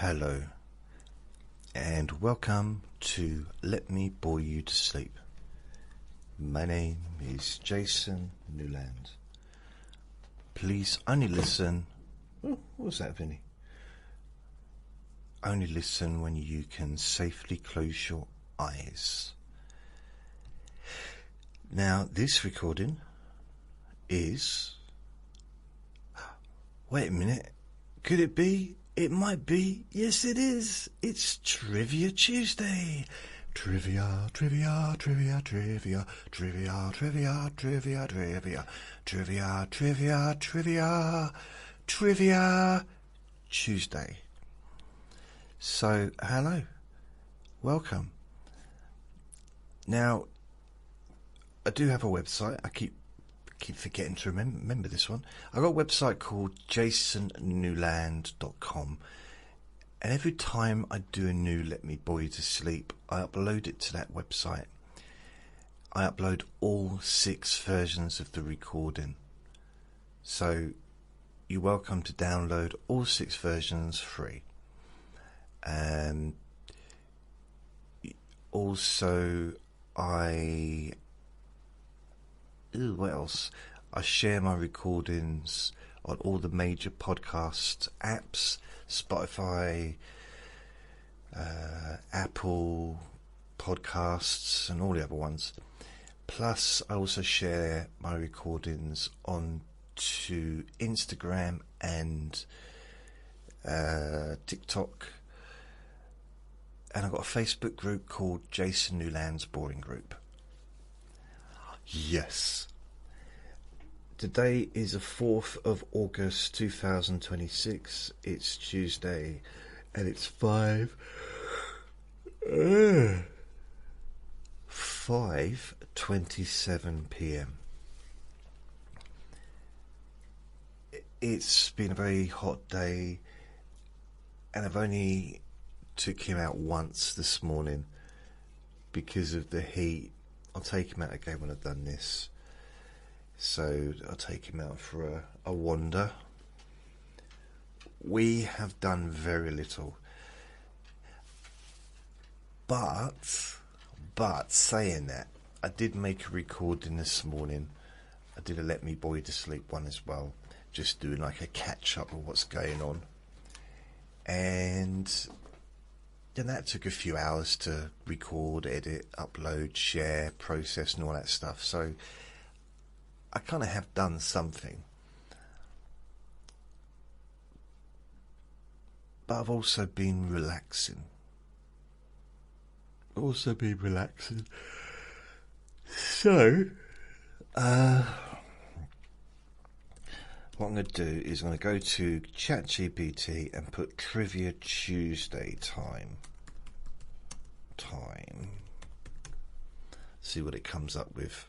Hello, and welcome to Let Me Bore You to Sleep. My name is Jason Newland. Please only listen. Oh, what was that, Vinny? Only listen when you can safely close your eyes. Now, this recording is... Wait a minute. Could it be? It might be. Yes, it is. It's Trivia Tuesday. Trivia, trivia, trivia, trivia, trivia, trivia, trivia, trivia, trivia, trivia, trivia, trivia Tuesday. So, hello. Welcome. Now, I do have a website. I keep forgetting to remember this one. I've got a website called jasonnewland.com, and every time I do a new Let Me Bore You to Sleep, I upload it to that website. I upload all 6 versions of the recording, so you're welcome to download all 6 versions free. Also, what else? I share my recordings on all the major podcast apps, Spotify, Apple Podcasts, and all the other ones. Plus, I also share my recordings onto Instagram and TikTok. And I've got a Facebook group called Jason Newland's Boring Group. Yes. Today is the 4th of August 2026. It's Tuesday and it's 5:27 p.m. It's been a very hot day, and I've only took him out once this morning because of the heat. I'll take him out again when I've done this. So I'll take him out for a wander. We have done very little. But saying that, I did make a recording this morning. I did a Let Me Bore You to Sleep one as well. Just doing like a catch up of what's going on. And then that took a few hours to record, edit, upload, share, process and all that stuff. So I kind of have done something. But I've also been relaxing. So, what I'm going to do is I'm going to go to ChatGPT and put Trivia Tuesday time. See what it comes up with.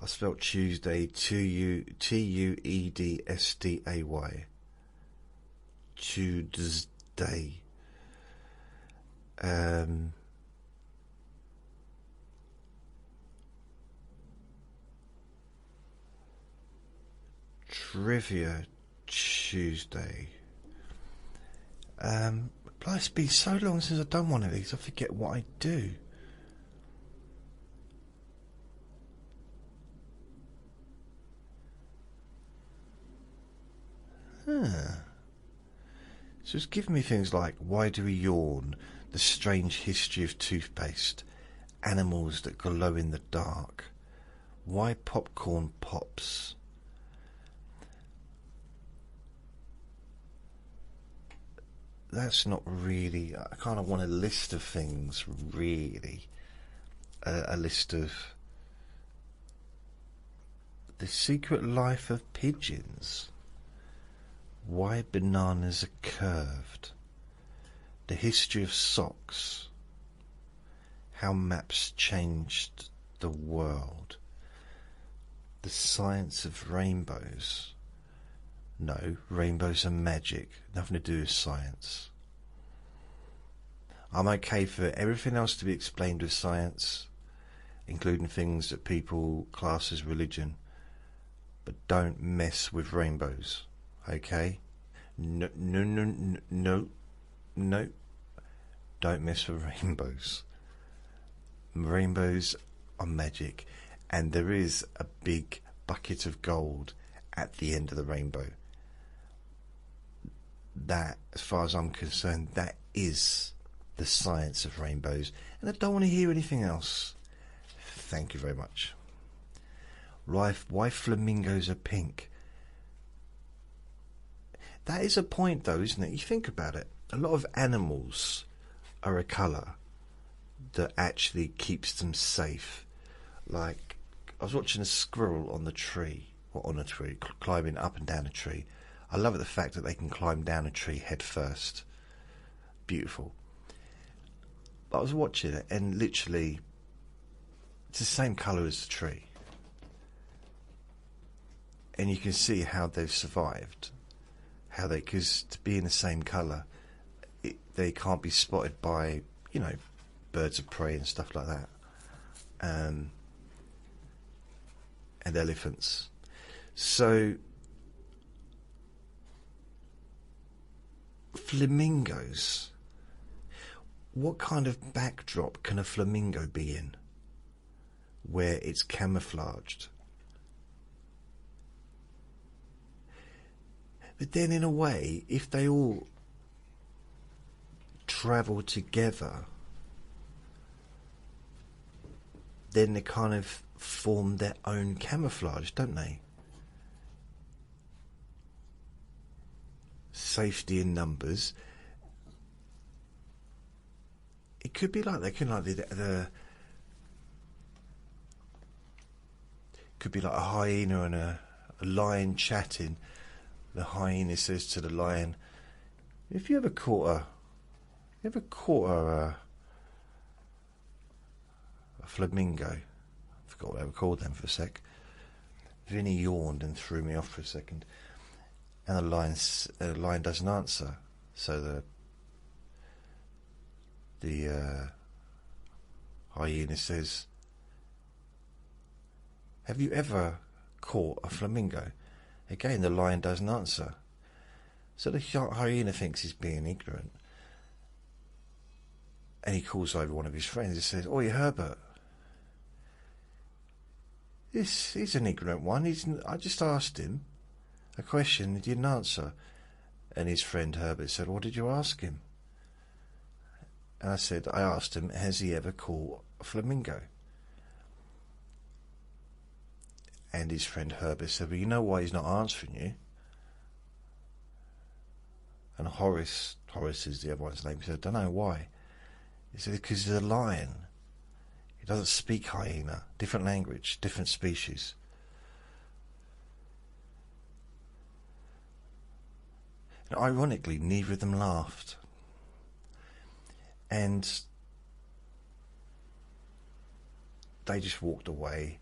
I spelled Tuesday Tuedsday. Tuesday. Trivia Tuesday. It's been so long since I've done one of these, I forget what I do. So it's giving me things like, why do we yawn, the strange history of toothpaste, animals that glow in the dark, why popcorn pops. That's not really... I kind of want a list of things, really. A list of... The secret life of pigeons. Why bananas are curved. The history of socks. How maps changed the world. The science of rainbows. No, rainbows are magic, nothing to do with science. I'm okay for everything else to be explained with science, including things that people class as religion, but don't mess with rainbows, okay? No, no, no, no, no, no. Don't mess with rainbows. Rainbows are magic, and there is a big bucket of gold at the end of the rainbow. That, as far as I'm concerned, that is the science of rainbows, and I don't want to hear anything else. Thank you very much. Why flamingos are pink? That is a point, though, isn't it? You think about it. A lot of animals are a colour that actually keeps them safe. Like, I was watching a squirrel on the tree, or on a tree, climbing up and down a tree. I love the fact that they can climb down a tree head first. Beautiful. But I was watching it, and literally, it's the same colour as the tree. And you can see how they've survived. How they, because to be in the same colour, they can't be spotted by, you know, birds of prey and stuff like that. And elephants. So, flamingos. What kind of backdrop can a flamingo be in where it's camouflaged? But then in a way, if they all travel together, then they kind of form their own camouflage, don't they? Safety in numbers. It could be like they can like the could be like a hyena and a lion chatting. The hyena says to the lion, "If you ever caught a flamingo," I forgot what they were called then for a sec. Vinny yawned and threw me off for a second. And the lion doesn't answer. So the hyena says, "Have you ever caught a flamingo?" Again, the lion doesn't answer. So the hyena thinks he's being ignorant. And he calls over one of his friends and says, "Oi, Herbert, he's an ignorant one. I just asked him a question, he didn't answer." And his friend Herbert said, "What did you ask him?" And I said, "I asked him, has he ever caught a flamingo?" And his friend Herbert said, "Well, you know why he's not answering you?" And Horace is the other one's name, he said, "I don't know why." He said, "Because he's a lion. He doesn't speak hyena. Different language, different species." And ironically, neither of them laughed. And they just walked away.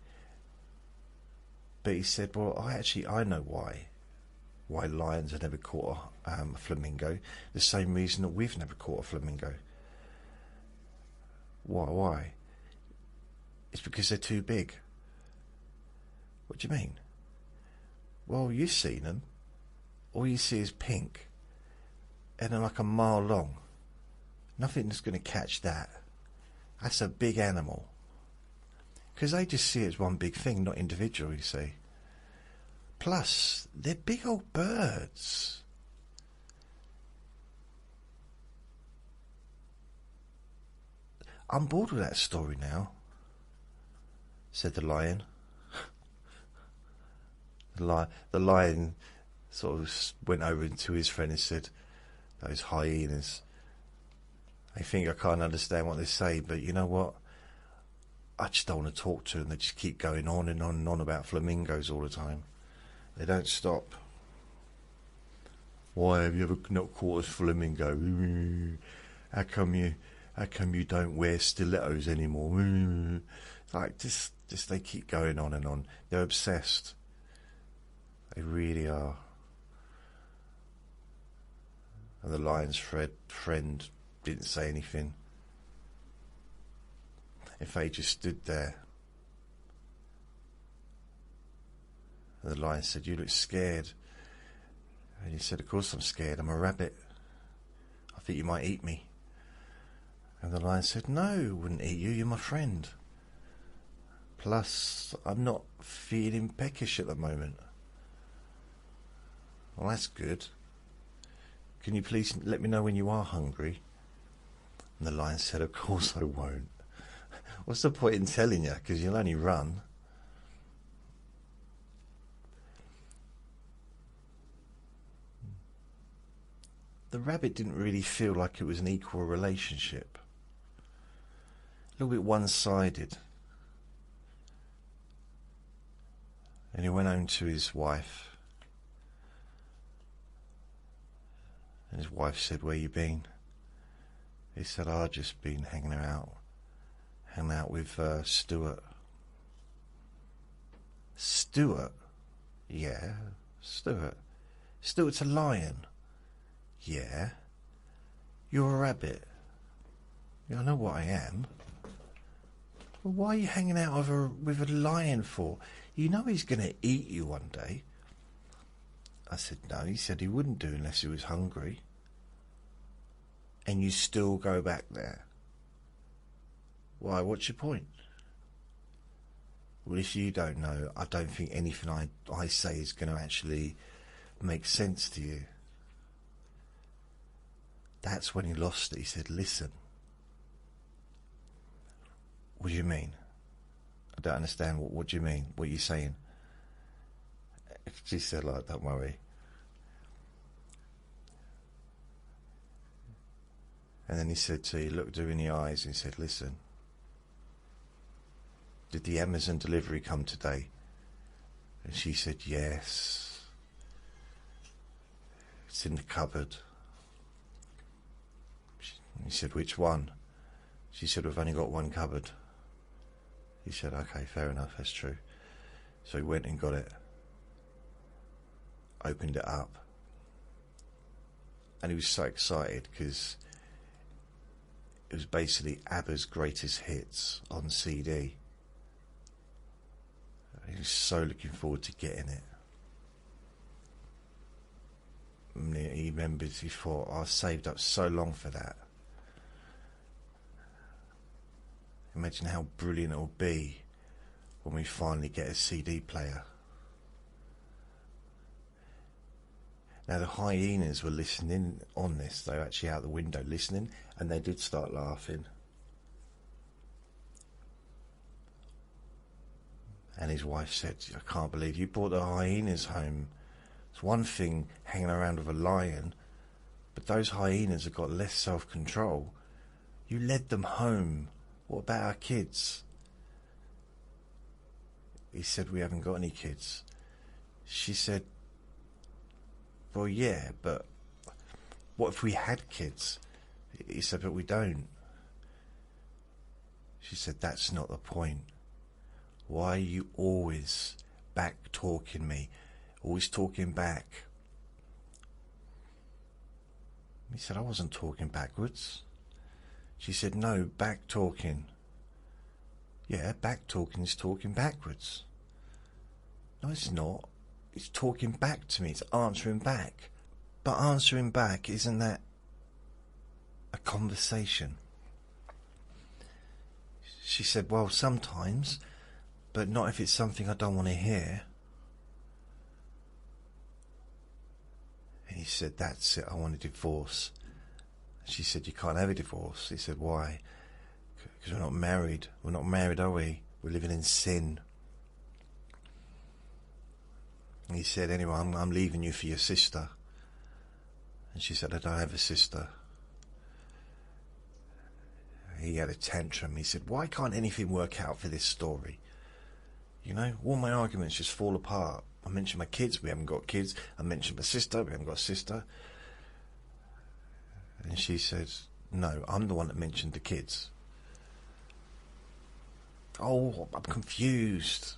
But he said, "Well, I know why lions have never caught a flamingo. The same reason that we've never caught a flamingo." Why? It's because they're too big. What do you mean? Well, you've seen them. All you see is pink. And they're like a mile long. Nothing's going to catch that. That's a big animal. Because they just see it as one big thing, not individual, you see. Plus, they're big old birds. "I'm bored with that story now," said the lion. The lion sort of went over to his friend and said, "Those hyenas, they think I can't understand what they say, but you know what? I just don't want to talk to them. They just keep going on and on and on about flamingos all the time. They don't stop. Why have you ever not caught a flamingo? How come you don't wear stilettos anymore?" Like just they keep going on and on. They're obsessed. They really are. And the lion's friend didn't say anything. If they just stood there. And the lion said, "You look scared." And he said, of course I'm scared, I'm a rabbit. I think you might eat me. And the lion said, no, I wouldn't eat you, you're my friend. Plus, I'm not feeling peckish at the moment. Well, that's good. Can you please let me know when you are hungry? And the lion said, of course I won't. What's the point in telling you? Because you'll only run. The rabbit didn't really feel like it was an equal relationship. A little bit one-sided. And he went home to his wife. And his wife said, where you been? He said, I've just been hanging out with Stuart. Stuart? Yeah, Stuart. Stuart's a lion. Yeah. You're a rabbit. Yeah, I know what I am. Well, why are you hanging out with a lion for? You know he's going to eat you one day. I said, no, he said he wouldn't do unless he was hungry. And you still go back there. Why, what's your point? Well, if you don't know, I don't think anything I say is going to actually make sense to you. That's when he lost it. He said, listen. What do you mean? I don't understand. What do you mean? What are you saying? She said, like, don't worry. And then he said to her, he looked her in the eyes and he said, listen, did the Amazon delivery come today? And she said, yes. It's in the cupboard. He said, which one? She said, we've only got one cupboard. He said, okay, fair enough, that's true. So he went and got it, opened it up, and he was so excited because it was basically ABBA's greatest hits on CD. He was so looking forward to getting it. And he remembered, he thought, I saved up so long for that. Imagine how brilliant it'll be when we finally get a CD player. Now the hyenas were listening on this. They were actually out the window listening, and they did start laughing. And his wife said, I can't believe you brought the hyenas home. It's one thing hanging around with a lion, but those hyenas have got less self-control. You led them home. What about our kids? He said, we haven't got any kids. She said, well, yeah, but what if we had kids? He said, but we don't. She said, that's not the point. Why are you always back-talking me? Always talking back? He said, I wasn't talking backwards. She said, no, back-talking. Yeah, back-talking is talking backwards. No, it's not. It's talking back to me. It's answering back. But answering back, isn't that a conversation? She said, well, sometimes, but not if it's something I don't want to hear. And he said, that's it, I want a divorce. She said, you can't have a divorce. He said, why? Because we're not married. We're not married, are we? We're living in sin. And he said, anyway, I'm leaving you for your sister. And she said, I don't have a sister. He had a tantrum. He said, why can't anything work out for this story? You know, all my arguments just fall apart. I mentioned my kids, we haven't got kids. I mentioned my sister, we haven't got a sister. And she said, no, I'm the one that mentioned the kids. Oh, I'm confused.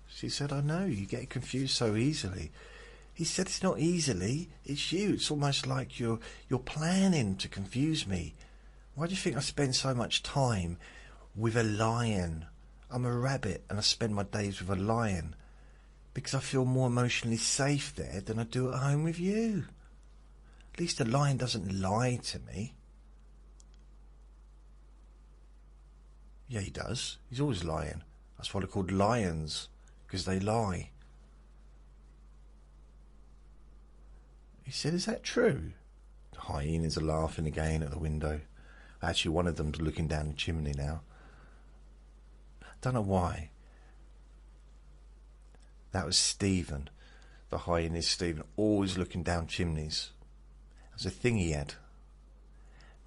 She said, I know, you get confused so easily. He said, it's not easily, it's you. It's almost like you're planning to confuse me. Why do you think I spend so much time with a lion? I'm a rabbit and I spend my days with a lion because I feel more emotionally safe there than I do at home with you. At least a lion doesn't lie to me. Yeah, he does. He's always lying. That's why they're called lions, because they lie. He said, is that true? The hyenas are laughing again at the window. Actually, one of them's looking down the chimney now. Don't know why. That was Stephen. The hyena is Stephen, always looking down chimneys. It was a thing he had.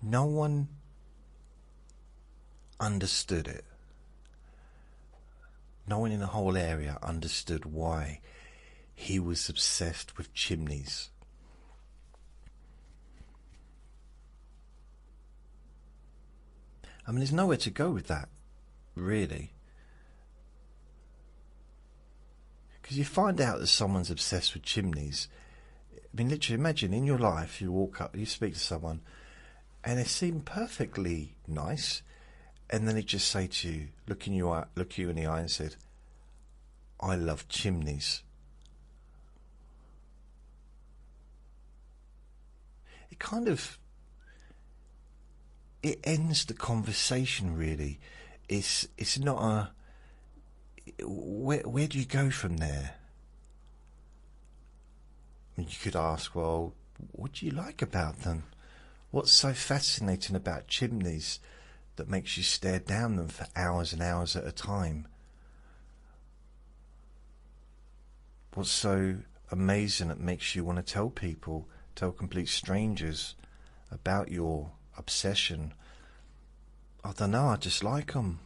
No one understood it. No one in the whole area understood why he was obsessed with chimneys. I mean, there's nowhere to go with that, really. Because you find out that someone's obsessed with chimneys. I mean, literally, imagine in your life, you walk up, you speak to someone, and they seem perfectly nice, and then they just say to you, look you in the eye and said, I love chimneys. It kind of, it ends the conversation, really. It's not a, where do you go from there? I mean, you could ask, well, what do you like about them? What's so fascinating about chimneys that makes you stare down them for hours and hours at a time? What's so amazing that makes you want to tell people, tell complete strangers about your obsession? I don't know, I just like them.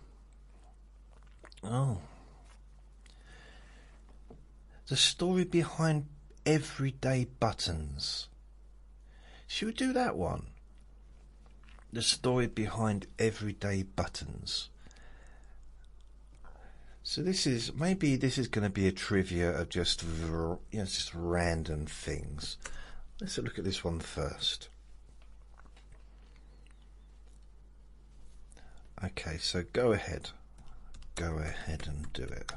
Oh. The story behind everyday buttons. Should we do that one? The story behind everyday buttons. So maybe this is going to be a trivia of just random things. Let's look at this one first. Okay, so go ahead and do it.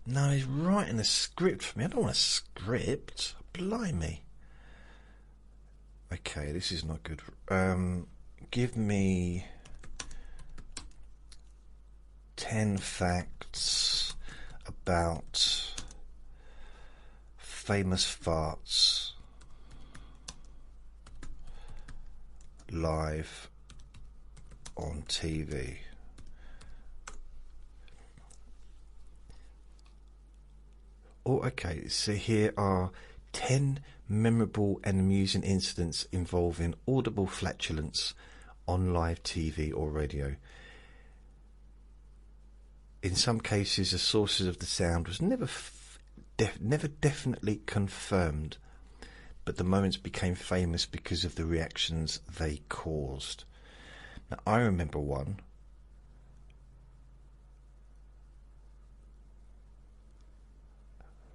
No, he's writing a script for me. I don't want a script. Blimey. Okay, this is not good. Give me 10 facts about famous farts live on TV. Oh, okay, so here are 10 memorable and amusing incidents involving audible flatulence on live TV or radio. In some cases, the sources of the sound was never definitely confirmed, but the moments became famous because of the reactions they caused. Now, I remember one.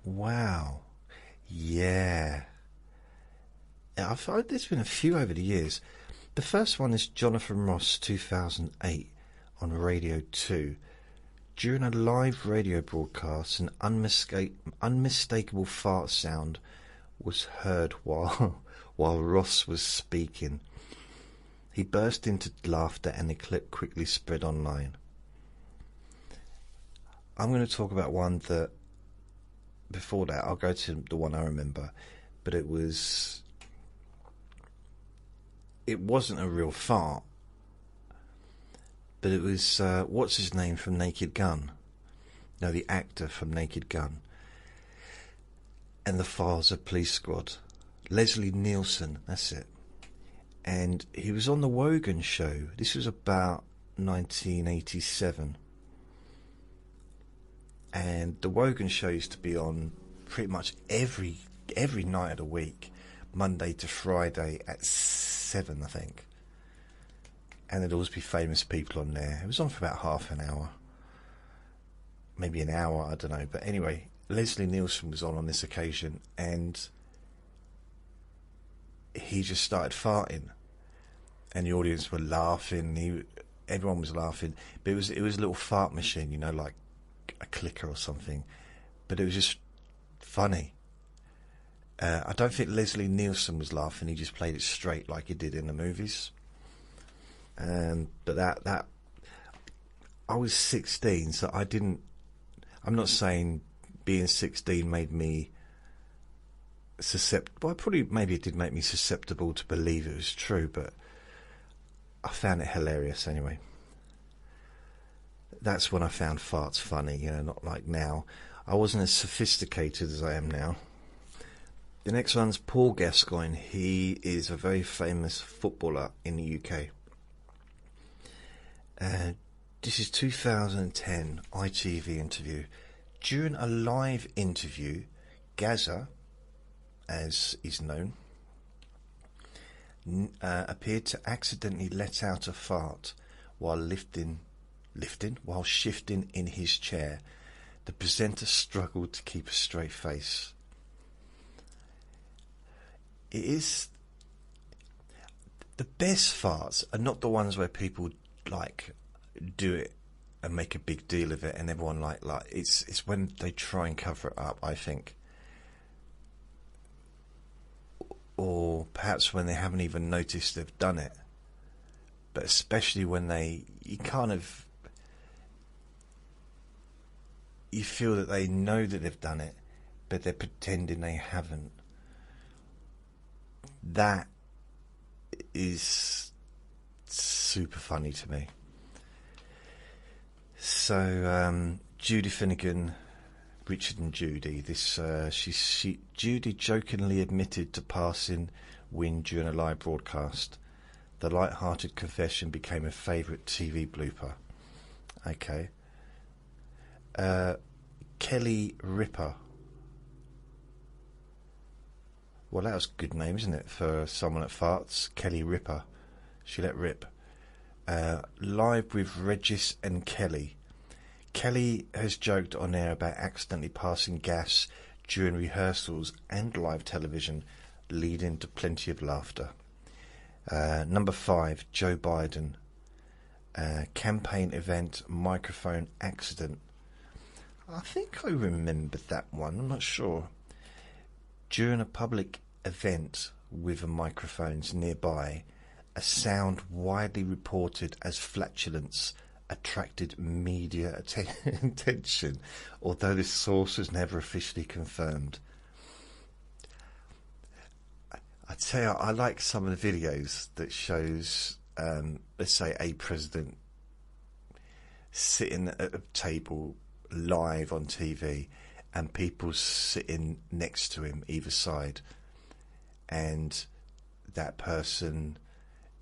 Wow. Yeah. There's been a few over the years. The first one is Jonathan Ross, 2008, on Radio 2. During a live radio broadcast, an unmistakable fart sound was heard while Ross was speaking. He burst into laughter and the clip quickly spread online. I'm going to talk about one that, before that, I'll go to the one I remember, but it wasn't a real fart, but it was, what's his name from Naked Gun? No, the actor from Naked Gun. And the Files of Police Squad. Leslie Nielsen, that's it. And he was on the Wogan show. This was about 1987. And the Wogan show used to be on pretty much every night of the week, Monday to Friday at 7, I think. And there'd always be famous people on there. It was on for about half an hour, maybe an hour, I don't know. But anyway, Leslie Nielsen was on this occasion, and he just started farting. and the audience were laughing. Everyone was laughing, but it was a little fart machine, like a clicker or something. But it was just funny. I don't think Leslie Nielsen was laughing. He just played it straight like he did in the movies. But that I was 16, so I didn't. I'm not saying being 16 made me susceptible. Well, maybe it did make me susceptible to believe it was true, but I found it hilarious anyway. That's when I found farts funny, not like now. I wasn't as sophisticated as I am now. The next one's Paul Gascoigne. He is a very famous footballer in the UK. This is 2010 ITV interview. During a live interview, Gaza, as is known, appeared to accidentally let out a fart while while shifting in his chair. The presenter struggled to keep a straight face. It is the best farts are not the ones where people like do it and make a big deal of it, and everyone like it's when they try and cover it up, I think, or perhaps when they haven't even noticed they've done it. But especially when you feel that they know that they've done it, but they're pretending they haven't. That is super funny to me. So Judy Finnegan, Richard and Judy. Judy jokingly admitted to passing wind during a live broadcast. The light-hearted confession became a favourite TV blooper. Okay. Kelly Ripper. Well, that was a good name, isn't it, for someone that farts? Kelly Ripper. She let rip. Live with Regis and Kelly. Kelly has joked on air about accidentally passing gas during rehearsals and live television, leading to plenty of laughter. Number 5, Joe Biden. Campaign event, microphone accident. I think I remember that one, I'm not sure. During a public event with microphones nearby, a sound widely reported as flatulence attracted media attention, although this source was never officially confirmed. I tell you, I like some of the videos that shows, let's say, a president sitting at a table live on TV, and people sitting next to him either side, and that person,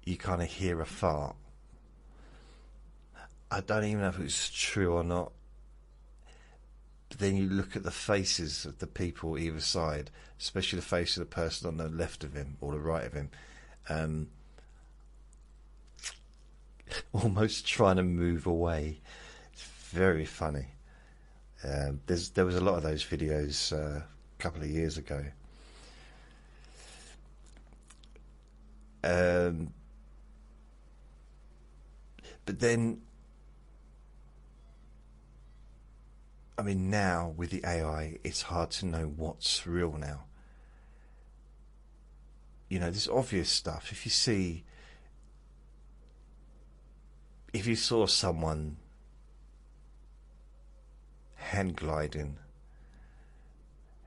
you kind of hear a fart. I don't even know if it's true or not, but then you look at the faces of the people either side, especially the face of the person on the left of him or the right of him, almost trying to move away. It's very funny. There was a lot of those videos a couple of years ago. But then, I mean, now with the AI, it's hard to know what's real now. There's obvious stuff. If you saw someone hand gliding,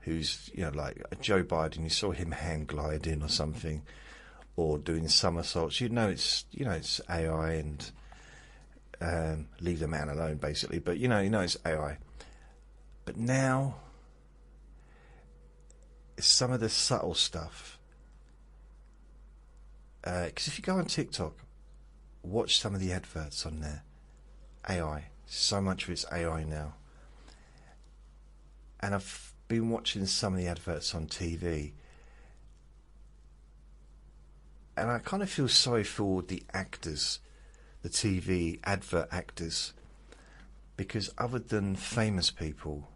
who's like Joe Biden, you saw him hand gliding or something, or doing somersaults, it's AI, and leave the man alone basically, but it's AI. But now some of the subtle stuff, because if you go on TikTok, watch some of the adverts on there, AI, so much of it's AI now. And I've been watching some of the adverts on TV, and I kind of feel sorry for the actors, the TV advert actors, because other than famous people,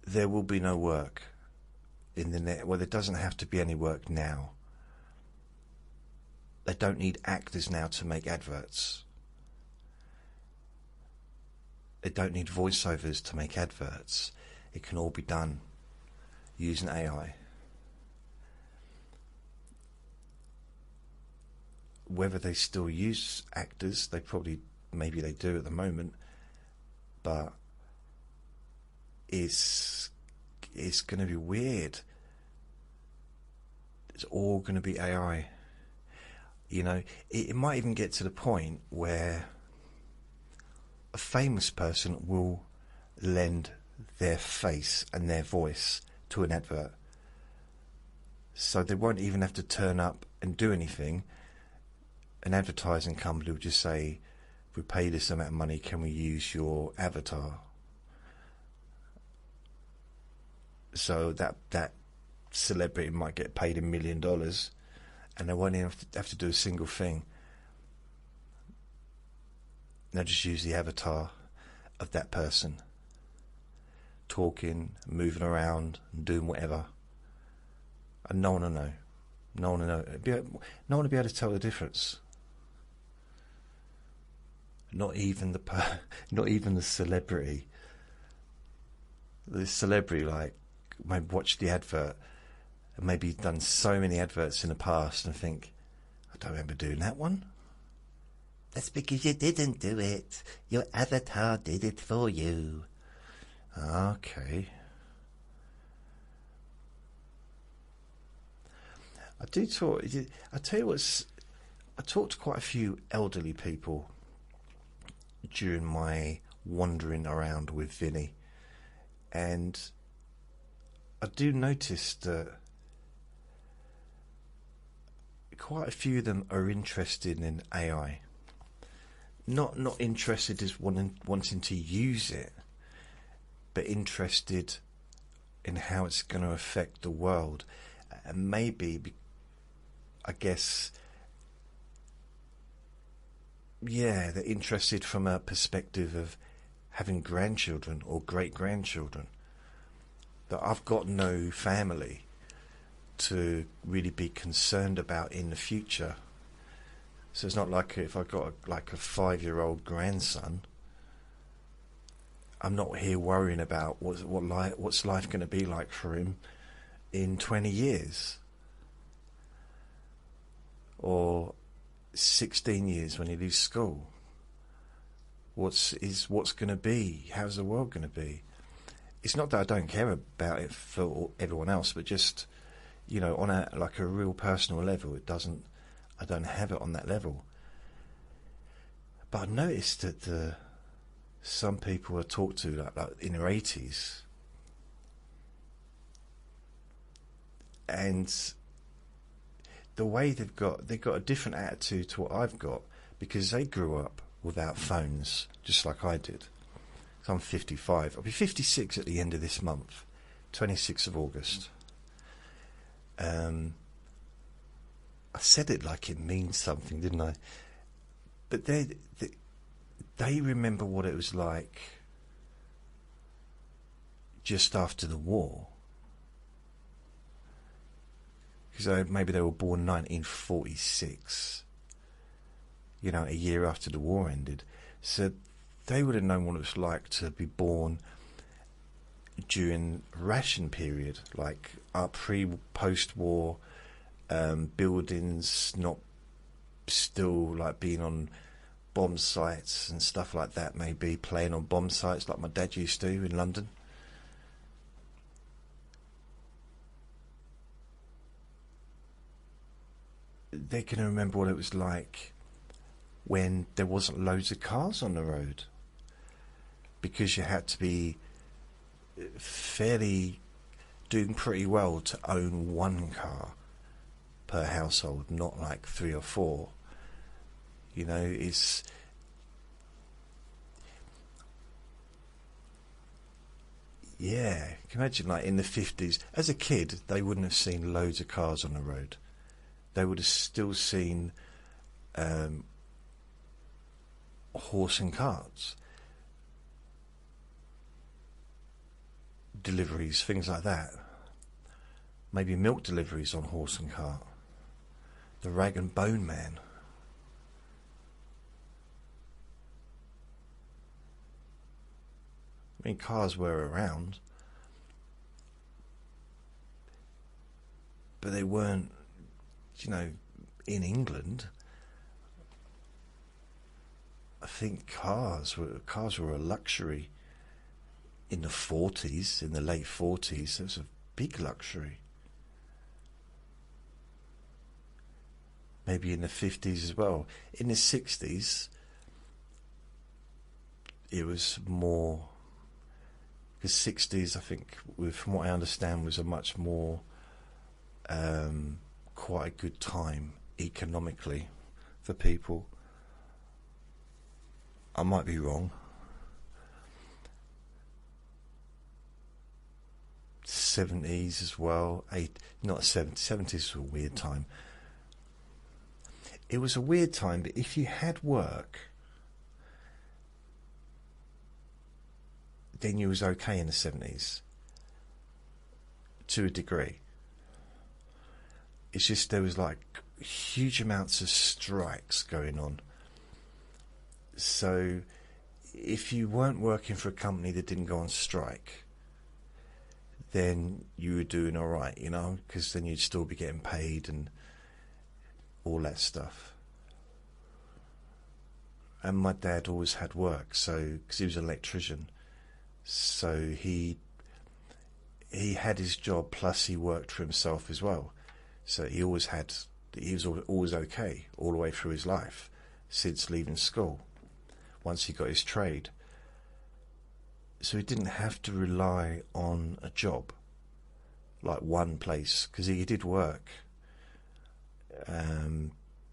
there will be no work in the net. Well, there doesn't have to be any work now. They don't need actors now to make adverts. They don't need voiceovers to make adverts. It can all be done using AI. Whether they still use actors, maybe they do at the moment, but it's going to be weird. It's all going to be AI. You know, it might even get to the point where a famous person will lend their face and their voice to an advert. So they won't even have to turn up and do anything. An advertising company will just say, if we pay this amount of money, can we use your avatar? So that celebrity might get paid $1 million, and they won't even have to do a single thing. They'll just use the avatar of that person, talking, moving around, and doing whatever. And no one will know. No one will know. No one will be able to tell the difference. Not even the celebrity. The celebrity, like, maybe watch the advert and maybe done so many adverts in the past and think, I don't remember doing that one. That's because you didn't do it. Your avatar did it for you. Okay. I tell you what, I talked to quite a few elderly people during my wandering around with Vinny, and I do notice that quite a few of them are interested in AI. Not interested as wanting to use it, but interested in how it's going to affect the world. And maybe, I guess, yeah, they're interested from a perspective of having grandchildren or great-grandchildren. That I've got no family to really be concerned about in the future. So it's not like if I've got a 5-year-old grandson, I'm not here worrying about what's life going to be like for him in 20 years. Or 16 years when he leaves school. What's going to be? How's the world going to be? It's not that I don't care about it for everyone else, but just, you know, on a real personal level, I don't have it on that level. But I noticed that some people I talk to, like in their 80s, and the way they've got a different attitude to what I've got, because they grew up without phones, just like I did. So I'm 55. I'll be 56 at the end of this month, 26th of August. I said it like it means something, didn't I? But they remember what it was like just after the war. Because maybe they were born in 1946, you know, a year after the war ended. So they would have known what it was like to be born during ration period, like post-war buildings not still like being on bomb sites and stuff like that, maybe playing on bomb sites like my dad used to in London. They can remember what it was like when there wasn't loads of cars on the road, because you had to be fairly doing pretty well to own one car per household, not like 3 or 4. You know, it's yeah. You can imagine, like in the 50s, as a kid, they wouldn't have seen loads of cars on the road. They would have still seen horse and carts, deliveries, things like that. Maybe milk deliveries on horse and cart. the rag and bone man. I mean, cars were around, but they weren't, in England. I think cars were a luxury in the 40s, in the late 40s. It was a big luxury. Maybe in the 50s as well. In the 60s, it was more, because 60s, I think, from what I understand, was a much more quite a good time economically for people. I might be wrong. 70s as well. Not 70s. 70s was a weird time. It was a weird time, but if you had work, then you was okay in the 70s. To a degree. It's just there was like huge amounts of strikes going on. So if you weren't working for a company that didn't go on strike, then you were doing all right, because then you'd still be getting paid and all that stuff. And my dad always had work, so because he was an electrician, so he had his job plus he worked for himself as well. So he was always okay all the way through his life since leaving school. Once he got his trade. So he didn't have to rely on a job, like one place, because he did work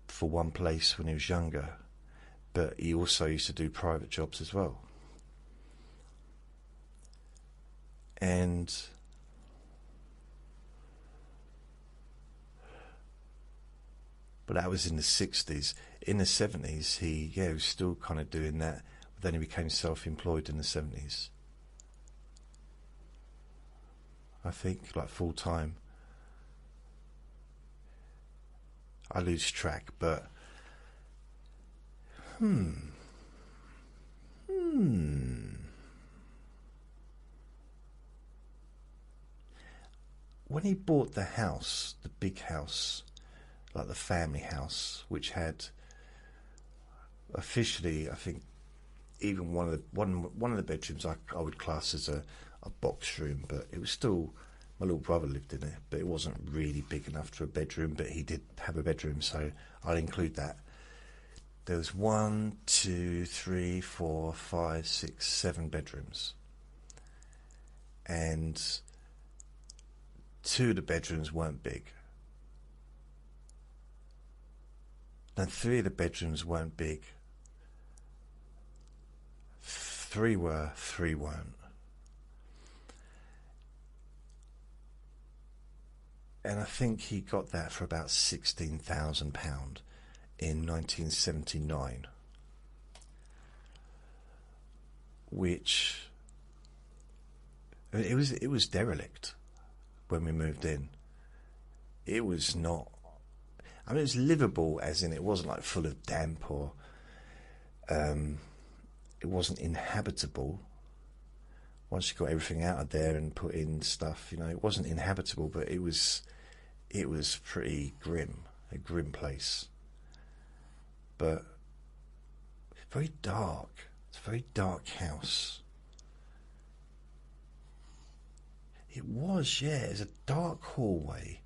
for one place when he was younger, but he also used to do private jobs as well. But that was in the 60s. In the 70s, he was still kind of doing that, but then he became self-employed in the 70s. I think, like full-time. I lose track, but... When he bought the house, the big house, like the family house, which had officially, I think, even one of the bedrooms I would class as a box room, but it was still, my little brother lived in it, but it wasn't really big enough for a bedroom, but he did have a bedroom, so I'll include that. There was 1, 2, 3, 4, 5, 6, 7 bedrooms, and 2 of the bedrooms weren't big. And 3 of the bedrooms weren't big. 3 were, 3 weren't. And I think he got that for about £16,000 in 1979. Which, it was derelict when we moved in. It was not, it was livable, as in it wasn't like full of damp or it wasn't inhabitable. Once you got everything out of there and put in stuff, it wasn't inhabitable, but it was pretty grim, a grim place. But very dark. It's a very dark house. It was, yeah. It's a dark hallway.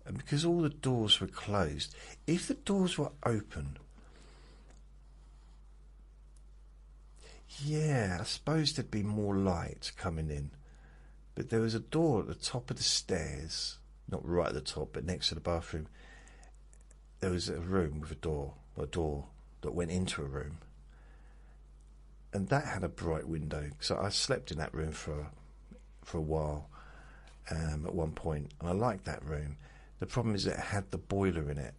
And because all the doors were closed, if the doors were open, yeah, I suppose there'd be more light coming in. But there was a door at the top of the stairs, not right at the top, but next to the bathroom. There was a room with a door that went into a room. And that had a bright window. So I slept in that room for a while at one point, and I liked that room. The problem is it had the boiler in it,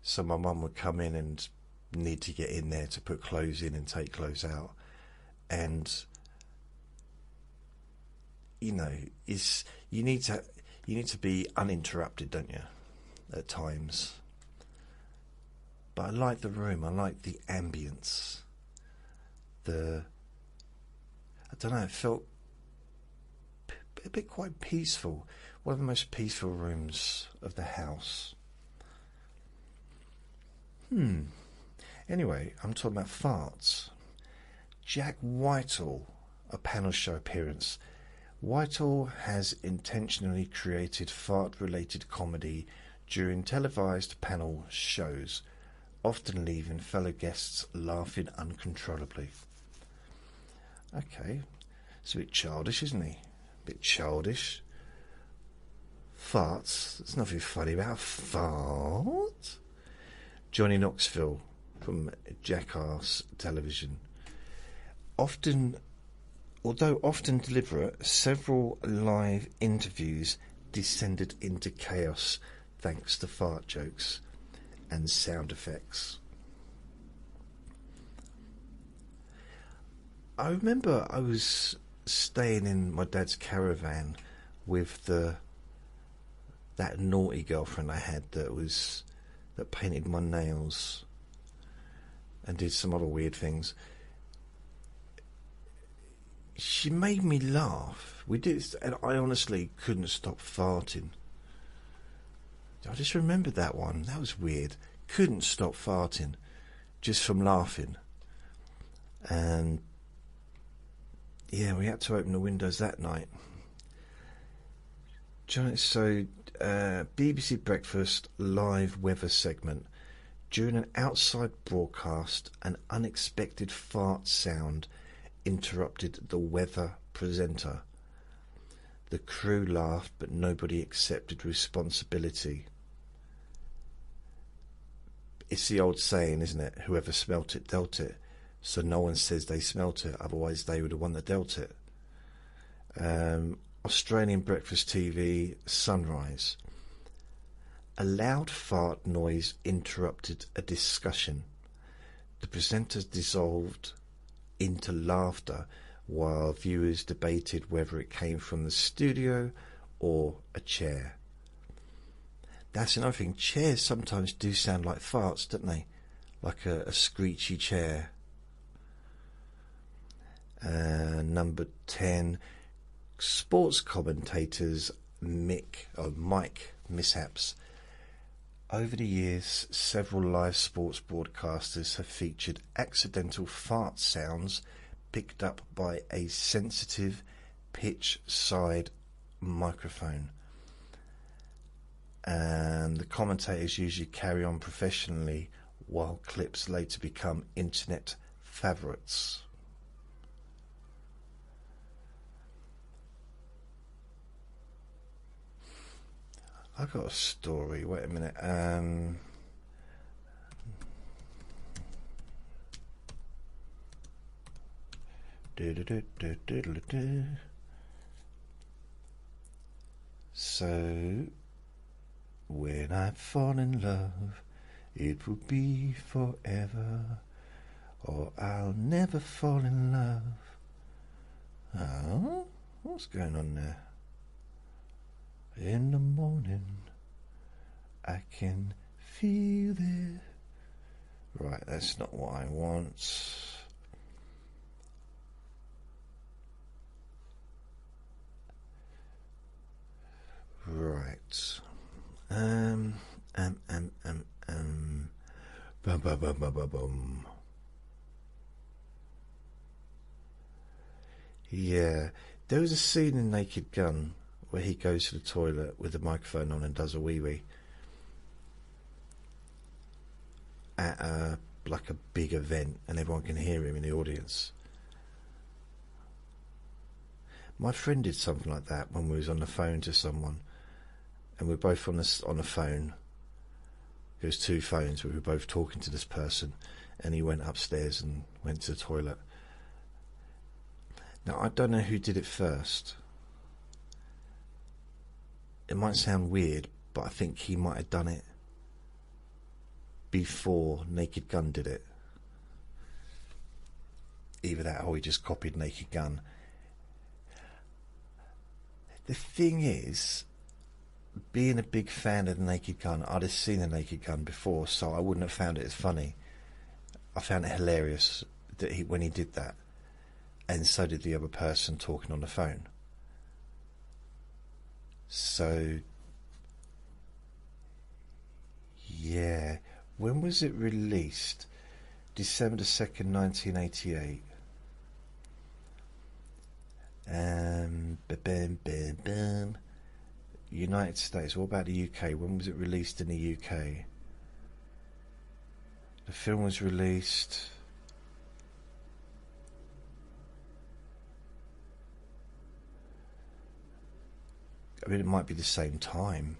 so my mum would come in and need to get in there to put clothes in and take clothes out, and you need to be uninterrupted, don't you? at times. But I like the room, I like the ambience. I don't know, it felt a bit quite peaceful. One of the most peaceful rooms of the house. Anyway, I'm talking about farts. Jack Whitehall, a panel show appearance. Whitehall has intentionally created fart-related comedy during televised panel shows, often leaving fellow guests laughing uncontrollably. Okay, it's a bit childish, isn't he? A bit childish. Farts, there's nothing funny about a fart. Johnny Knoxville from Jackass Television. Although often deliberate, several live interviews descended into chaos thanks to fart jokes and sound effects. I remember I was staying in my dad's caravan with that naughty girlfriend I had that painted my nails and did some other weird things. She made me laugh. We did, and I honestly couldn't stop farting. I just remembered that one. That was weird. Couldn't stop farting just from laughing. And yeah, we had to open the windows that night. So, BBC Breakfast live weather segment. During an outside broadcast, an unexpected fart sound interrupted the weather presenter. The crew laughed, but nobody accepted responsibility. It's the old saying, isn't it? Whoever smelt it, dealt it. So no one says they smelt it, otherwise they were the one that dealt it. Australian breakfast TV, Sunrise. A loud fart noise interrupted a discussion. The presenters dissolved into laughter while viewers debated whether it came from the studio or a chair. That's another thing. Chairs sometimes do sound like farts, don't they? Like a screechy chair. Number 10. Sports commentators mic mishaps. Over the years, several live sports broadcasters have featured accidental fart sounds picked up by a sensitive pitch side microphone. And the commentators usually carry on professionally while clips later become internet favourites. I got a story. Wait a minute. So, when I fall in love, it will be forever, or I'll never fall in love. Oh, what's going on there? In the morning, I can feel it. Right, that's not what I want. Right. Yeah, there was a scene in Naked Gun where he goes to the toilet with the microphone on and does a wee-wee at like a big event, and everyone can hear him in the audience. My friend did something like that when we was on the phone to someone, and we were both on the phone. There was two phones, we were both talking to this person, and he went upstairs and went to the toilet. Now, I don't know who did it first. It might sound weird, but I think he might have done it before Naked Gun did it. Either that or he just copied Naked Gun. The thing is, being a big fan of the Naked Gun, I'd have seen the Naked Gun before, so I wouldn't have found it as funny. I found it hilarious that when he did that, and so did the other person talking on the phone. So, yeah. When was it released? December the 2nd, 1988. United States. What about the UK? When was it released in the UK? The film was released... I mean, it might be the same time.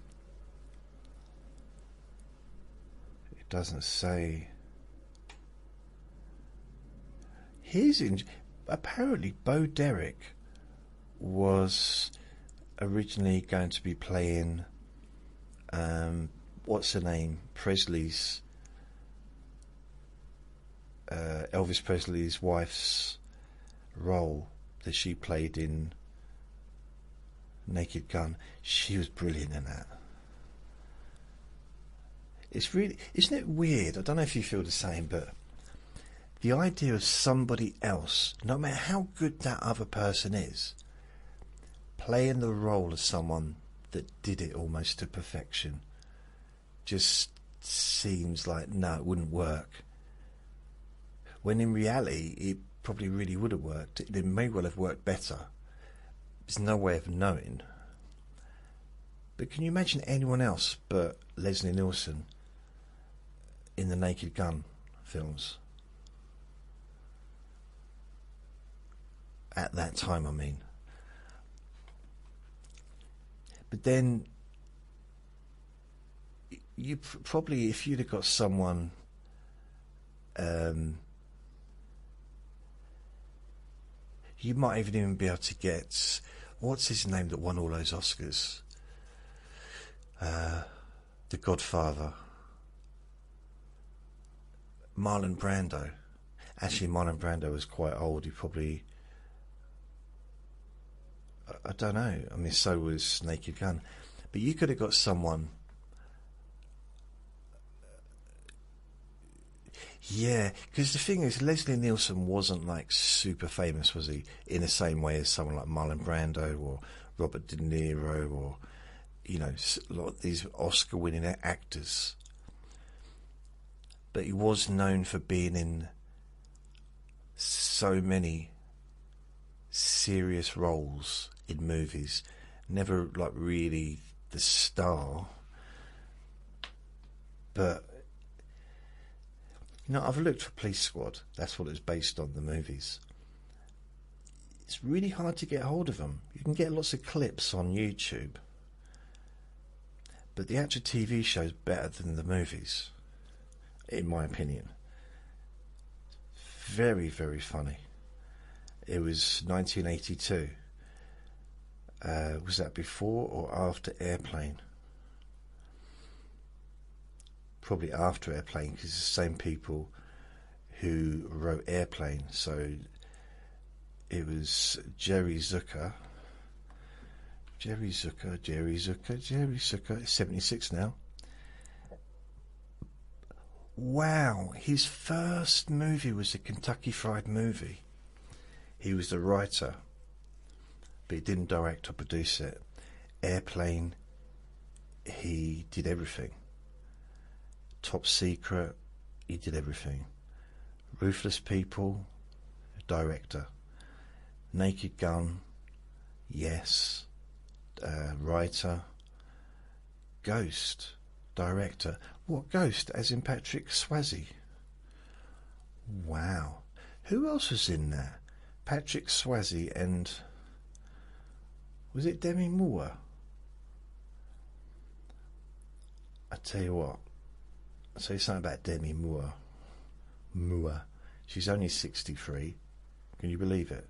It doesn't say. Apparently Bo Derek was originally going to be playing what's her name? Presley's Elvis Presley's wife's role that she played in Naked Gun. She was brilliant in that. It's really, isn't it weird? I don't know if you feel the same, but the idea of somebody else, no matter how good that other person is, playing the role of someone that did it almost to perfection, just seems like, no, it wouldn't work. When in reality, it probably really would have worked. It may well have worked better. There's no way of knowing. But can you imagine anyone else but Leslie Nielsen in the Naked Gun films? At that time, I mean. But then, you probably, if you'd have got someone... you might even be able to get... What's his name that won all those Oscars? The Godfather. Marlon Brando. Actually, Marlon Brando was quite old. He probably... I don't know. I mean, so was Naked Gun. But you could have got someone... Yeah, because the thing is, Leslie Nielsen wasn't like super famous, was he? In the same way as someone like Marlon Brando or Robert De Niro or, you know, a lot of these Oscar-winning actors. But he was known for being in so many serious roles in movies. Never like really the star. But... you know, I've looked for Police Squad. That's what it's based on, the movies. It's really hard to get hold of them. You can get lots of clips on YouTube. But the actual TV show is better than the movies, in my opinion. Very, very funny. It was 1982. Was that before or after Airplane? Probably after Airplane, because it's the same people who wrote Airplane. So it was Jerry Zucker. It's 76 now. Wow, his first movie was a Kentucky Fried Movie. He was the writer, but he didn't direct or produce it. Airplane, he did everything. Top Secret, he did everything. Ruthless People, director. Naked Gun, yes, writer. Ghost, director. What Ghost? As in Patrick Swayze. Wow. Who else was in there? Patrick Swayze and... was it Demi Moore? I tell you what. I'll tell you something about Demi Moore. She's only 63. Can you believe it?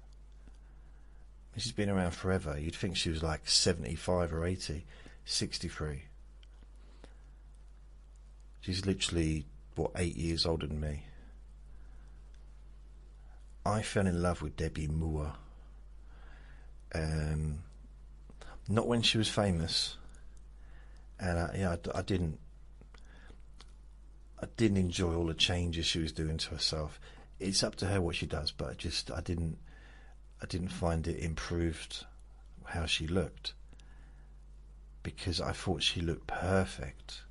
She's been around forever. You'd think she was like 75 or 80. 63. She's literally, what, 8 years older than me. I fell in love with Demi Moore. Not when she was famous. And I didn't enjoy all the changes she was doing to herself. It's up to her what she does, but I didn't find it improved how she looked, because I thought she looked perfect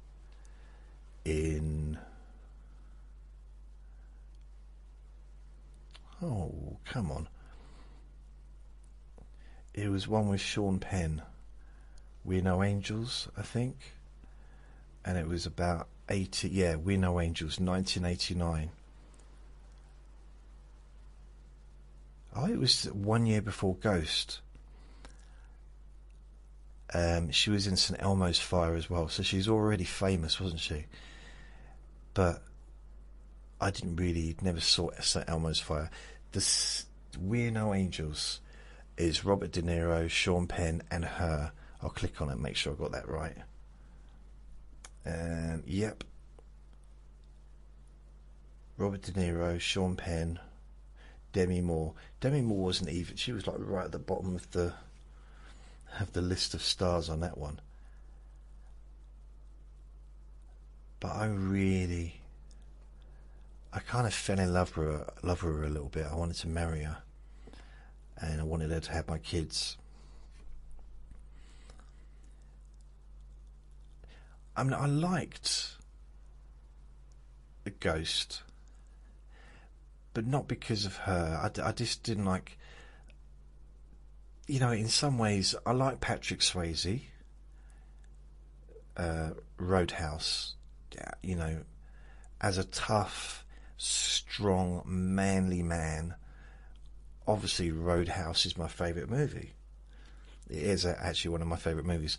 in... Oh, come on. It was one with Sean Penn, We're No Angels, I think. And it was about We're No Angels, 1989. Oh, it was 1 year before Ghost. She was in St Elmo's Fire as well, so she's already famous, wasn't she? But I never saw St Elmo's Fire. We're No Angels is Robert De Niro, Sean Penn, and her. I'll click on it, make sure I got that right. Yep. Robert De Niro, Sean Penn, Demi Moore. Demi Moore wasn't even. She was like right at the bottom of the list of stars on that one. But I kind of fell in love with her a little bit. I wanted to marry her, and I wanted her to have my kids. I mean, I liked The Ghost, but not because of her. I just didn't like... You know, in some ways, I like Patrick Swayze, Roadhouse, you know, as a tough, strong, manly man. Obviously, Roadhouse is my favourite movie. It is actually one of my favourite movies,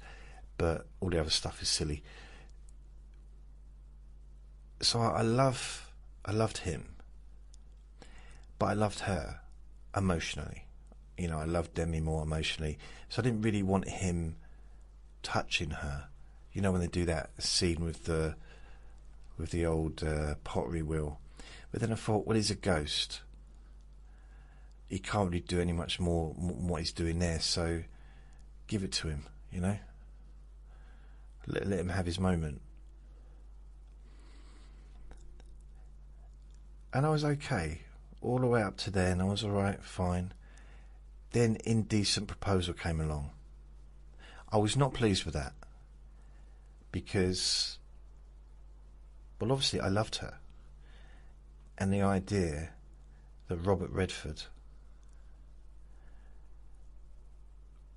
but all the other stuff is silly. So I loved him, but I loved her emotionally. You know, I loved Demi Moore emotionally, so I didn't really want him touching her. You know, when they do that scene with the old pottery wheel. But then I thought, well, he's a ghost. He can't really do any much more what he's doing there, so give it to him, you know. Let him have his moment. And I was okay all the way up to then. I was all right, fine. Then Indecent Proposal came along. I was not pleased with that, because, well, obviously I loved her, and the idea that Robert Redford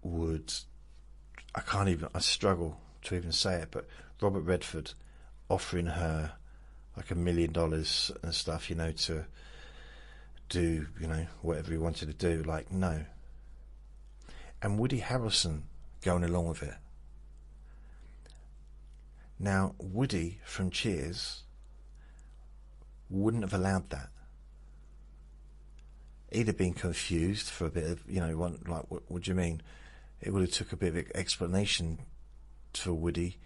would, I struggle to even say it, but Robert Redford offering her like $1 million and stuff, you know, to do, you know, whatever he wanted to do, like, no. And Woody Harrelson going along with it. Now, Woody from Cheers wouldn't have allowed that. He'd have been confused for a bit of, you know, like, what do you mean? It would have took a bit of explanation for Woody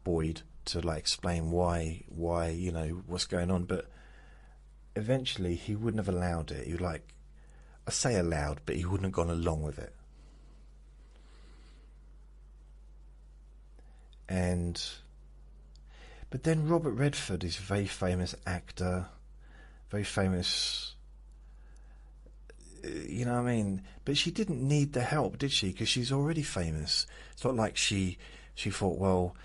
Boyd to, like, explain why, you know, what's going on. But eventually he wouldn't have allowed it. He would, like, I say allowed, but he wouldn't have gone along with it. But then Robert Redford is a very famous actor, very famous, you know what I mean? But she didn't need the help, did she? Because she's already famous. It's not like she thought, well,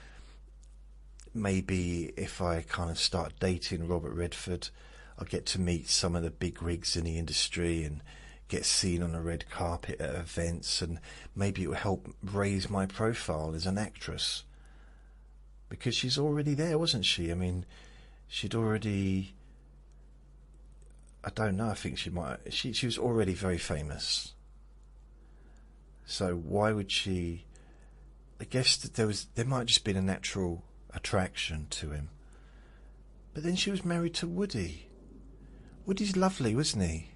maybe if I kind of start dating Robert Redford, I'll get to meet some of the big wigs in the industry and get seen on a red carpet at events, and maybe it will help raise my profile as an actress. Because she's already there, wasn't she? I mean, she'd already... I don't know, I think she was already very famous. So why would she... I guess that there might have just been a natural attraction to him. But then she was married to Woody. Woody's lovely, wasn't he?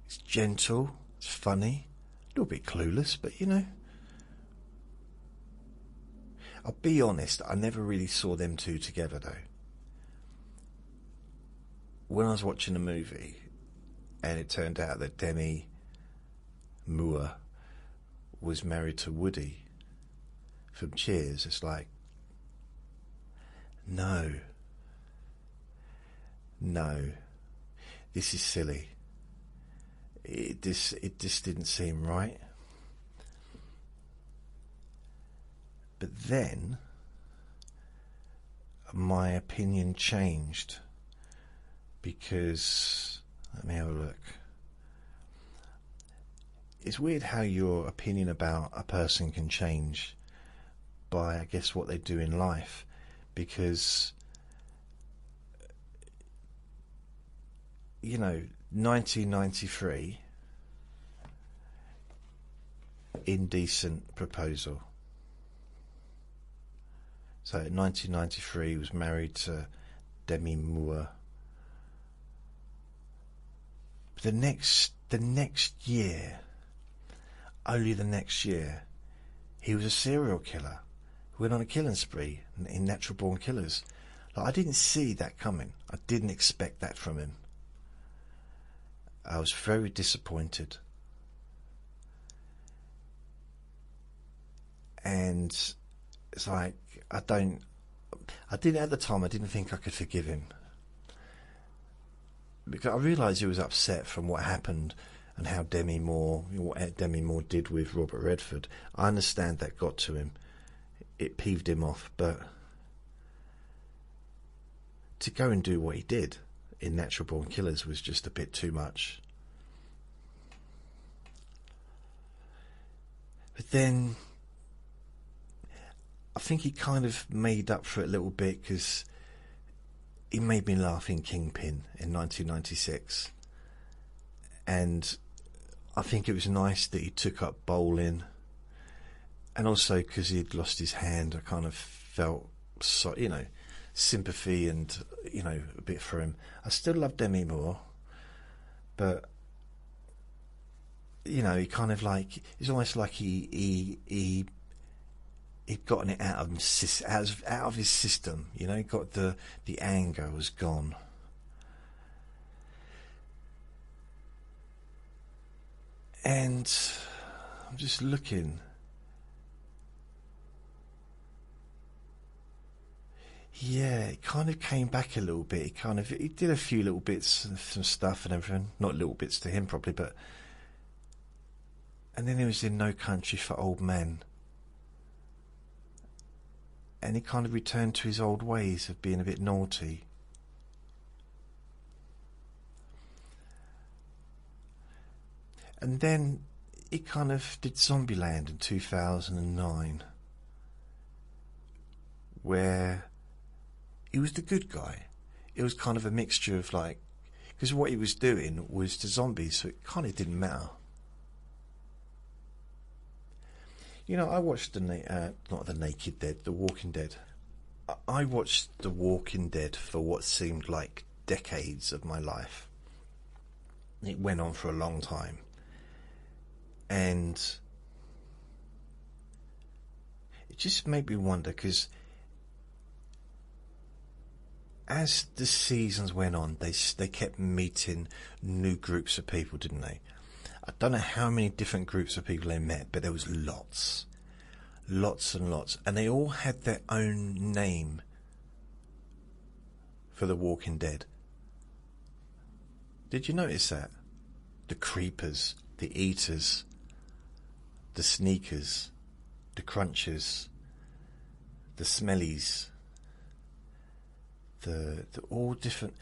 He's gentle, it's funny, a little bit clueless, but you know... I'll be honest, I never really saw them two together though. When I was watching the movie and it turned out that Demi Moore was married to Woody, from Cheers. It's like, no, this is silly. It just didn't seem right. But then my opinion changed, because, let me have a look. It's weird how your opinion about a person can change by, I guess, what they do in life, because, 1993, indecent proposal. So in 1993, he was married to Demi Moore. But the next year, only the next year, he was a serial killer who went on a killing spree in Natural Born Killers. Like, I didn't see that coming. I didn't expect that from him. I was very disappointed. And it's like, I didn't at the time, I didn't think I could forgive him. Because I realised he was upset from what happened and how what Demi Moore did with Robert Redford. I understand that got to him. It peeved him off, but to go and do what he did in Natural Born Killers was just a bit too much. But then I think he kind of made up for it a little bit, because he made me laugh in Kingpin in 1996. And I think it was nice that he took up bowling. And also because he'd lost his hand, I kind of felt, sympathy and, a bit for him. I still love Demi Moore, but, he kind of like, it's almost like he'd gotten it out of his system, got the anger was gone. And I'm just looking. Yeah, it kind of came back a little bit. He did a few little bits of some stuff and everything. Not little bits to him probably, but. And then he was in No Country for Old Men. And he kind of returned to his old ways of being a bit naughty. And then he kind of did Zombieland in 2009, where he was the good guy. It was kind of a mixture of like, because what he was doing was to zombies, so it kind of didn't matter. I watched not The Naked Dead, The Walking Dead. I watched The Walking Dead for what seemed like decades of my life. It went on for a long time. And it just made me wonder, because as the seasons went on, they kept meeting new groups of people, didn't they? I don't know how many different groups of people they met, but there was lots and lots, and they all had their own name for The Walking Dead. Did you notice that? The Creepers, the Eaters, the Sneakers, the Crunchers, the Smellies, the all different.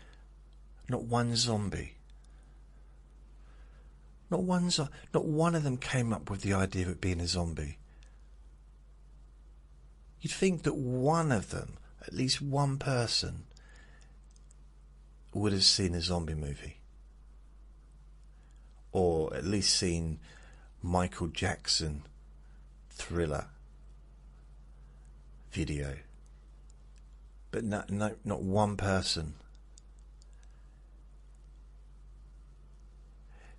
Not one zombie. Not one of them came up with the idea of it being a zombie. You'd think that one of them, at least one person, would have seen a zombie movie. Or at least seen Michael Jackson Thriller video. But not one person.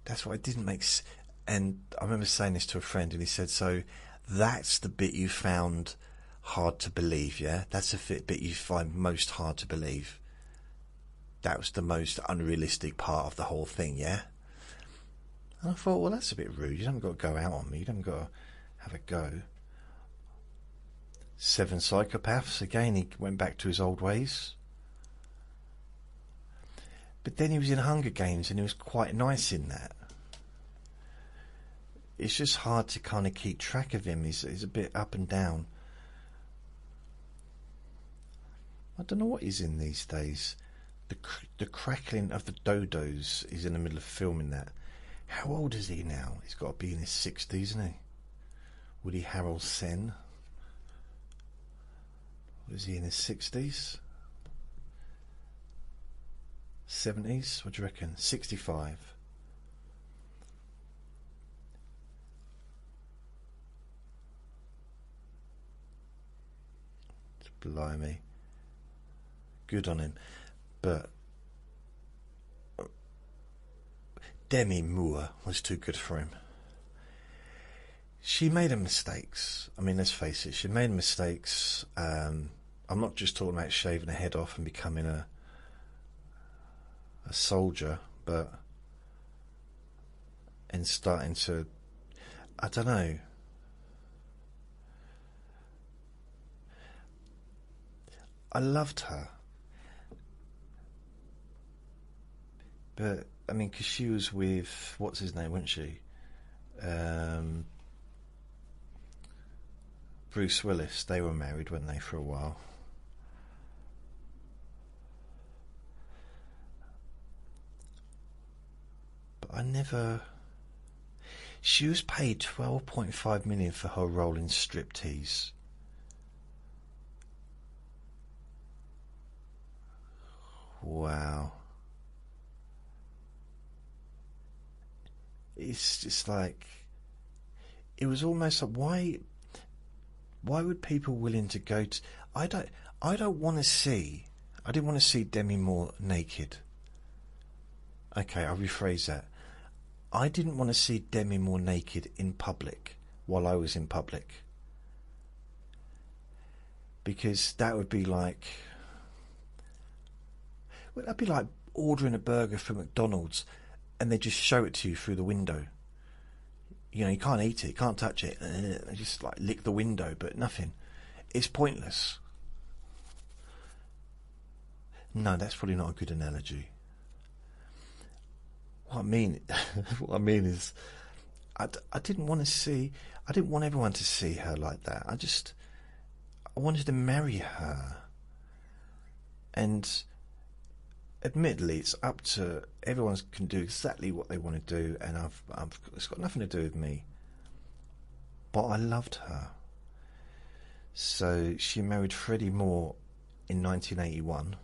That's what it didn't make sense. And I remember saying this to a friend, and he said, so that's the bit you found hard to believe, yeah? That's the bit you find most hard to believe. That was the most unrealistic part of the whole thing, yeah? And I thought, well, that's a bit rude. You haven't got to go out on me. You haven't got to have a go. Seven Psychopaths. Again, he went back to his old ways. But then he was in Hunger Games, and he was quite nice in that. It's just hard to kind of keep track of him. He's a bit up and down. I don't know what he's in these days. The crackling of the dodos is in the middle of filming that. How old is he now? He's got to be in his 60s, isn't he? Woody Harrelson. Was he in his 60s? 70s? What do you reckon? 65. Blimey. Good on him. But Demi Moore was too good for him. She made her mistakes. I mean, let's face it, she made mistakes. I'm not just talking about shaving her head off and becoming a soldier, but and starting to, I don't know. I loved her. But, I mean, because she was with, what's his name, wasn't she? Bruce Willis. They were married, weren't they, for a while? But I never... She was paid $12.5 million for her role in Striptease. Wow. It's just like, it was almost like, why would people willing to go to, I didn't want to see Demi Moore naked. Okay, I'll rephrase that. I didn't want to see Demi Moore naked in public while I was in public. Because that would be like, well, that'd be like ordering a burger from McDonald's and they just show it to you through the window. You know, you can't eat it, you can't touch it. They just like lick the window, but nothing. It's pointless. No, that's probably not a good analogy. What I mean is, I didn't want everyone to see her like that. I wanted to marry her. And admittedly, it's up to everyone can do exactly what they want to do, and it's got nothing to do with me. But I loved her. So she married Freddie Moore in 1981.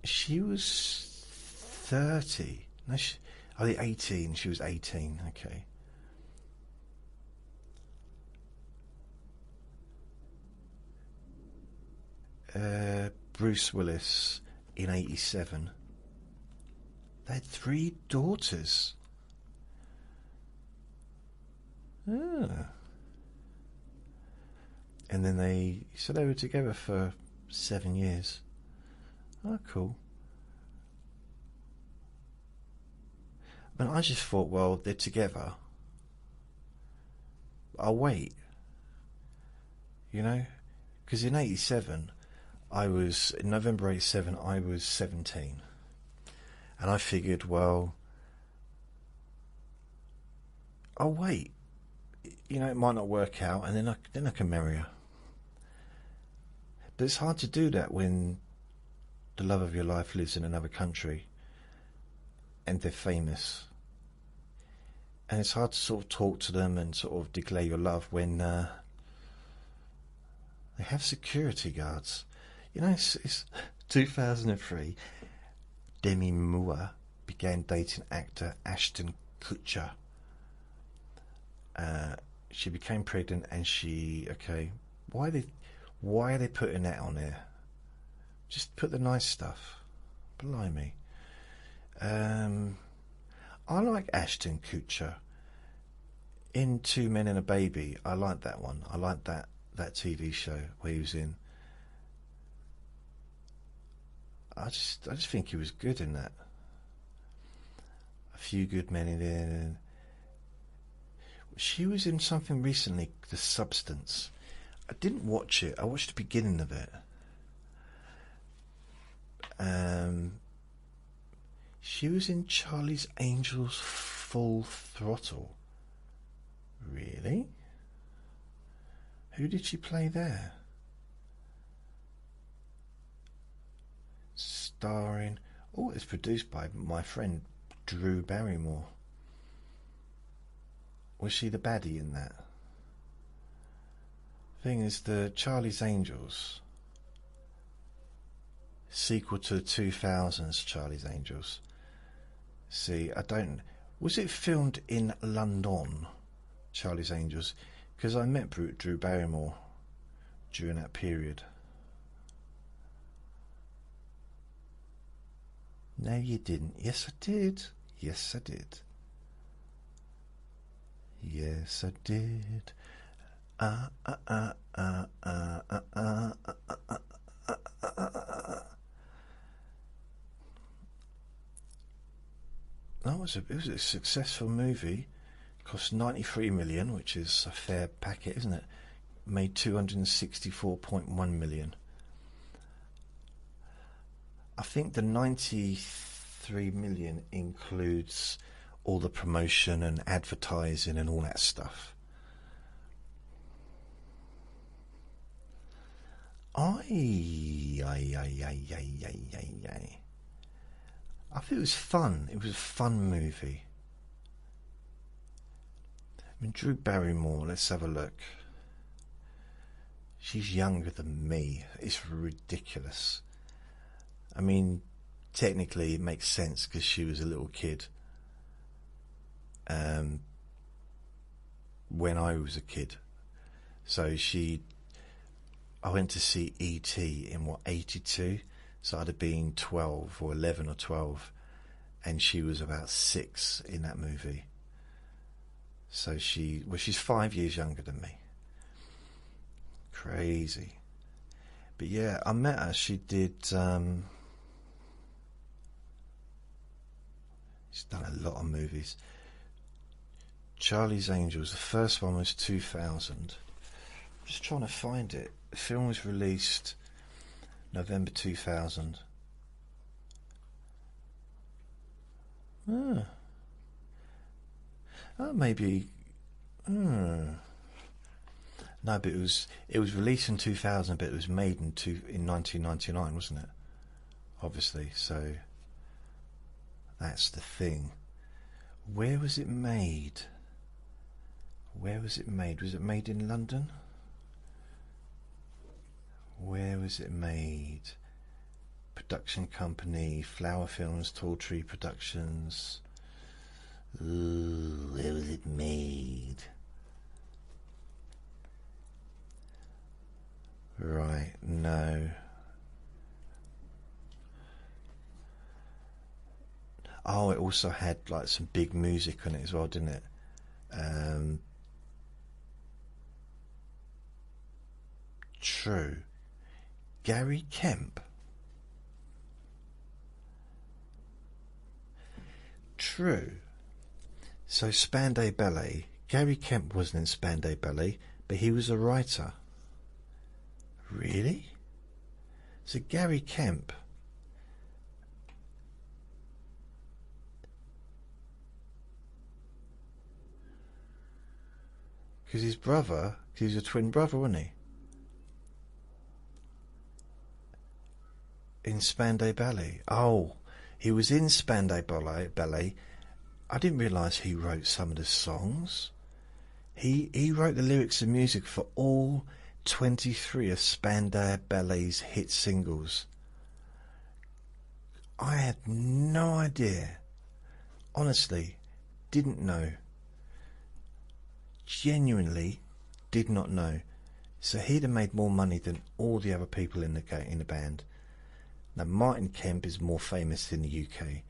She was 30. No, I think 18. She was 18. Okay. Bruce Willis in 87. They had 3 daughters. Ah. And then they were together for 7 years. Oh, cool. But I just thought, well, they're together. I'll wait. You know? Because in 87, in November 87, I was 17. And I figured, well, I'll wait. You know, it might not work out, and then I can marry her. But it's hard to do that when the love of your life lives in another country and they're famous. And it's hard to sort of talk to them and sort of declare your love when they have security guards. You know, it's 2003. Demi Moore began dating actor Ashton Kutcher. She became pregnant, and why are they putting that on there? Just put the nice stuff. Blimey. I like Ashton Kutcher. In Two Men and a Baby, I like that one. I like that TV show where he was in. I just think he was good in that. A Few Good Men in there. She was in something recently, The Substance. I didn't watch it. I watched the beginning of it. She was in Charlie's Angels Full Throttle. Really? Who did she play there? Starring... Oh, it's produced by my friend Drew Barrymore. Was she the baddie in that? Thing is, the Charlie's Angels, sequel to the 2000s Charlie's Angels. See, I don't... Was it filmed in London, Charlie's Angels? Because I met Drew Barrymore during that period. No, you didn't. Yes, I did. Yes, I did. Yes, I did. It was a successful movie. Cost 93 million, which is a fair packet, isn't it? Made 264.1 million. I think the 93 million includes all the promotion and advertising and all that stuff. I think it was fun. It was a fun movie. I mean, Drew Barrymore, let's have a look. She's younger than me. It's ridiculous. I mean, technically it makes sense because she was a little kid when I was a kid. So I went to see E.T. in 82, so I'd have been 12 or 11 or 12, and she was about 6 in that movie. So she's 5 years younger than me. Crazy. But yeah, I met her. She did... she's done a lot of movies. Charlie's Angels, the first one was 2000. I'm just trying to find it. The film was released November 2000. Maybe. No, but it was released in 2000, but it was made in 1999, wasn't it? Obviously, so that's the thing. Where was it made? Where was it made? Was it made in London? Where was it made? Production company, Flower Films, Tall Tree Productions. Ooh, where was it made? Right, no. Oh, it also had like some big music on it as well, didn't it? True. Gary Kemp. True. So Spandau Ballet. Gary Kemp wasn't in Spandau Ballet, but he was a writer. Really? So Gary Kemp. Because his brother, because he's a twin brother, wasn't he? In Spandau Ballet. Oh, he was in Spandau Ballet. I didn't realise he wrote some of the songs. He wrote the lyrics and music for all 23 of Spandau Ballet's hit singles. I had no idea. Honestly, didn't know. Genuinely did not know. So he'd have made more money than all the other people in the band. Now Martin Kemp is more famous in the UK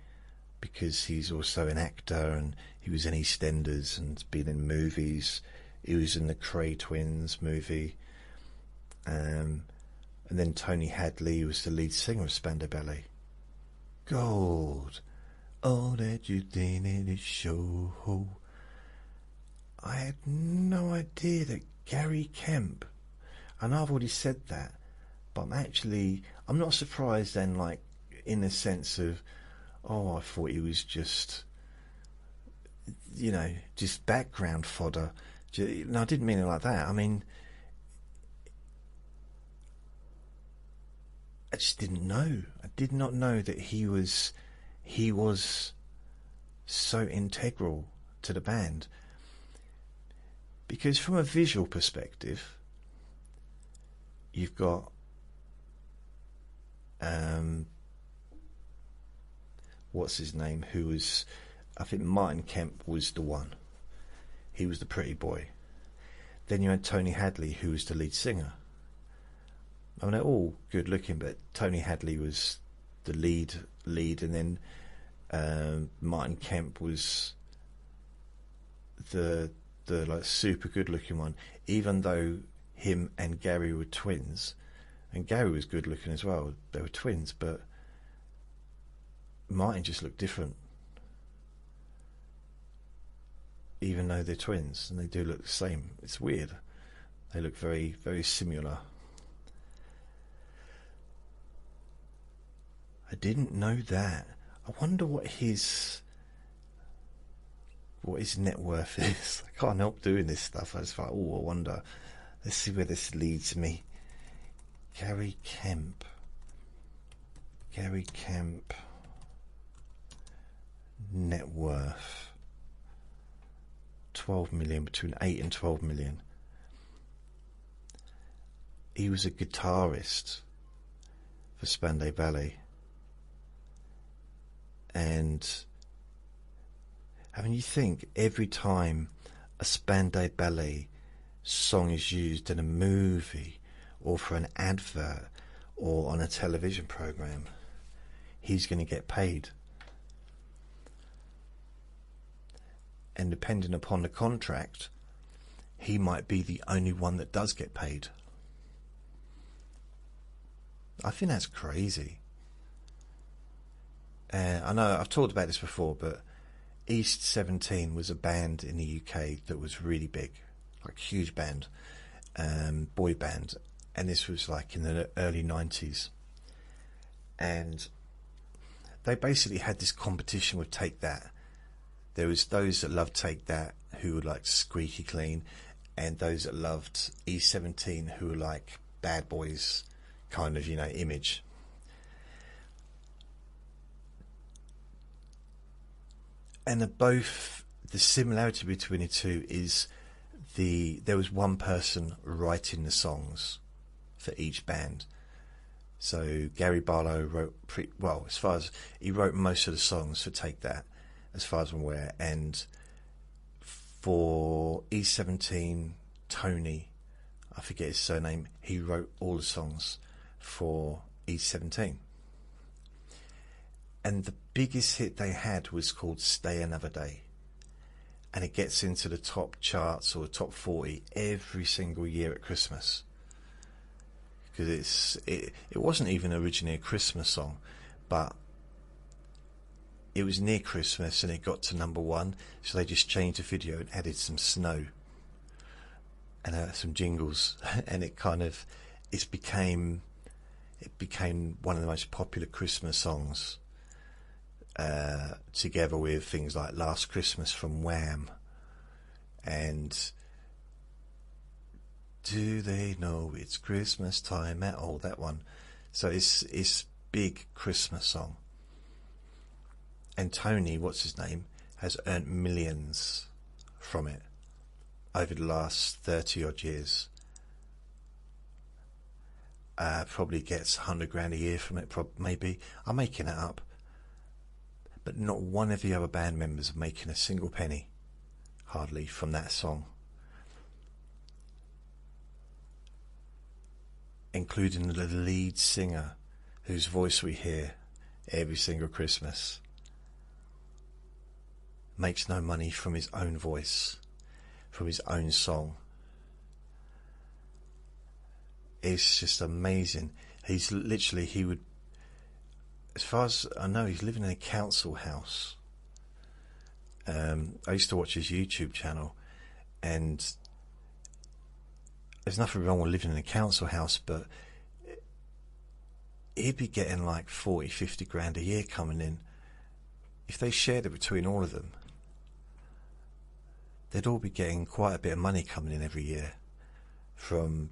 because he's also an actor, and he was in EastEnders and been in movies. He was in the Cray Twins movie, and then Tony Hadley was the lead singer of Spandau Ballet. Gold, all that you did in this show. I had no idea that Gary Kemp, and I've already said that, but I'm not surprised then, like, in the sense of, oh, I thought he was just, just background fodder. No, I didn't mean it like that. I mean, I just didn't know. I did not know that he was so integral to the band. Because from a visual perspective, you've got what's his name, who was, I think Martin Kemp was the one. He was the pretty boy. Then you had Tony Hadley, who was the lead singer. I mean, they're all good looking, but Tony Hadley was the lead, and then Martin Kemp was the like super good looking one, even though him and Gary were twins, and Gary was good looking as well. They were twins, but Martin just looked different, even though they're twins, and they do look the same. It's weird. They look very, very similar. I didn't know that. I wonder what his net worth is. I can't help doing this stuff. I just thought, oh, I wonder. Let's see where this leads me. Gary Kemp. Net worth. 12 million, between 8 and 12 million. He was a guitarist for Spandau Ballet. And I mean, you think every time a Spandau Ballet song is used in a movie or for an advert or on a television program, he's going to get paid. And depending upon the contract, he might be the only one that does get paid. I think that's crazy. I know I've talked about this before, but East 17 was a band in the UK that was really big, like huge band, boy band, and this was like in the early 90s. And they basically had this competition with Take That. There was those that loved Take That who were like Squeaky Clean, and those that loved East 17 who were like Bad Boys kind of, image. And the similarity between the two is there was one person writing the songs for each band. So Gary Barlow wrote he wrote most of the songs for Take That, as far as I'm aware, and for E17, Tony, I forget his surname, he wrote all the songs for E17. And the biggest hit they had was called Stay Another Day. And it gets into the top charts or the top 40 every single year at Christmas. Because it wasn't even originally a Christmas song, but it was near Christmas and it got to #1. So they just changed the video and added some snow and some jingles. And it became one of the most popular Christmas songs. Together with things like Last Christmas from Wham and Do They Know It's Christmas Time at All, that one. So it's big Christmas song. And Tony, what's his name, has earned millions from it over the last 30 odd years. Probably gets 100 grand a year from it, maybe. I'm making it up. But not one of the other band members are making a single penny, hardly, from that song. Including the lead singer, whose voice we hear every single Christmas. Makes no money from his own voice, from his own song. It's just amazing. He would, as far as I know, he's living in a council house. I used to watch his YouTube channel, And there's nothing wrong with living in a council house, but he'd be getting like 40, 50 grand a year coming in. If they shared it between all of them, they'd all be getting quite a bit of money coming in every year from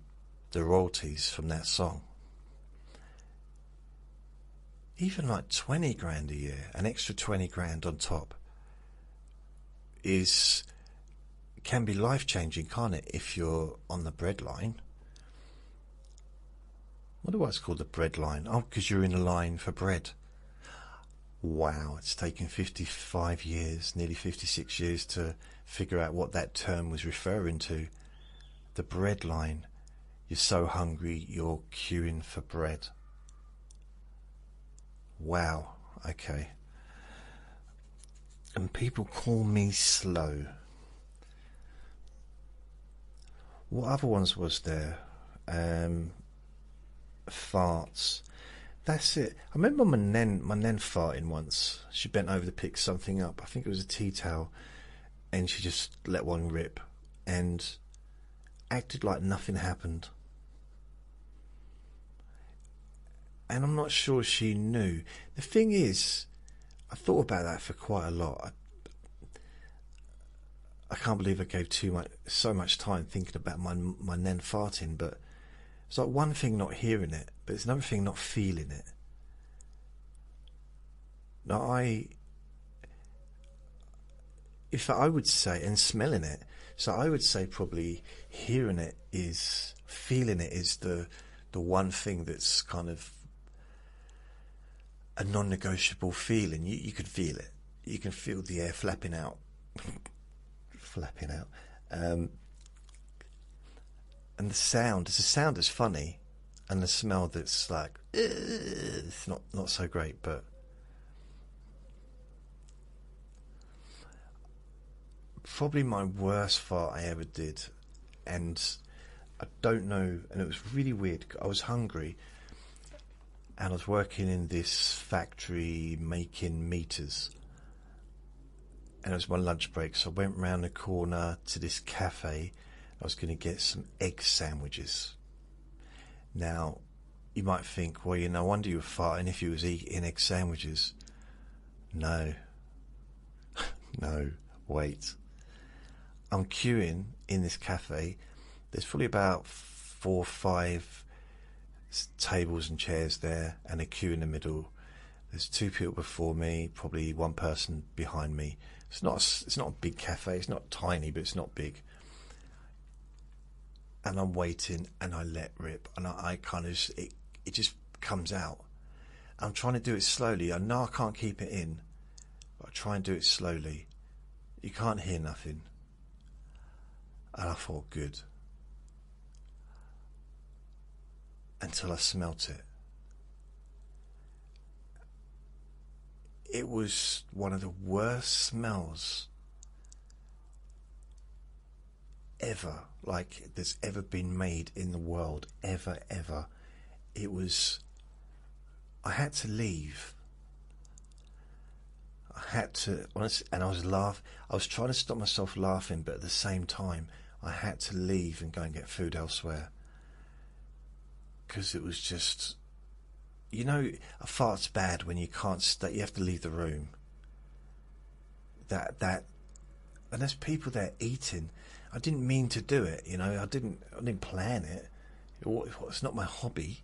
the royalties from that song. Even like 20 grand a year, an extra 20 grand on top, can be life-changing, can't it, if you're on the breadline? I wonder why it's called the bread line. Oh, because you're in a line for bread. Wow, it's taken 55 years, nearly 56 years to figure out what that term was referring to. The bread line. You're so hungry, you're queuing for bread. Wow, okay. And people call me slow. What other ones was there? Farts. That's it. I remember my nan farting once. She bent over to pick something up. I think it was a tea towel, and she just let one rip and acted like nothing happened. And I'm not sure she knew. The thing is, I thought about that for quite a lot. I can't believe I gave so much time thinking about my nan farting, but it's like one thing not hearing it, but it's another thing not feeling it. Now I would say, and smelling it, so I would say probably hearing it is, feeling it is the one thing that's kind of a non-negotiable feeling. You can feel it. You can feel the air flapping out. Flapping out. And the sound, it's a sound that's funny, and the smell that's like, it's not so great, but probably my worst fart I ever did, and I don't know, and it was really weird. I was hungry, and I was working in this factory making meters, and it was my lunch break, so I went round the corner to this cafe. I was going to get some egg sandwiches. Now, you might think, well, no wonder you were farting if you was eating egg sandwiches. No. No, wait. I'm queuing in this cafe. There's probably about 4 or 5 tables and chairs there, and a queue in the middle. There's 2 people before me, probably 1 person behind me. It's not a big cafe. It's not tiny, but it's not big. And I'm waiting, and I let rip, and I kind of it just comes out. I'm trying to do it slowly. I know I can't keep it in, but I try and do it slowly. You can't hear nothing. And I thought, good. Until I smelt it. It was one of the worst smells ever, like there's ever been made in the world, ever. It was, I had to leave. I had to, honestly, and I was trying to stop myself laughing, but at the same time, I had to leave and go and get food elsewhere. Because it was just, a fart's bad when you can't stay, you have to leave the room. And there's people there eating. I didn't mean to do it, I didn't plan it. It's not my hobby.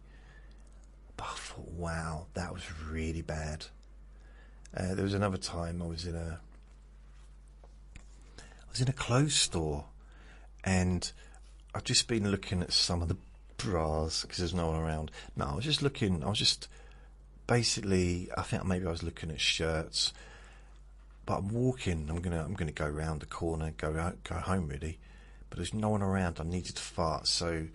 But I thought, wow, that was really bad. There was another time I was in a clothes store, and I've just been looking at some of the bras because there's no one around. No, I was just basically, I think maybe I was looking at shirts. But I'm walking. I'm gonna go around the corner, go home really. But there's no one around. I needed to fart, so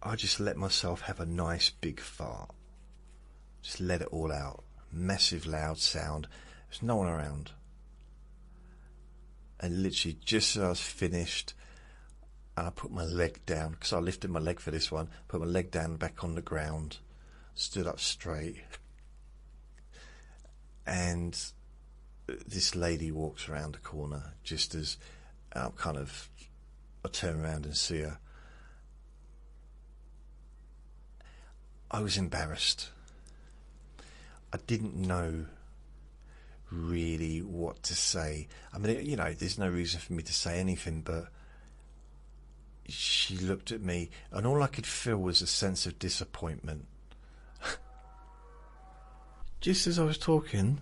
I just let myself have a nice big fart. Just let it all out. Massive loud sound. There's no one around. And literally, just as I was finished, and I put my leg down because I lifted my leg for this one. Put my leg down, back on the ground, stood up straight, and this lady walks around the corner just as I turn around and see her. I was embarrassed. I didn't know really what to say. I mean, there's no reason for me to say anything, but she looked at me and all I could feel was a sense of disappointment. Just as I was talking,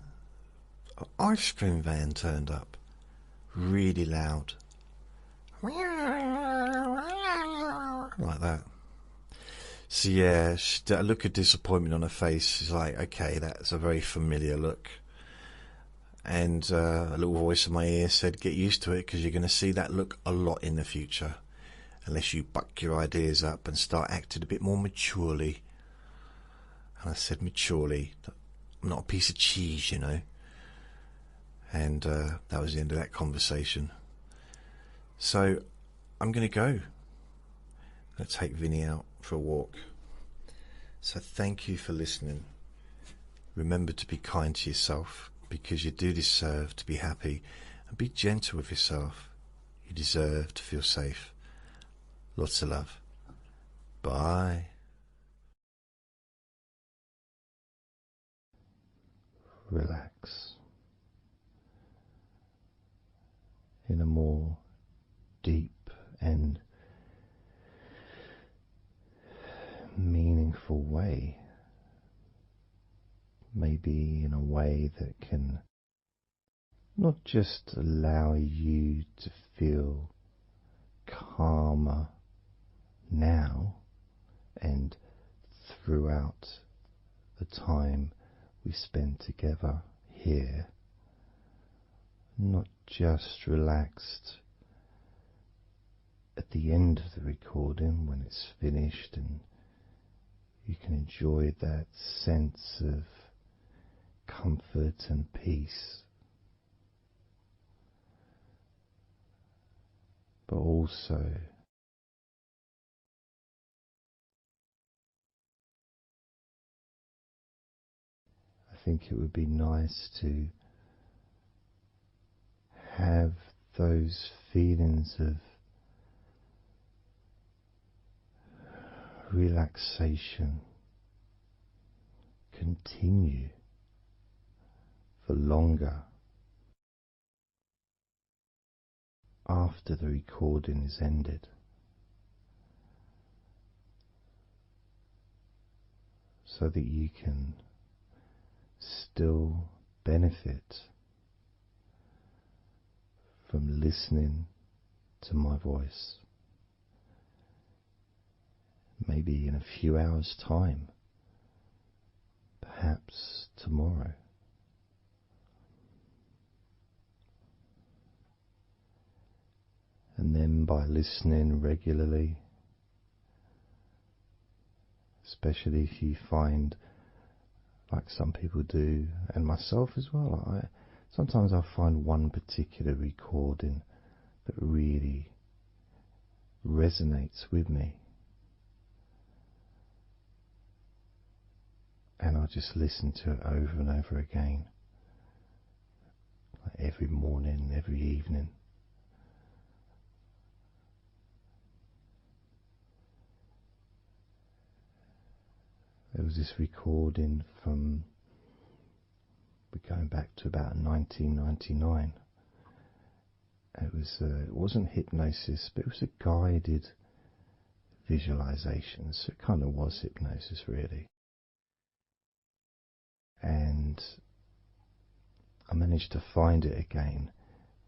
an ice cream van turned up, really loud. Like that. So yeah, a look of disappointment on her face. She's like, okay, that's a very familiar look. And a little voice in my ear said, get used to it, because you're going to see that look a lot in the future, unless you buck your ideas up and start acting a bit more maturely. And I said, maturely? I'm not a piece of cheese, And that was the end of that conversation. So I'm going to go. I'm going to take Vinny out for a walk. So thank you for listening. Remember to be kind to yourself, because you do deserve to be happy, and be gentle with yourself. You deserve to feel safe. Lots of love. Bye. Relax in a more deep and meaningful way. Maybe in a way that can not just allow you to feel calmer now and throughout the time we spend together here, not just relaxed at the end of the recording when it's finished and you can enjoy that sense of comfort and peace, but also I think it would be nice to have those feelings of relaxation continue for longer after the recording is ended, so that you can still benefit from listening to my voice, maybe in a few hours' time, perhaps tomorrow. And then by listening regularly, especially if you find, like some people do, and myself as well, sometimes I find one particular recording that really resonates with me, and I just listen to it over and over again, like every morning, every evening. There was this recording from, we're going back to about 1999. It wasn't hypnosis, but it was a guided visualization, so it kind of was hypnosis really. And I managed to find it again,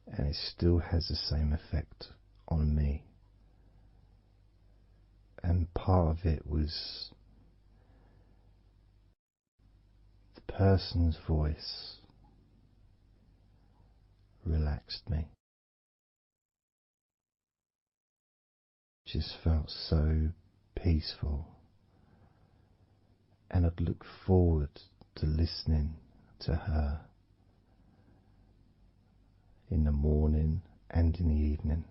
and it still has the same effect on me. And part of it was the person's voice relaxed me. Just felt so peaceful, and I'd look forward to listening to her in the morning and in the evening.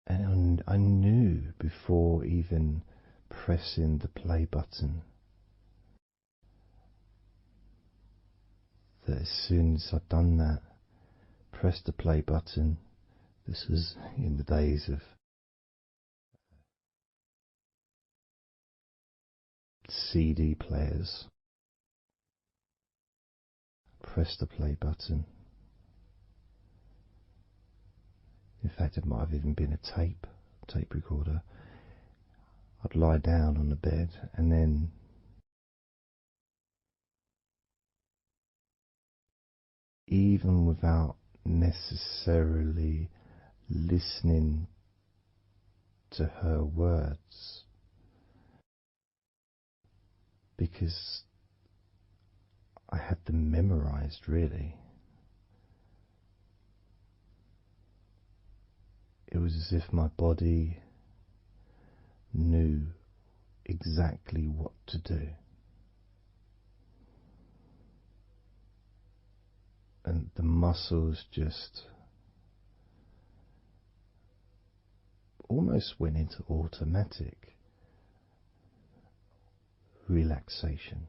And I knew before even pressing the play button that as soon as I'd done that, pressed the play button, this was in the days of CD players, pressed the play button. In fact, it might have even been a tape recorder. I'd lie down on the bed and then even without necessarily listening to her words, because I had them memorized really. It was as if my body knew exactly what to do. And the muscles just almost went into automatic relaxation.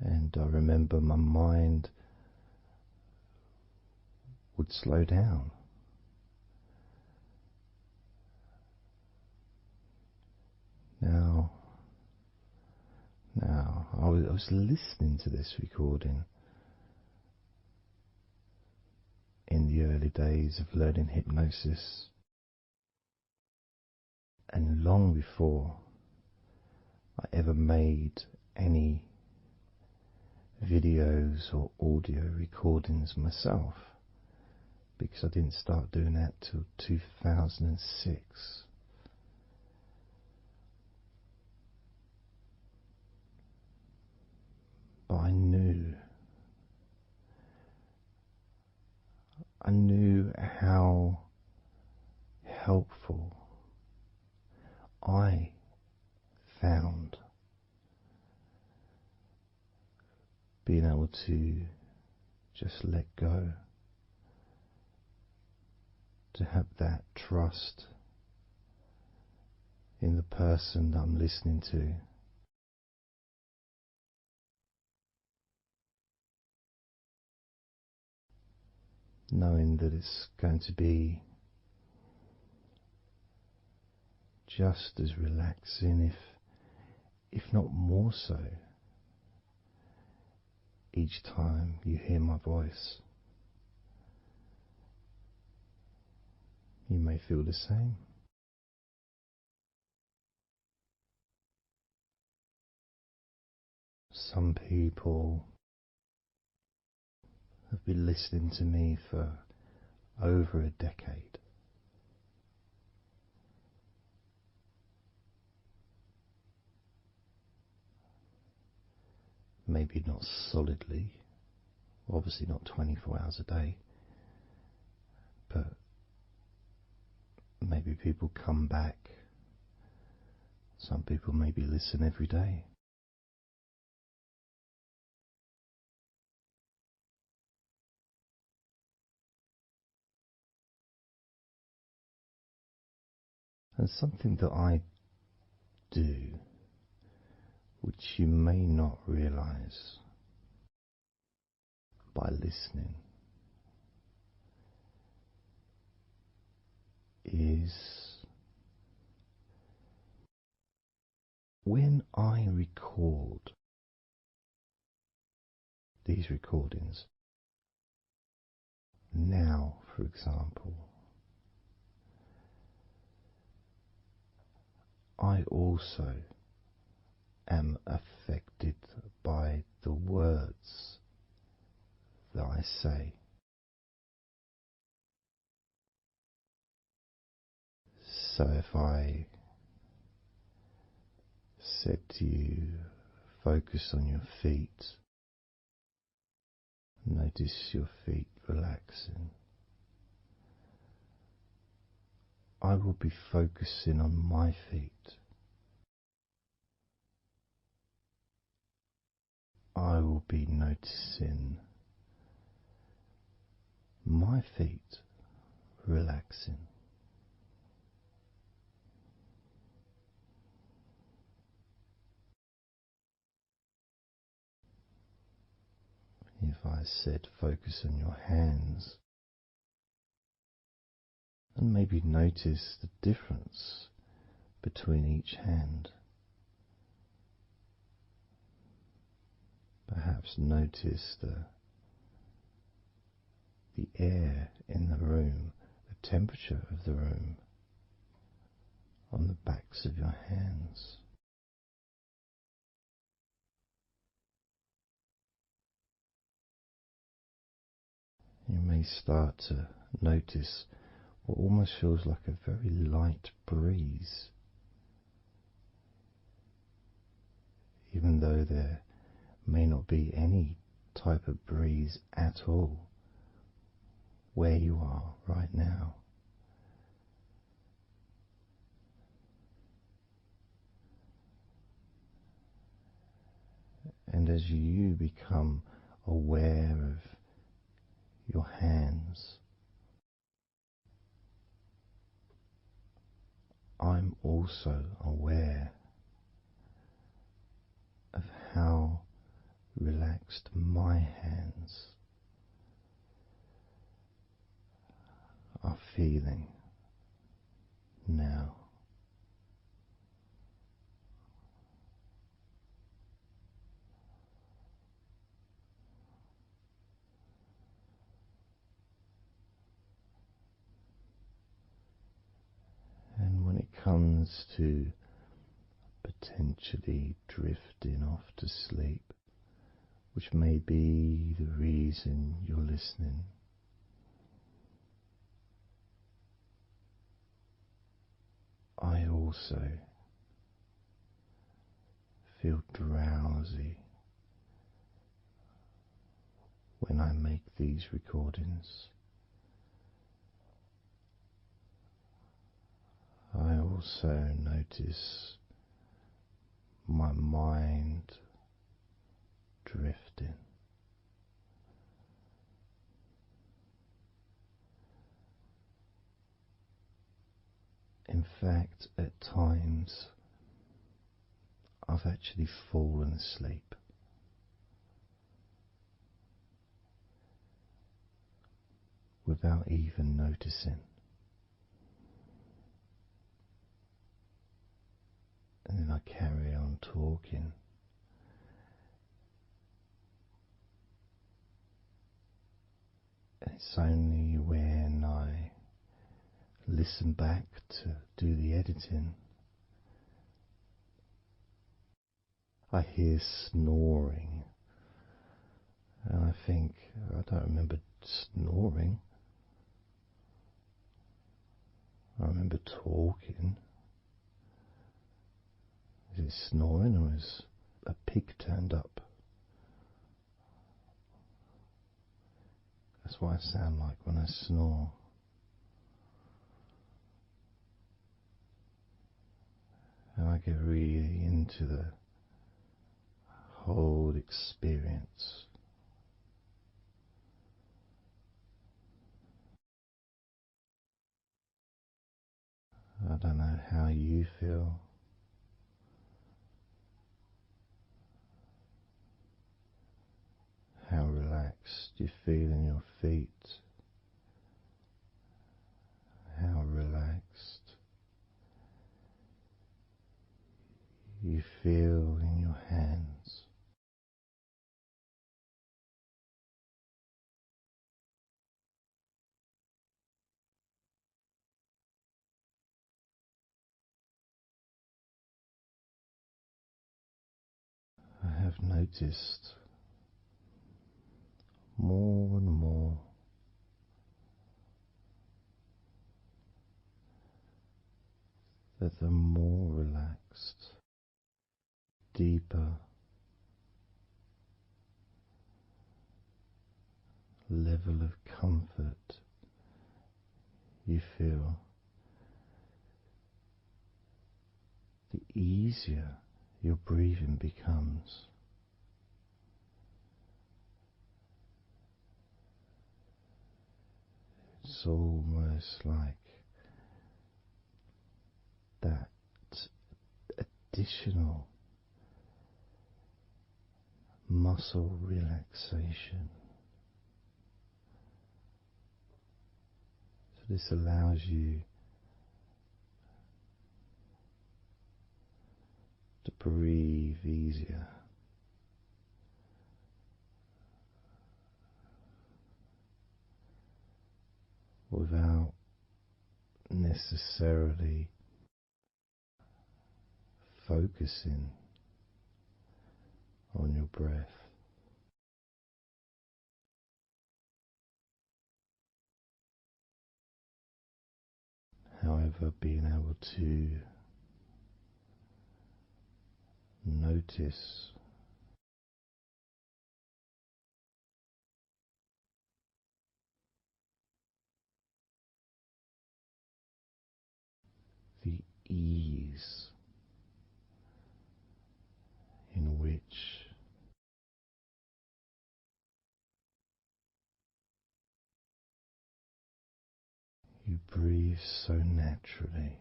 And I remember my mind would slow down. Now, I was listening to this recording in the early days of learning hypnosis, and long before I ever made any videos or audio recordings myself, because I didn't start doing that till 2006. But I knew how helpful I found being able to just let go, to have that trust in the person that I'm listening to. Knowing that it's going to be just as relaxing, if not more so, each time you hear my voice. You may feel the same. Some people have been listening to me for over a decade. Maybe not solidly, obviously not 24 hours a day, but maybe people come back. Some people maybe listen every day. And something that I do, which you may not realize by listening, is when I record these recordings, now for example, I also am affected by the words that I say. So if I said to you, focus on your feet, notice your feet relaxing, I will be focusing on my feet. I will be noticing my feet relaxing. I said, focus on your hands and maybe notice the difference between each hand. Perhaps notice the air in the room, the temperature of the room on the backs of your hands. You may start to notice what almost feels like a very light breeze, even though there may not be any type of breeze at all where you are right now. And as you become aware of your hands, I'm also aware of how relaxed my hands are feeling now. And when it comes to potentially drifting off to sleep, which may be the reason you're listening, I also feel drowsy when I make these recordings. I also notice my mind drifting. In fact, at times I've actually fallen asleep without even noticing. And then I carry on talking. And it's only when I listen back to do the editing I hear snoring. And I think, I don't remember snoring. I remember talking. Is it snoring or is a pig turned up? That's what I sound like when I snore. And I get really into the whole experience. I don't know how you feel. How relaxed you feel in your feet. How relaxed you feel in your hands. I have noticed more and more that the more relaxed, deeper level of comfort you feel, the easier your breathing becomes. It's almost like that additional muscle relaxation This allows you to breathe easier, without necessarily focusing on your breath. However, being able to notice the ease in which you breathe so naturally.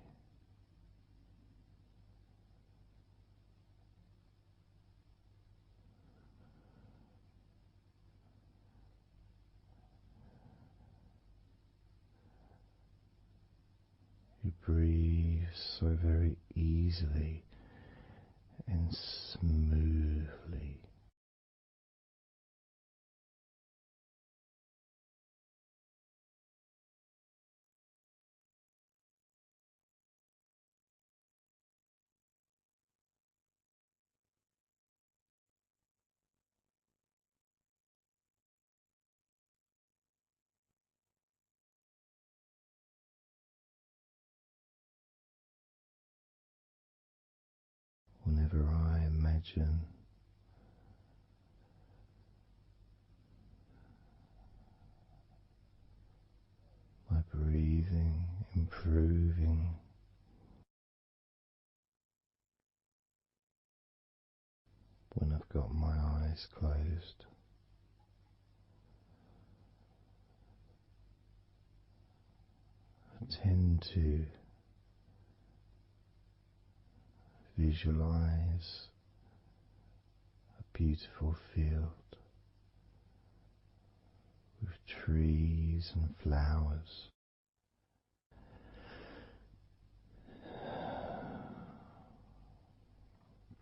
You breathe so very easily and smoothly. Whenever I imagine my breathing improving, when I've got my eyes closed, I tend to visualize a beautiful field with trees and flowers,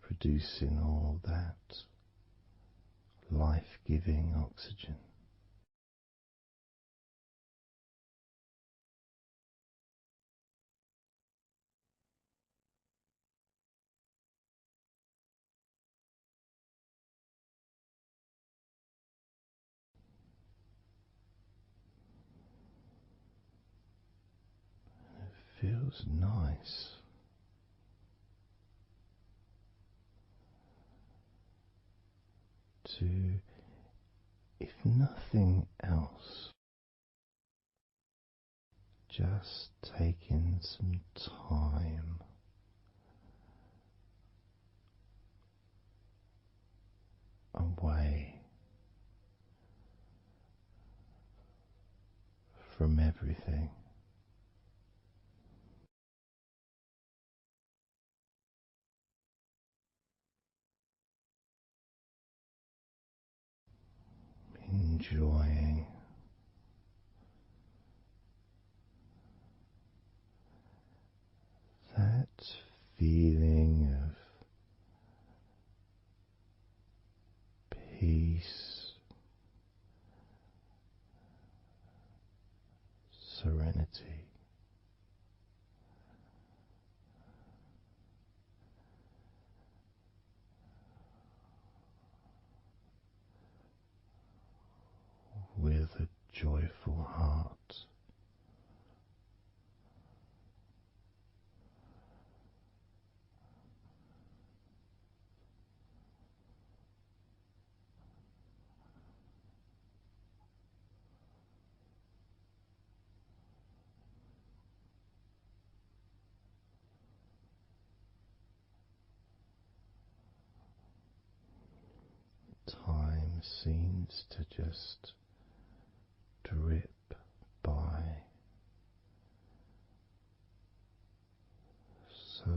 producing all that life-giving oxygen. It feels nice to, if nothing else, just taking some time away from everything. Enjoying that feeling of peace, serenity, with a joyful heart. Time seems to just drip by so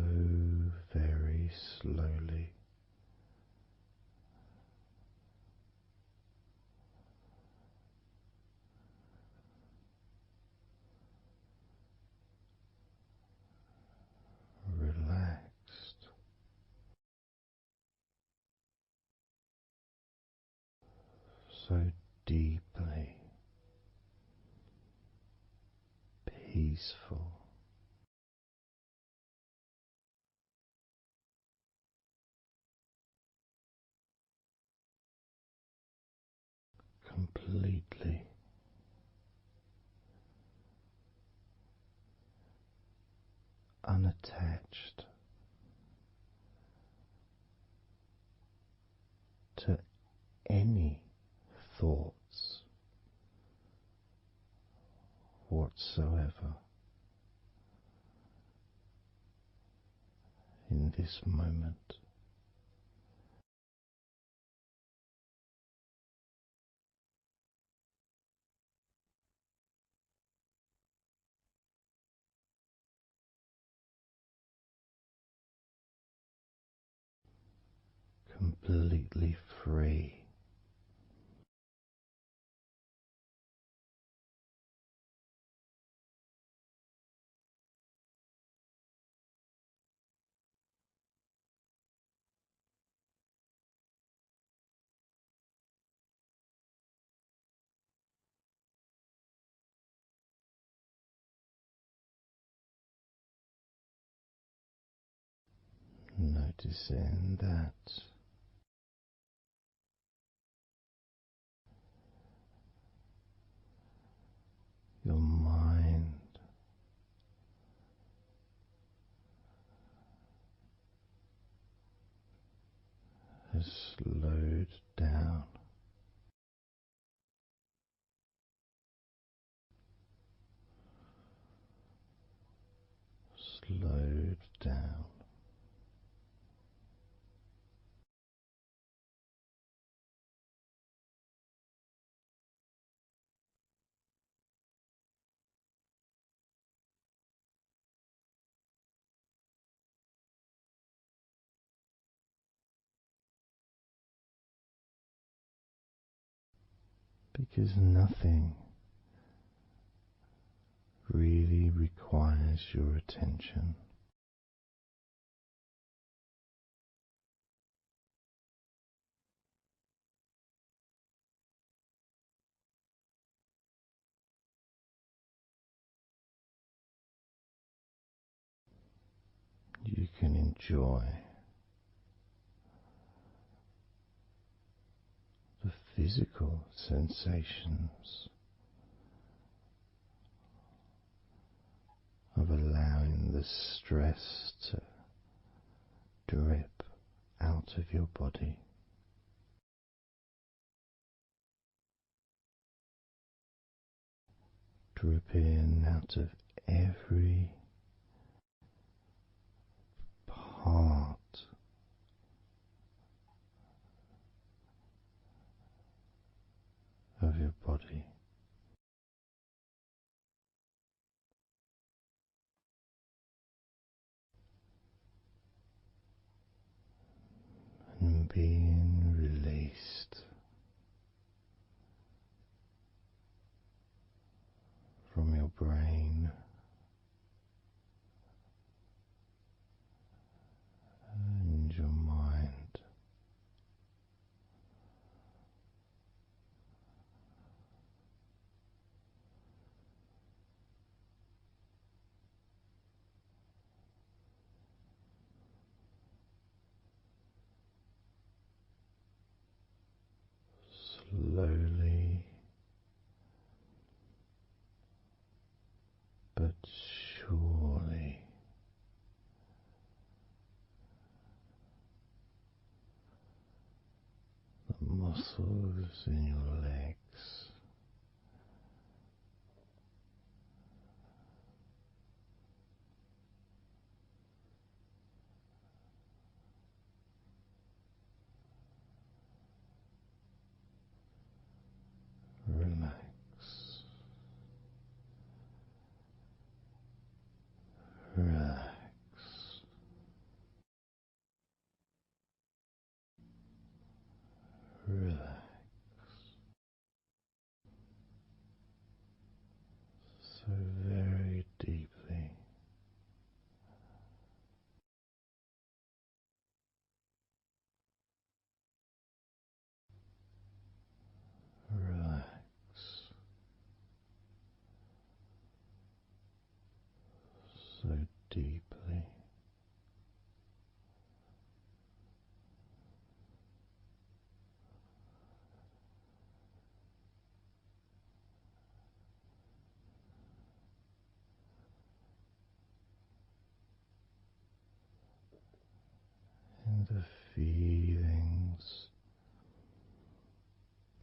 very slowly. so deeply peaceful, completely unattached to any thoughts whatsoever in this moment. Completely free. Noticing that your mind has slowed down, slowed down, because nothing really requires your attention. You can enjoy the physical sensations of allowing the stress to drip out of your body, dripping out of every part of your body. And being released from your brain and your mind. Slowly but surely the muscles in your legs relax, relax, relax. deeply. And the feelings,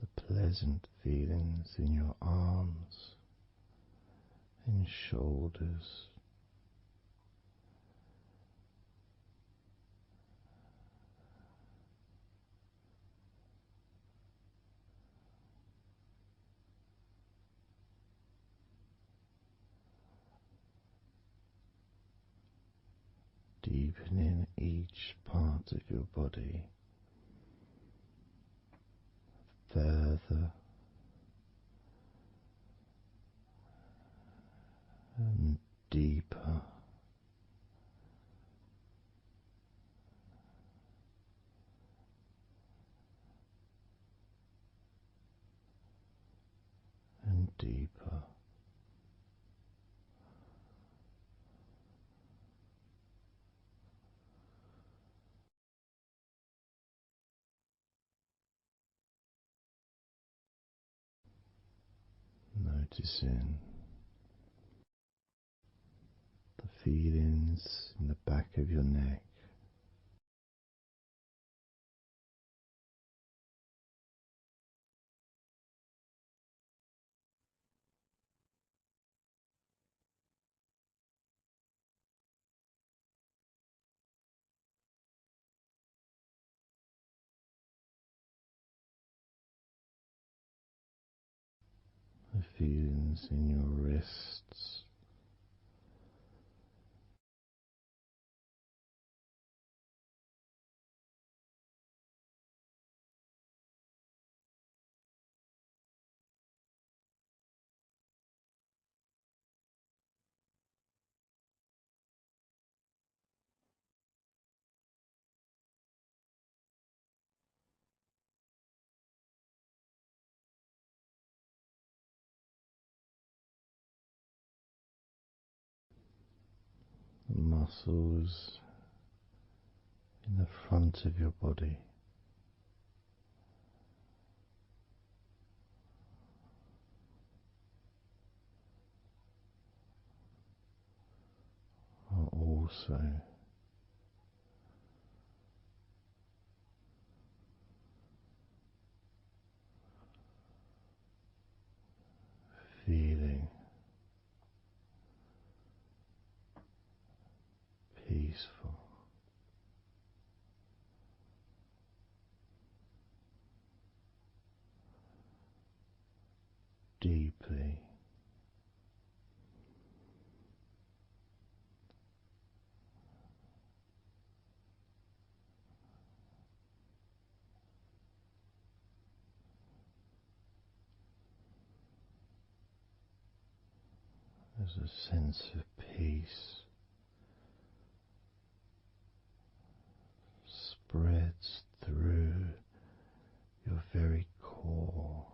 the pleasant feelings in your arms and shoulders, deepening each part of your body further and deeper and deeper. Noticing the feelings in the back of your neck, the feelings in your wrists, the muscles in the front of your body are also feeling peaceful. Deeply there's a sense of peace spreads through your very core.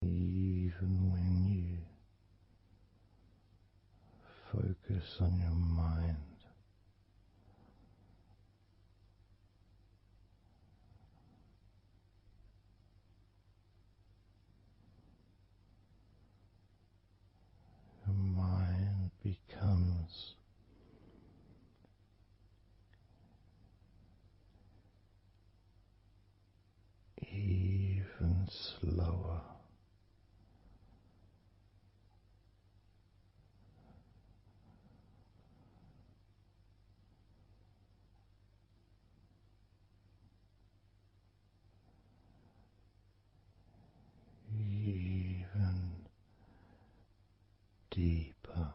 Even when you focus on your mind, your mind becomes even slower. Even deeper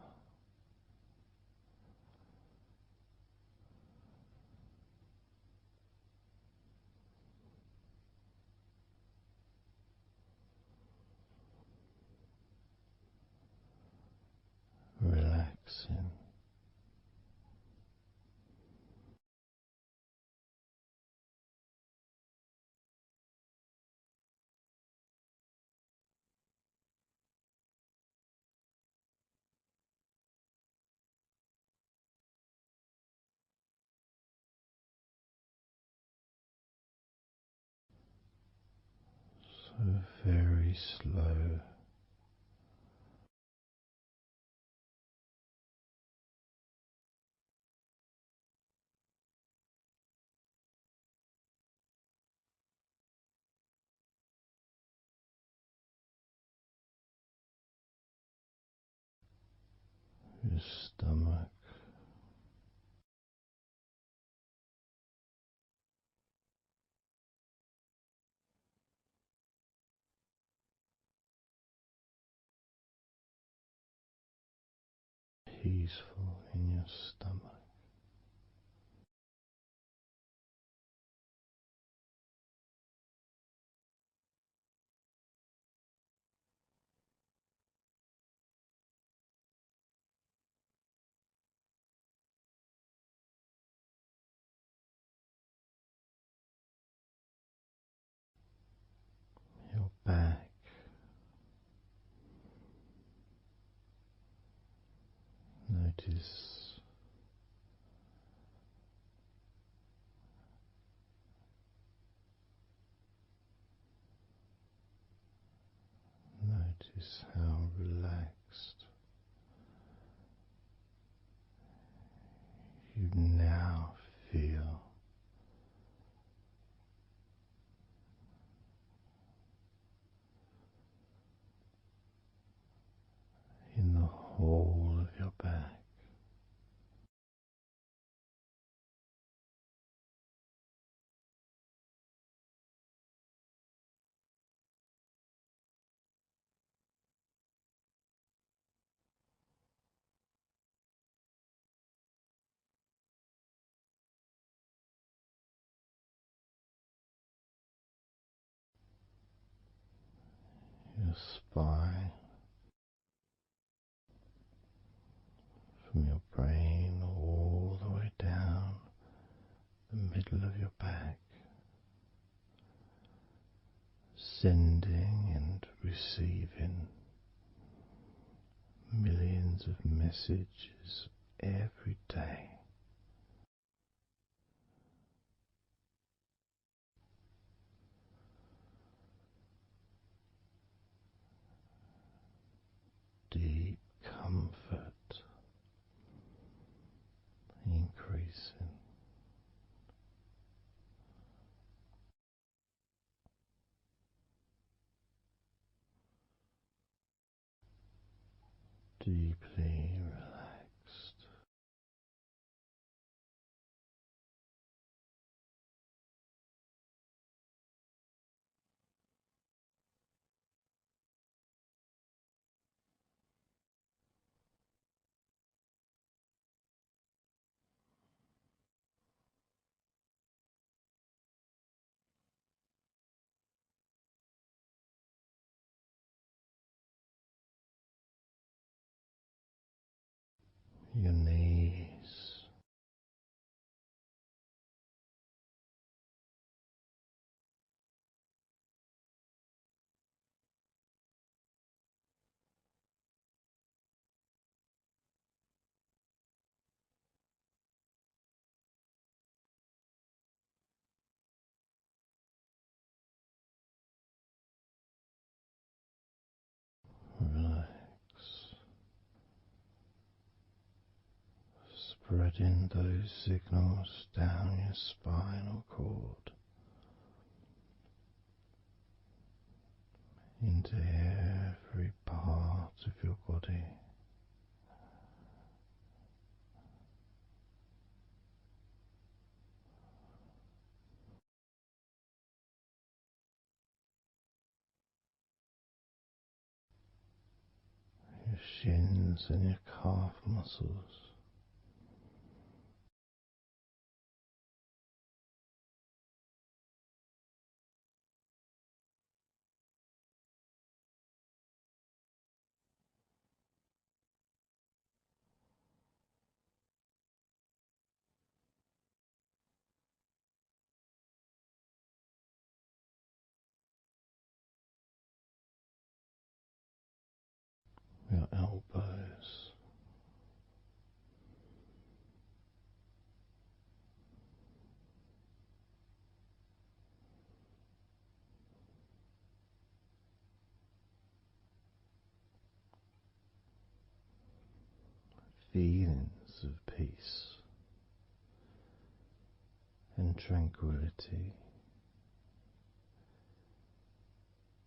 very slow. Your stomach. Peaceful in your stomach. Your back. Notice how relaxed you now feel. In the whole of your back. Your spine, from your brain all the way down the middle of your back, sending and receiving millions of messages every day. Deep comfort increasing. Deeply relaxed. Your knees, relax, spreading those signals down your spinal cord into every part of your body. Your shins and your calf muscles. Your elbows, feelings of peace and tranquility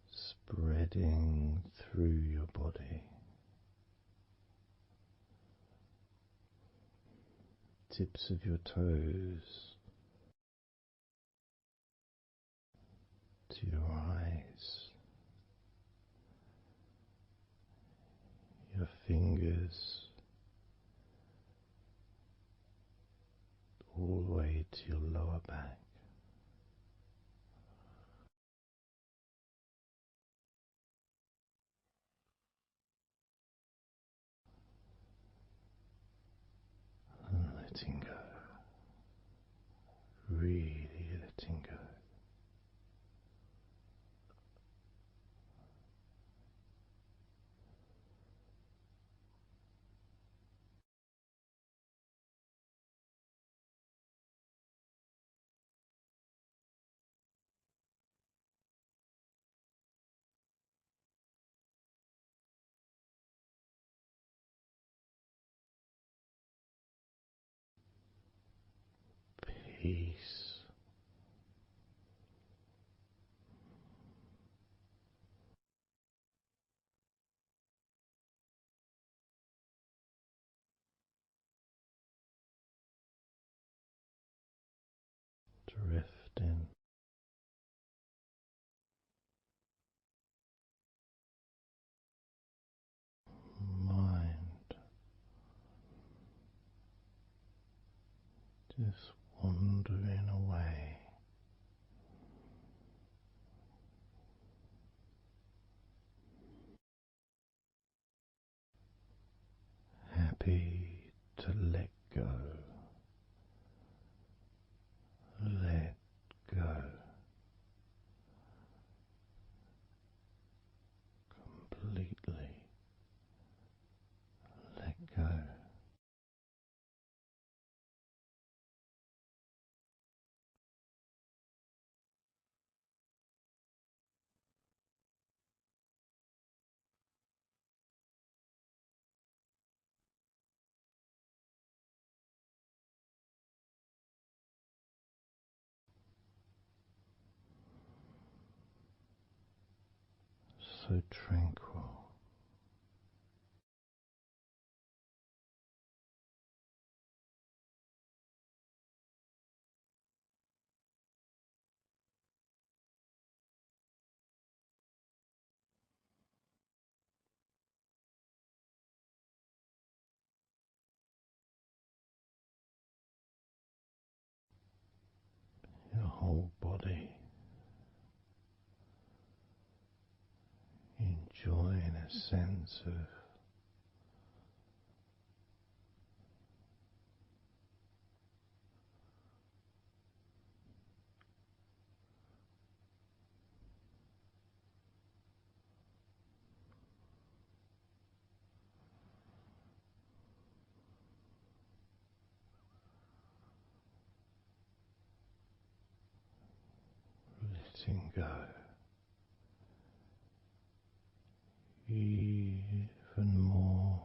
spreading through your body, tips of your toes to your eyes, your fingers all the way to your lower back. And letting go, really letting go. Peace. Drifting. Mind just wandering away. Happy to let go. Let go. Completely let go. So tranquil. Your whole body enjoying a sense of letting go even more.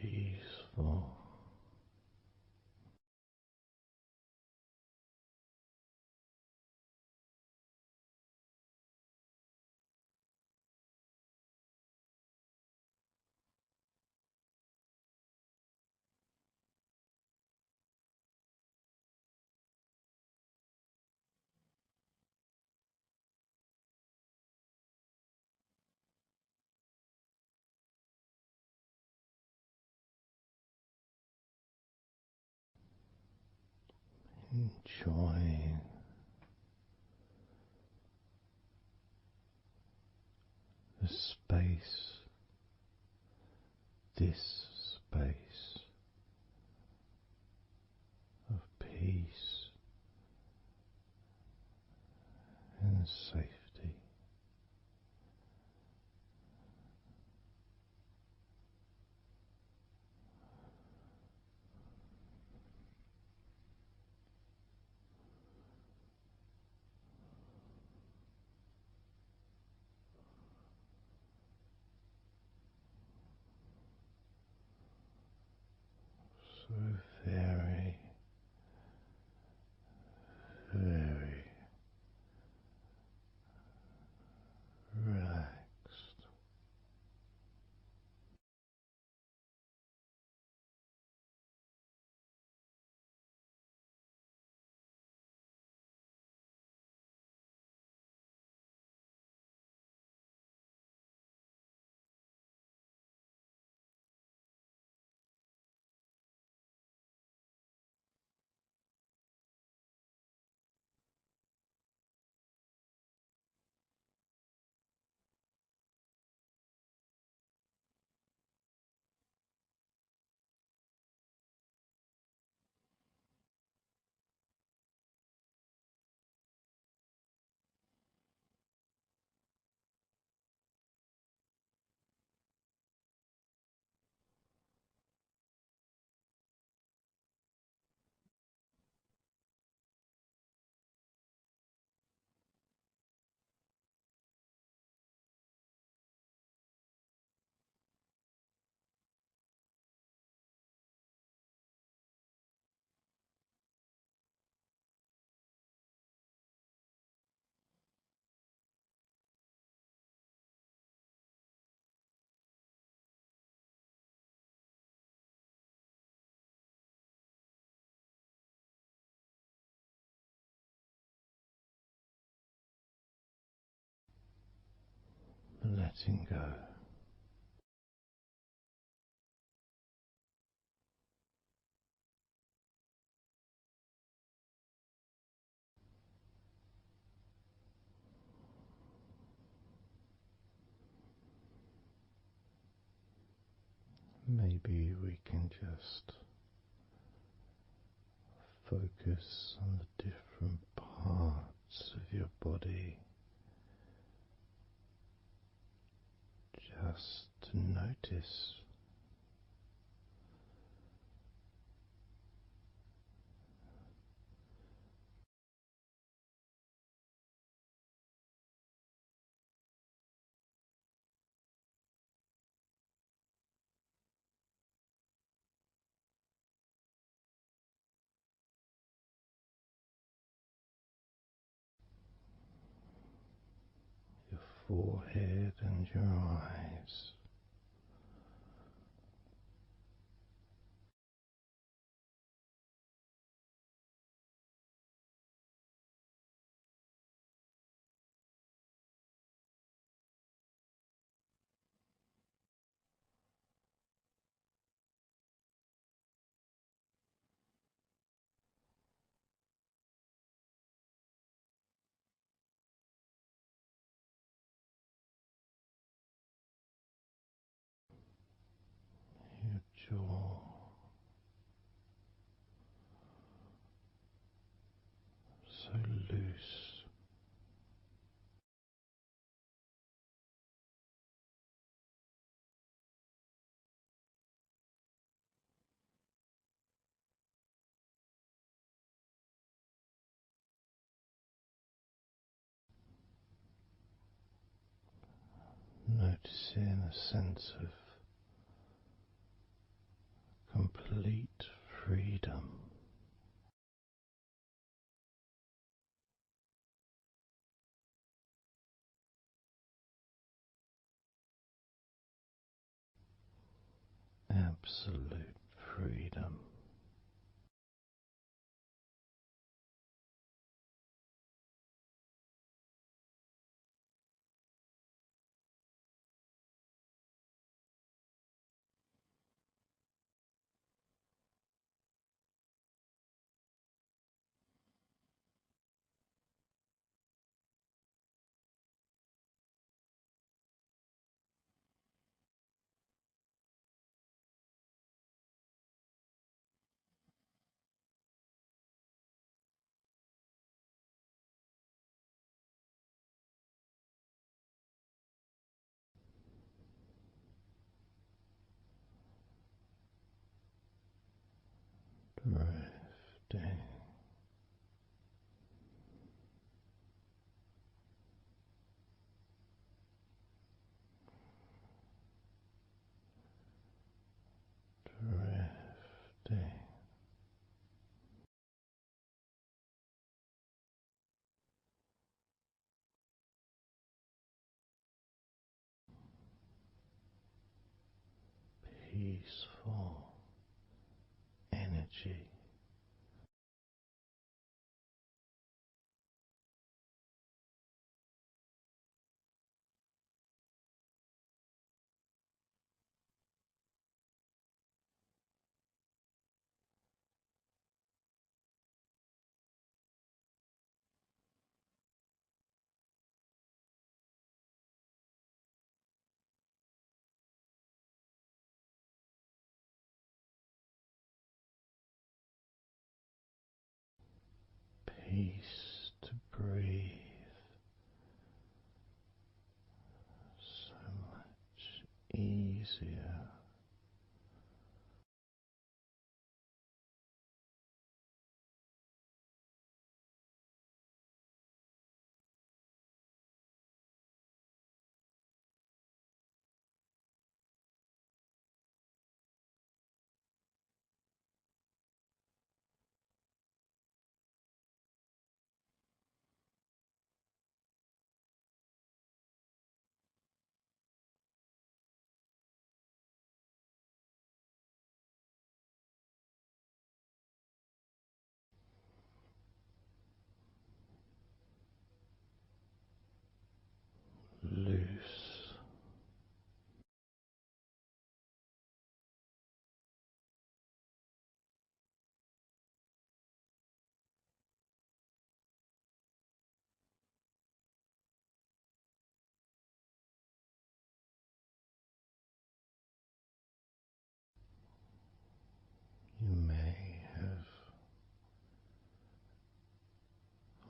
Peaceful. enjoying the space, this space of peace and safety. So very, very relaxed. Letting go. Maybe we can just focus on the different parts of your body, just to notice your forehead and your eyes. Your jaw, so loose. Noticing a sense of complete freedom. Absolute freedom. drifting peaceful energy peace to breathe so much easier. Loose, you may have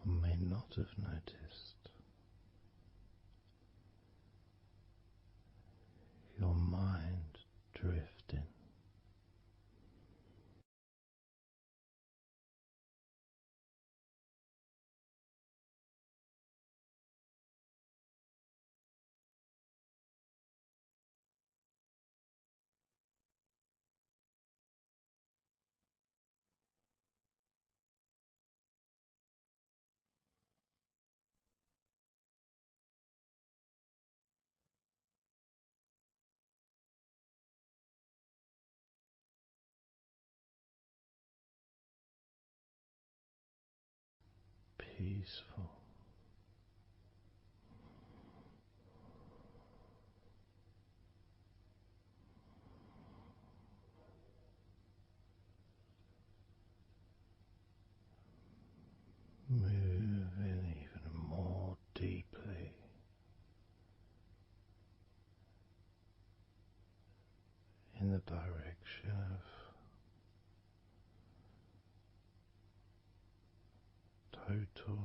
or may not have noticed your mind drifting. Peaceful, moving even more deeply in the direction of total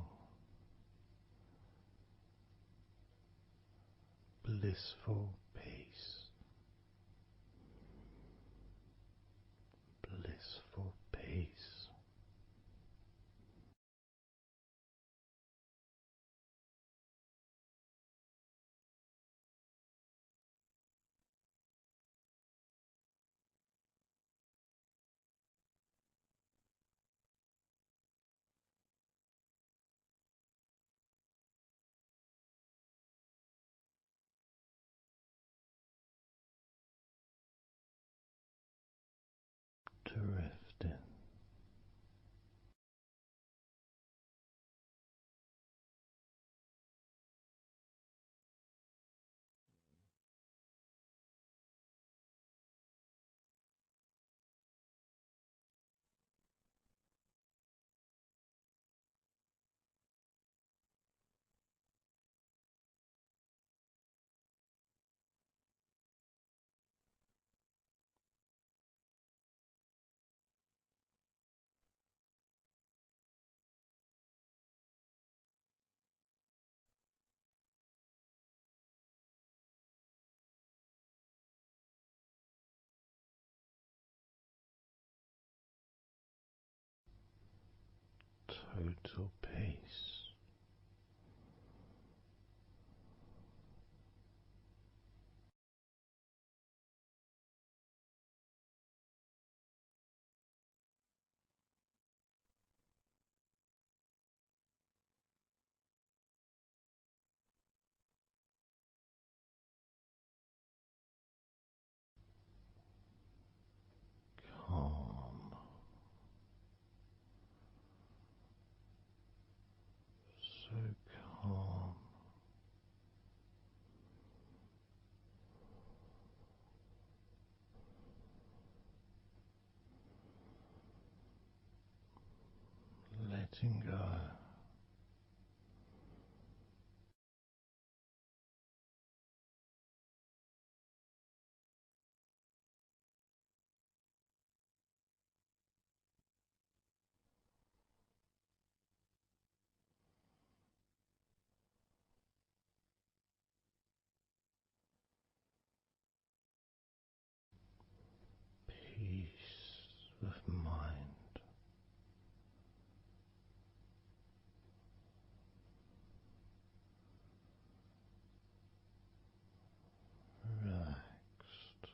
blissful peace, blissful peace. total peace. Calm, so calm, letting go. Peace of mind, relaxed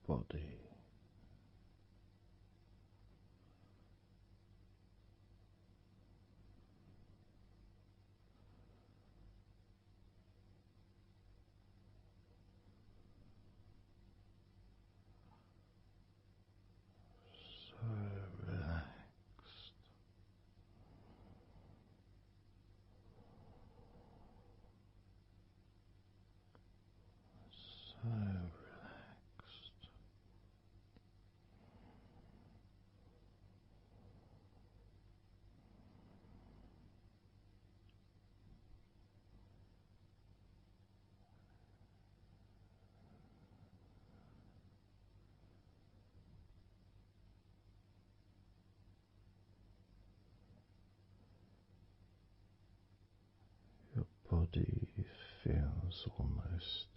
body, so relaxed, so relaxed. Your body feels almost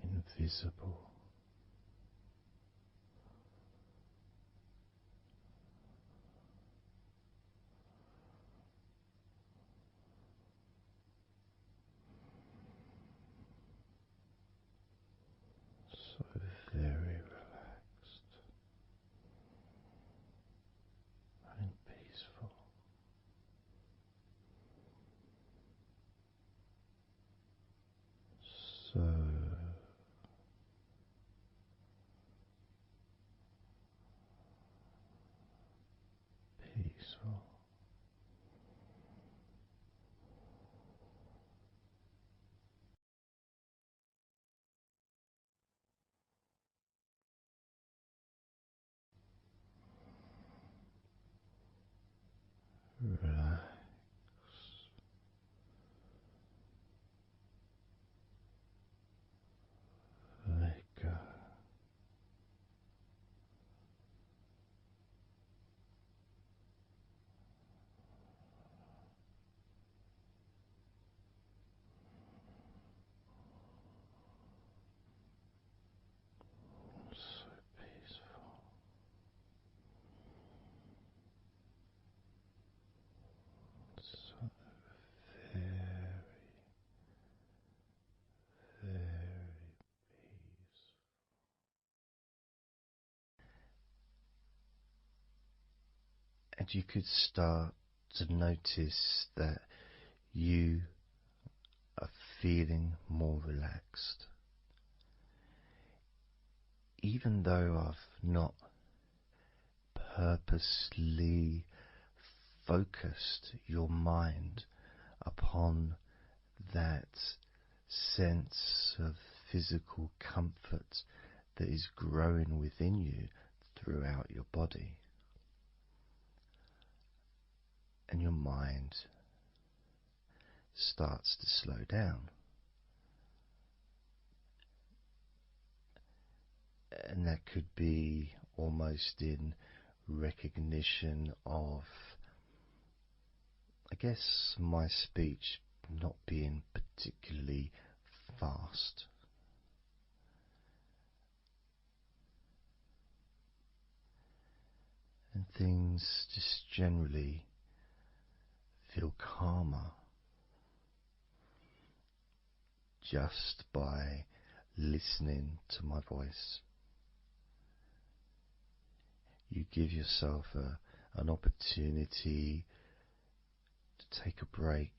invisible. So very relaxed and peaceful. So peaceful. Relax. Let go. So peaceful. So very, very peaceful. And you could start to notice that you are feeling more relaxed. Even though I've not purposely focused your mind upon that sense of physical comfort that is growing within you throughout your body, and your mind starts to slow down. And that could be almost in recognition of, I guess, my speech not being particularly fast. and things just generally feel calmer just by listening to my voice. You give yourself an opportunity to take a break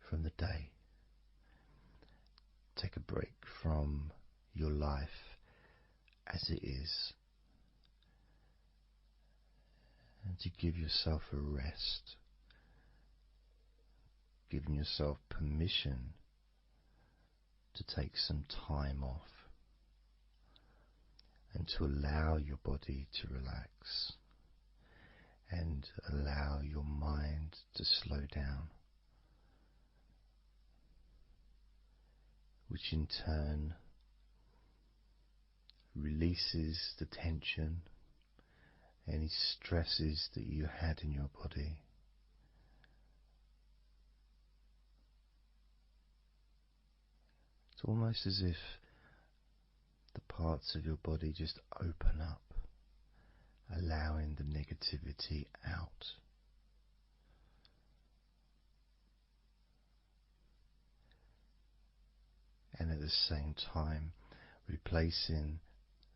from the day, take a break from your life as it is, and to give yourself a rest, giving yourself permission to take some time off and to allow your body to relax and allow your mind to slow down, which in turn releases the tension, any stresses that you had in your body. It's almost as if the parts of your body just open up, allowing the negativity out. And at the same time, replacing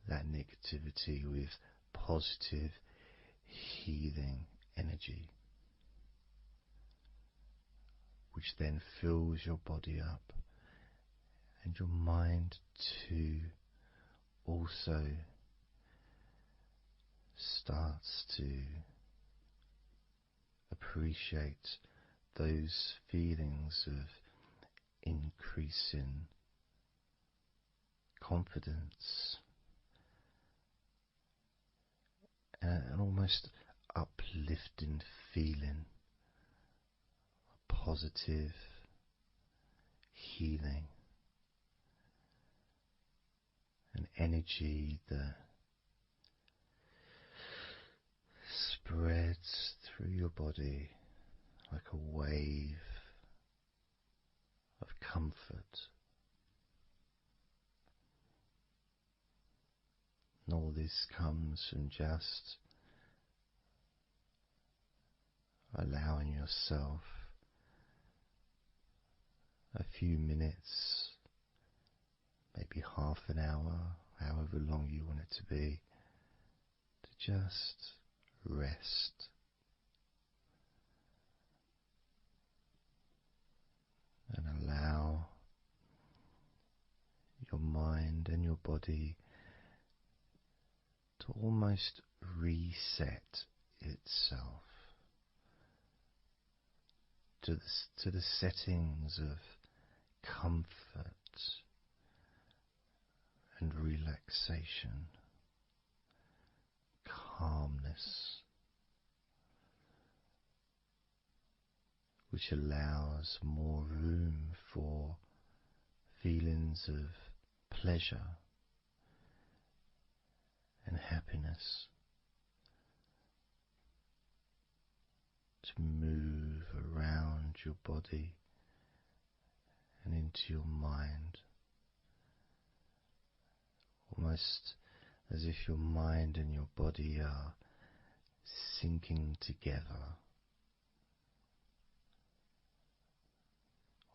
that negativity with positive, healing energy, which then fills your body up, and your mind too also starts to appreciate those feelings of increasing confidence and an almost uplifting feeling, a positive healing, an energy that spreads through your body like a wave of comfort. And all this comes from just allowing yourself a few minutes, maybe half an hour, however long you want it to be, to just rest. And allow your mind and your body to almost reset itself to the settings of comfort and relaxation, calmness, which allows more room for feelings of pleasure and happiness to move around your body and into your mind, almost as if your mind and your body are syncing together,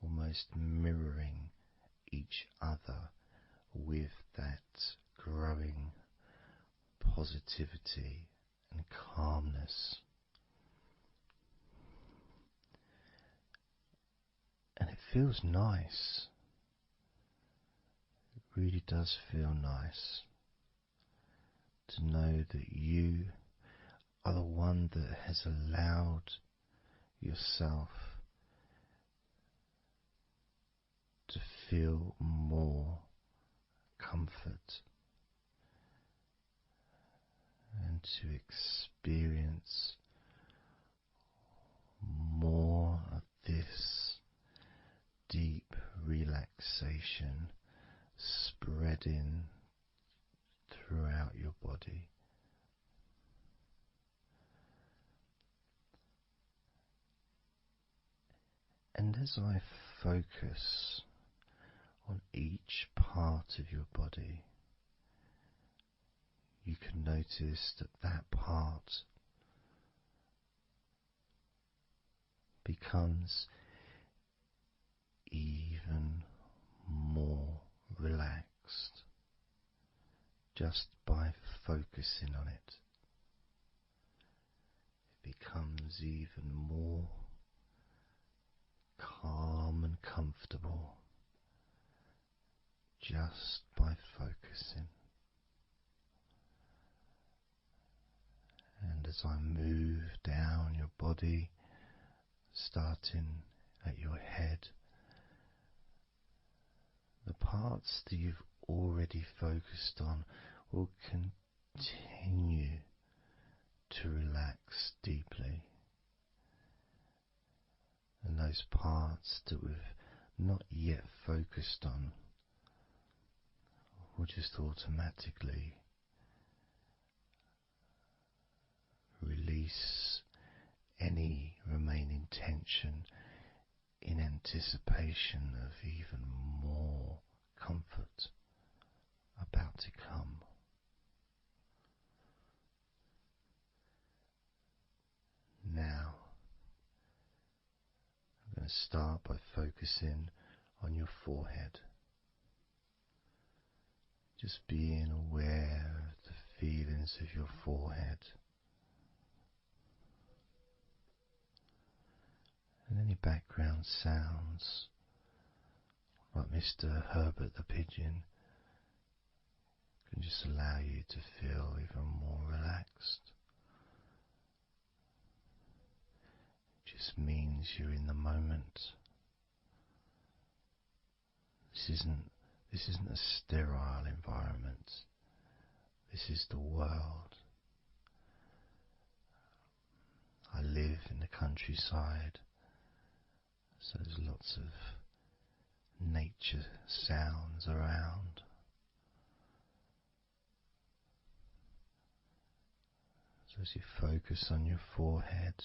almost mirroring each other with that growing positivity and calmness. And it feels nice. It really does feel nice to know that you are the one that has allowed yourself to feel more comfort and to experience more of this deep relaxation spreading throughout your body. And as I focus on each part of your body, you can notice that that part becomes even more relaxed just by focusing on it. It becomes even more calm and comfortable just by focusing. And as I move down your body, starting at your head, the parts that you've already focused on will continue to relax deeply. And those parts that we've not yet focused on will just automatically release any remaining tension in anticipation of even more comfort about to come. Now, I'm going to start by focusing on your forehead. Just being aware of the feelings of your forehead. And any background sounds, like Mr. Herbert the Pigeon, can just allow you to feel even more relaxed. It just means you're in the moment. This isn't a sterile environment. This is the world. I live in the countryside, so there's lots of nature sounds around. So as you focus on your forehead,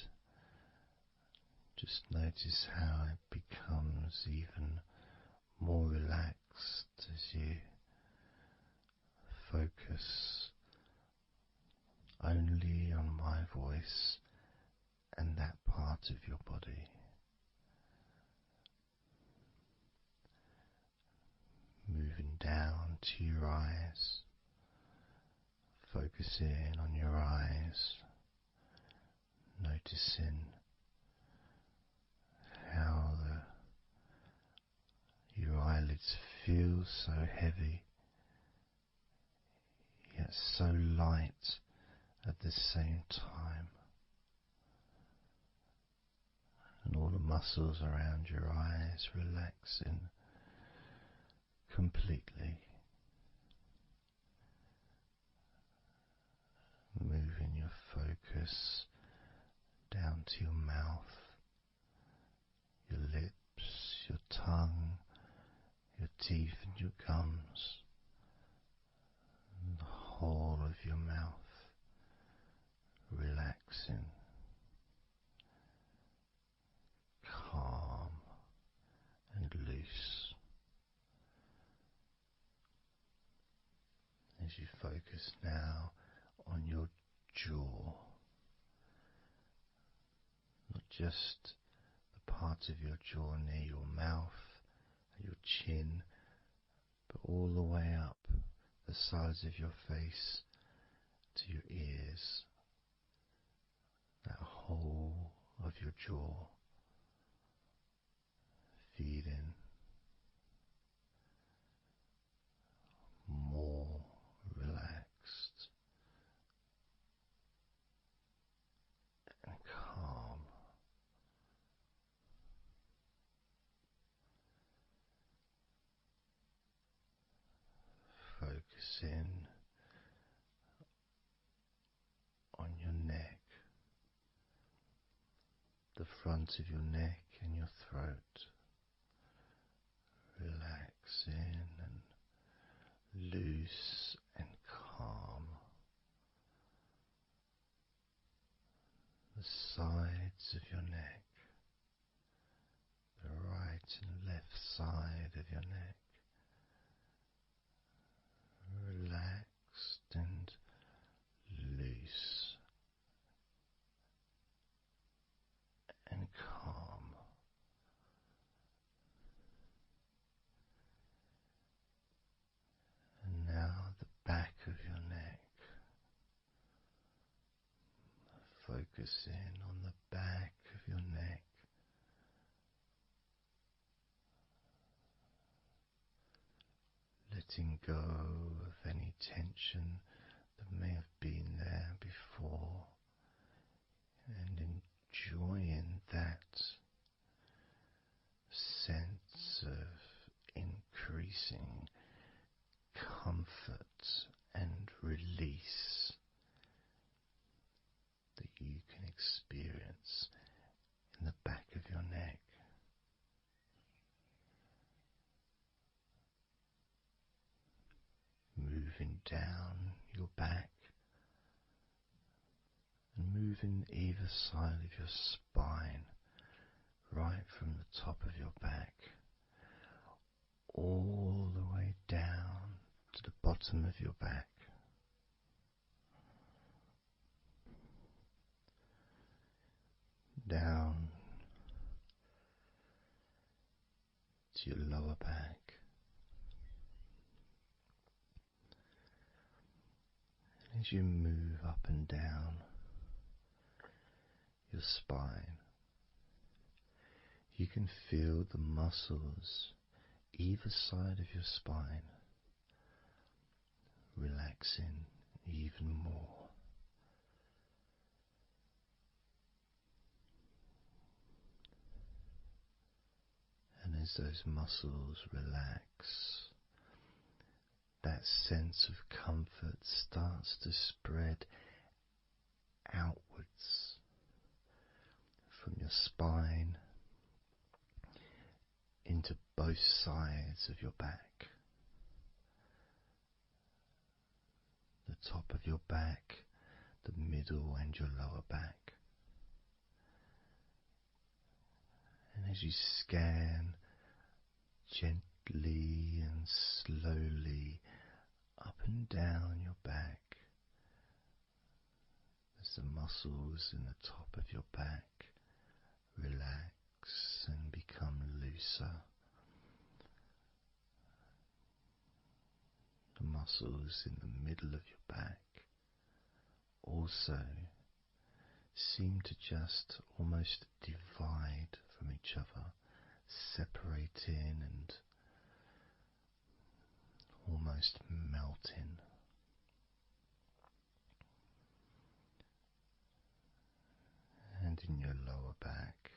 just notice how it becomes even more relaxed as you focus only on my voice and that part of your body. Moving down to your eyes, focusing on your eyes, noticing how your eyelids feel so heavy, yet so light at the same time. And all the muscles around your eyes relaxing completely. Moving your focus down to your mouth, your lips, your tongue, your teeth and your gums, and the whole of your mouth relaxing, calm and loose. As you focus now on your jaw, not just the part of your jaw near your mouth and your chin, but all the way up the sides of your face to your ears, that whole of your jaw feeling more relaxed and calm. Focusing on your neck, the front of your neck and your throat, relaxing and loose and calm. The sides of your neck, the right and left side of your neck, relaxed and focusing on the back of your neck, letting go of any tension that may have been there before, and enjoying that sense of increasing comfort and release that you can experience in the back of your neck. Moving down your back and moving either side of your spine, right from the top of your back all the way down to the bottom of your back. Down to your lower back. As you move up and down your spine, you can feel the muscles either side of your spine relaxing even more. And as those muscles relax, that sense of comfort starts to spread outwards from your spine into both sides of your back. The top of your back, the middle and your lower back. And as you scan gently and slowly up and down your back, as the muscles in the top of your back relax and become looser, the muscles in the middle of your back also seem to just almost divide from each other, separating and almost melting. And in your lower back,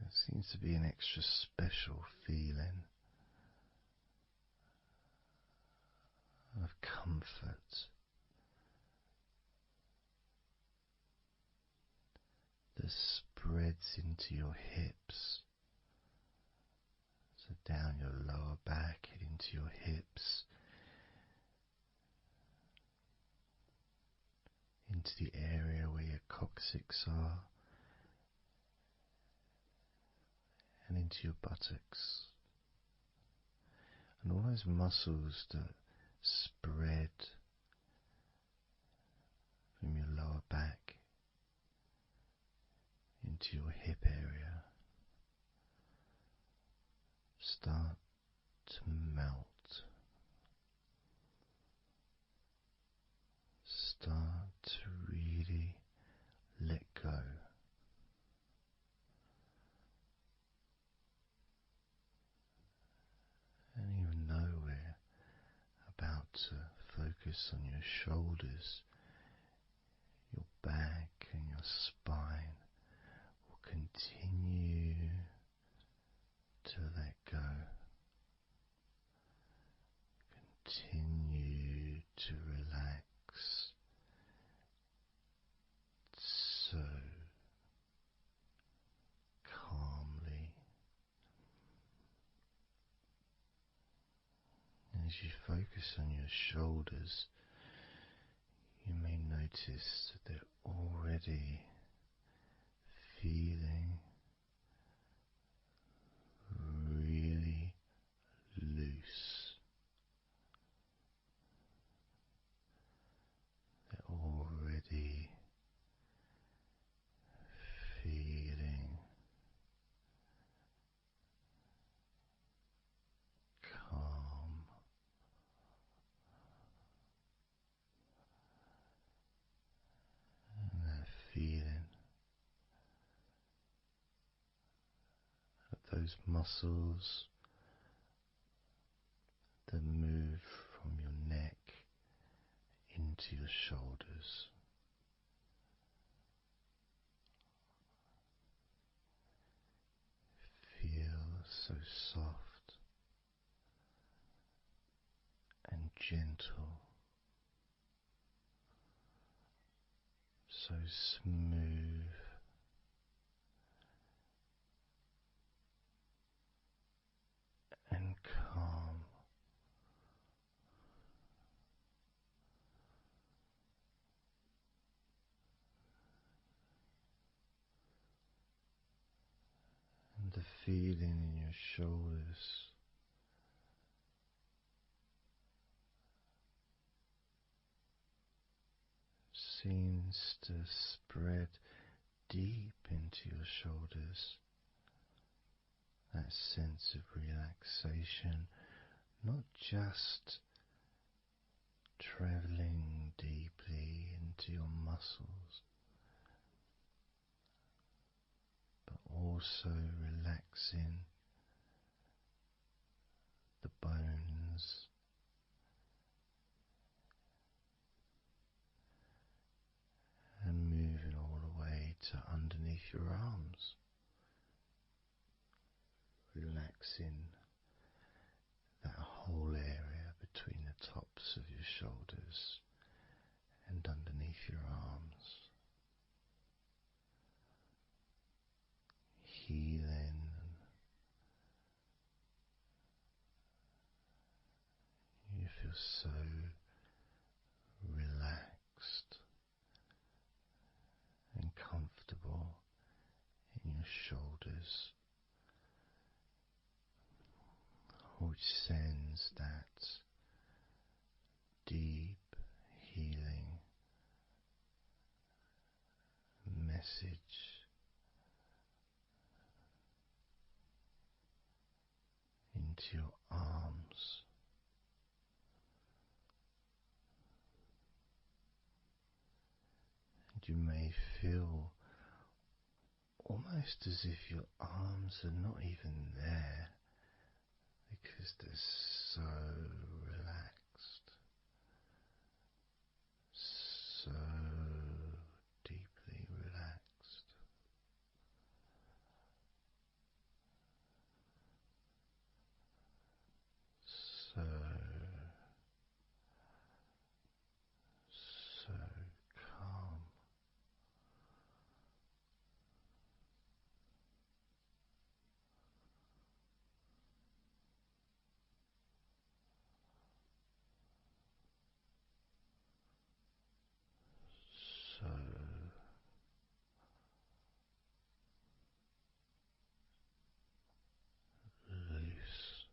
there seems to be an extra special feeling of comfort that spreads into your hips. So down your lower back and into your hips, into the area where your coccyx are, and into your buttocks. And all those muscles that spread from your lower back into your hip area start to melt, start to really let go. And even though we're about to focus on your shoulders, your back and your spine will continue to let go. Continue to relax so calmly. And as you focus on your shoulders, you may notice that they're already feeling really loose. They're already feeling calm. those muscles that move from your neck into your shoulders. Feel so soft and gentle, so smooth and calm. And the feeling in your shoulders seems to spread deep into your shoulders. That sense of relaxation, not just traveling deeply into your muscles, but also relaxing the bones and moving all the way to underneath your arms, relaxing that whole area between the tops of your shoulders and underneath your arms, healing. You feel so relaxed and comfortable in your shoulders, which sends that deep healing message into your arms. And you may feel almost as if your arms are not even there because they're so relaxed, so deeply relaxed. So, so calm. So loose.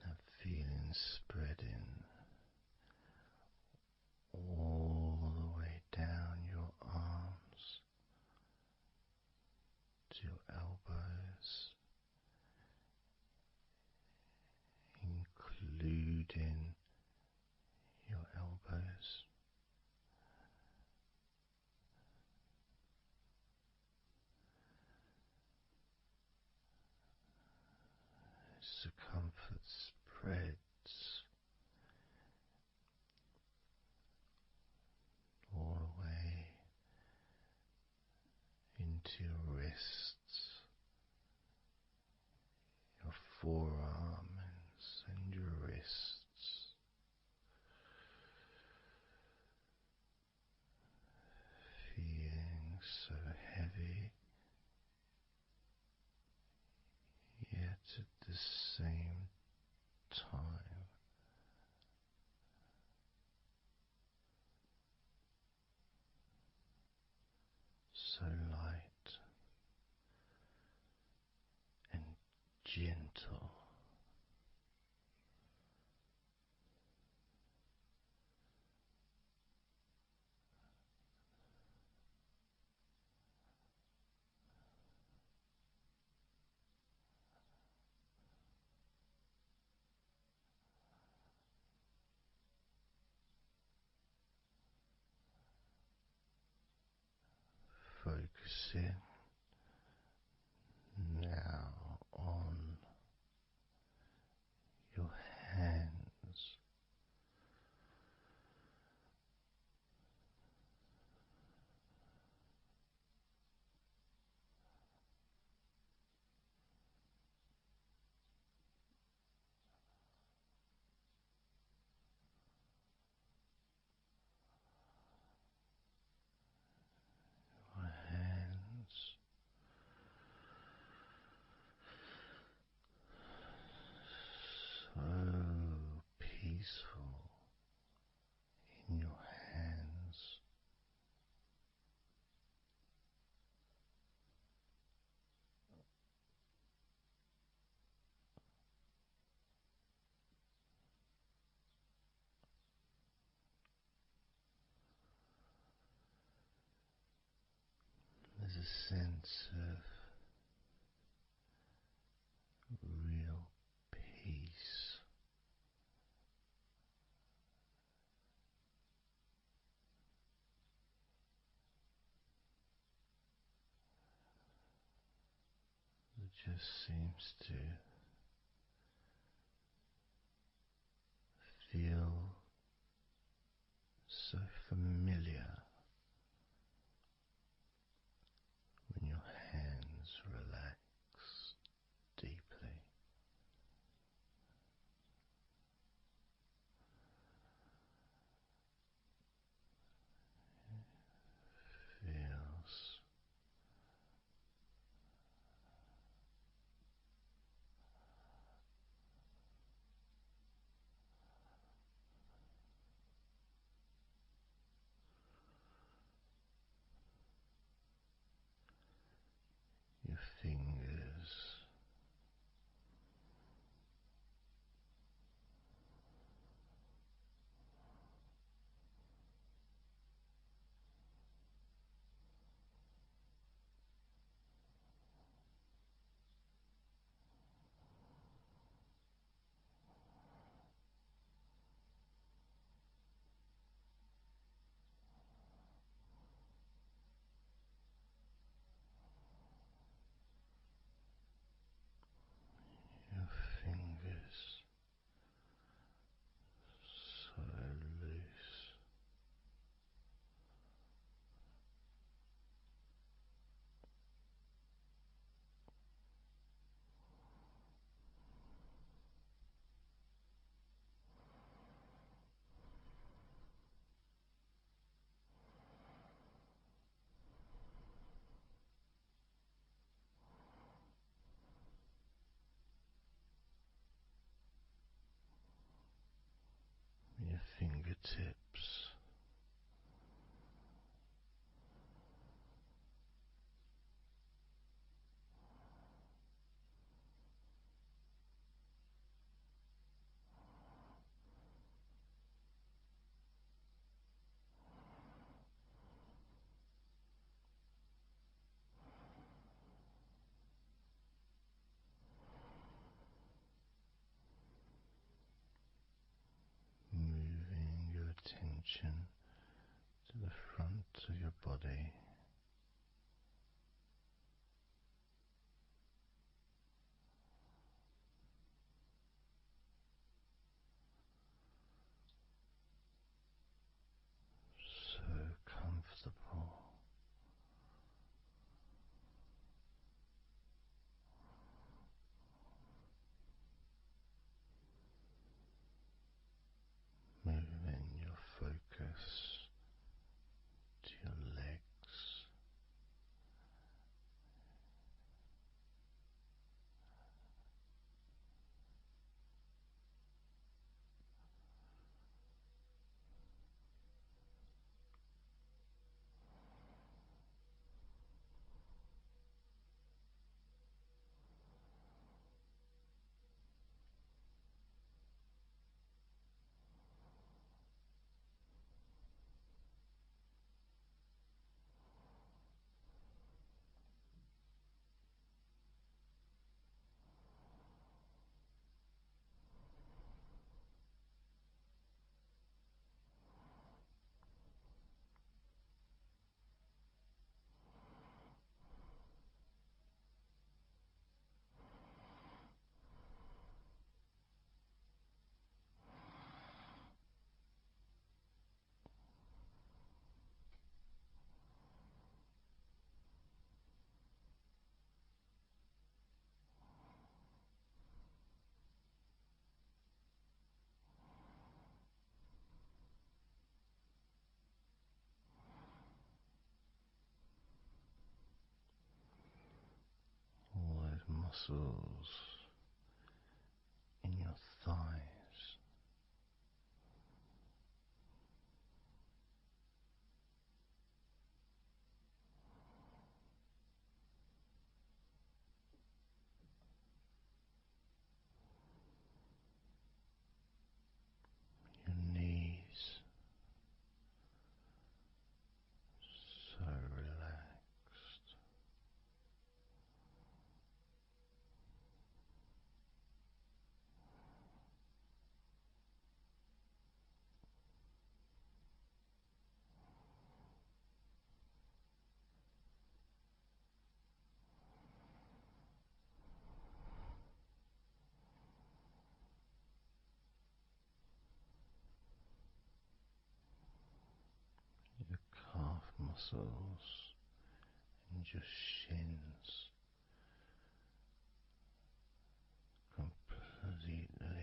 That feeling spreading all the way down your arms to your elbows, including your elbows. Circumference spreads all the way into your wrists, your forearms and your wrists, feeling so heavy, yet at the same time so light and gentle. focusing now on your hands. Your hands so peaceful in your hands. There's a sense of real peace that just seems to feel so familiar when your hands relax deeply. Feels muscles in your thighs. Your knees, so relaxed. Your calf muscles and your shins completely relaxed.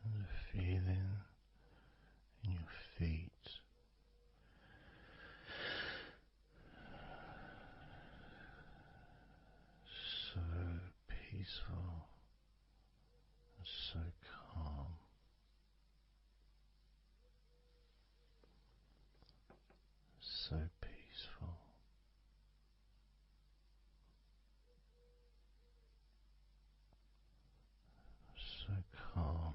And the feeling in your feet, so peaceful and so calm, so peaceful, so calm.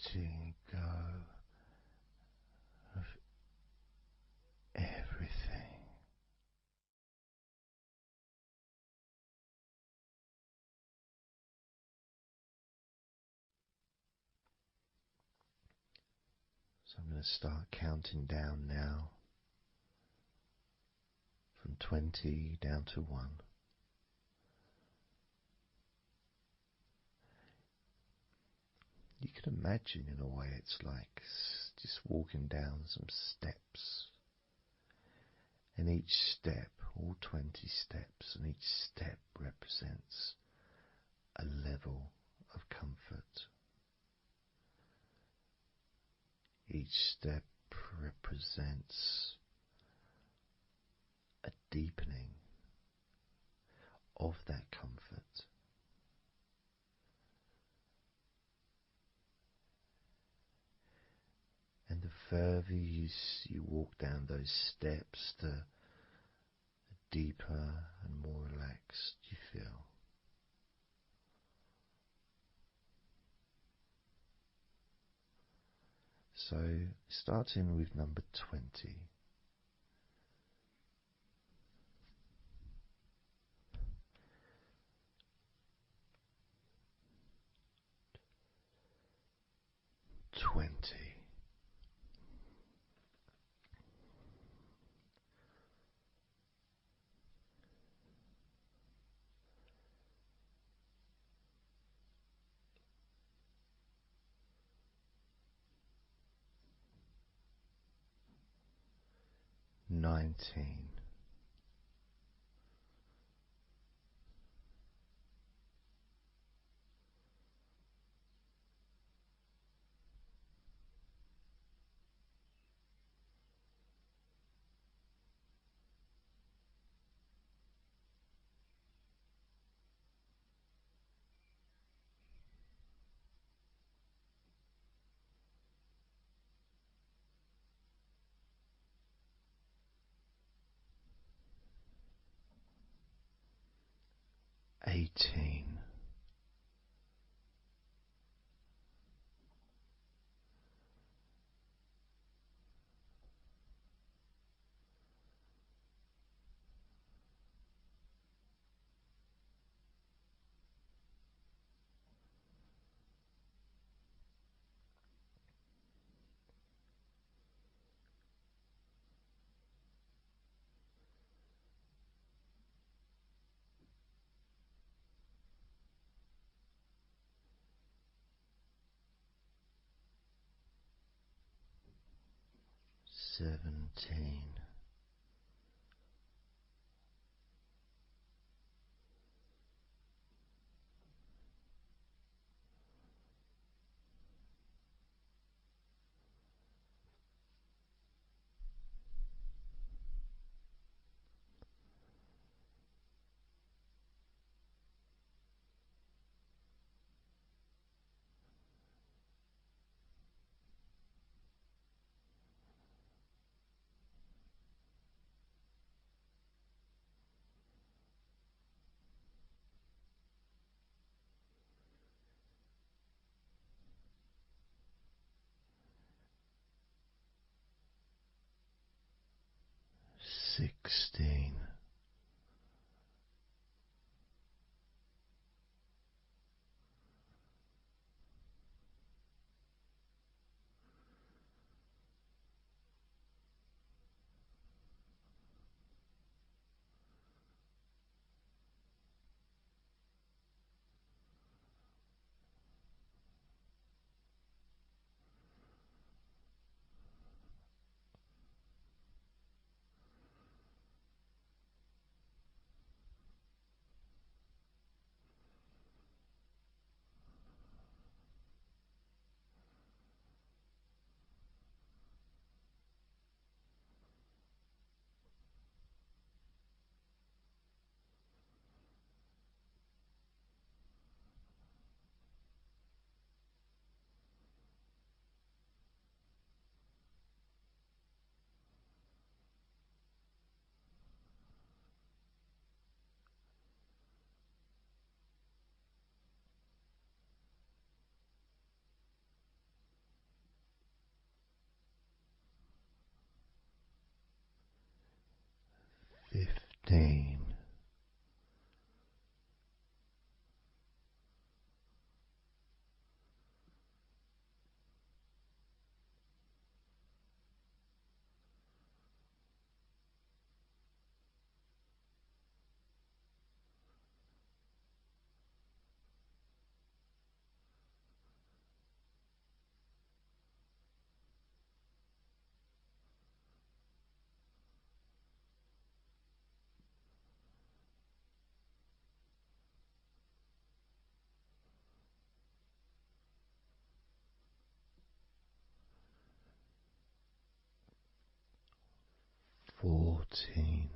letting go of everything. So I'm going to start counting down now from 20 down to 1. You can imagine, in a way, it's like just walking down some steps. And each step, all 20 steps, and each step represents a level of comfort. Each step represents a deepening of that comfort. And the further you walk down those steps, the deeper and more relaxed you feel. So, starting with number 20. Nineteen. 18. 17. 16. 15. 14.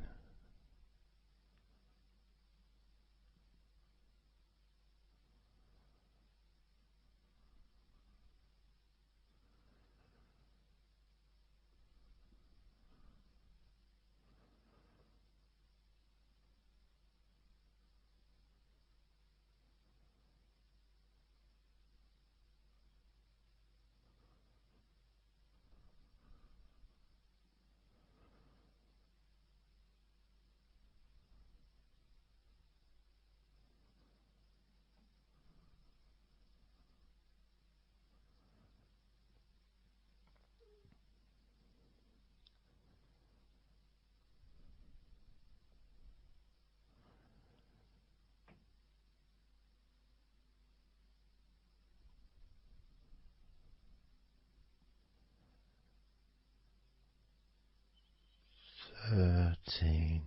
13.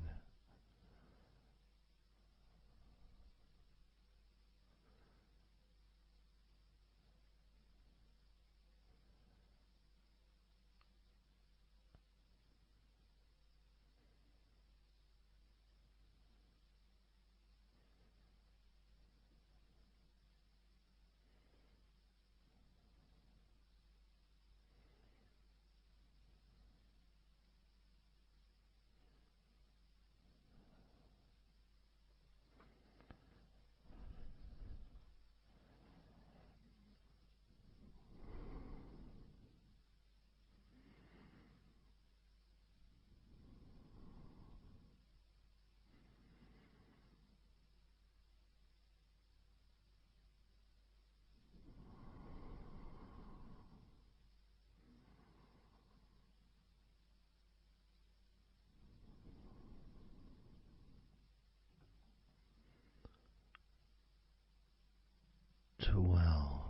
12. 11.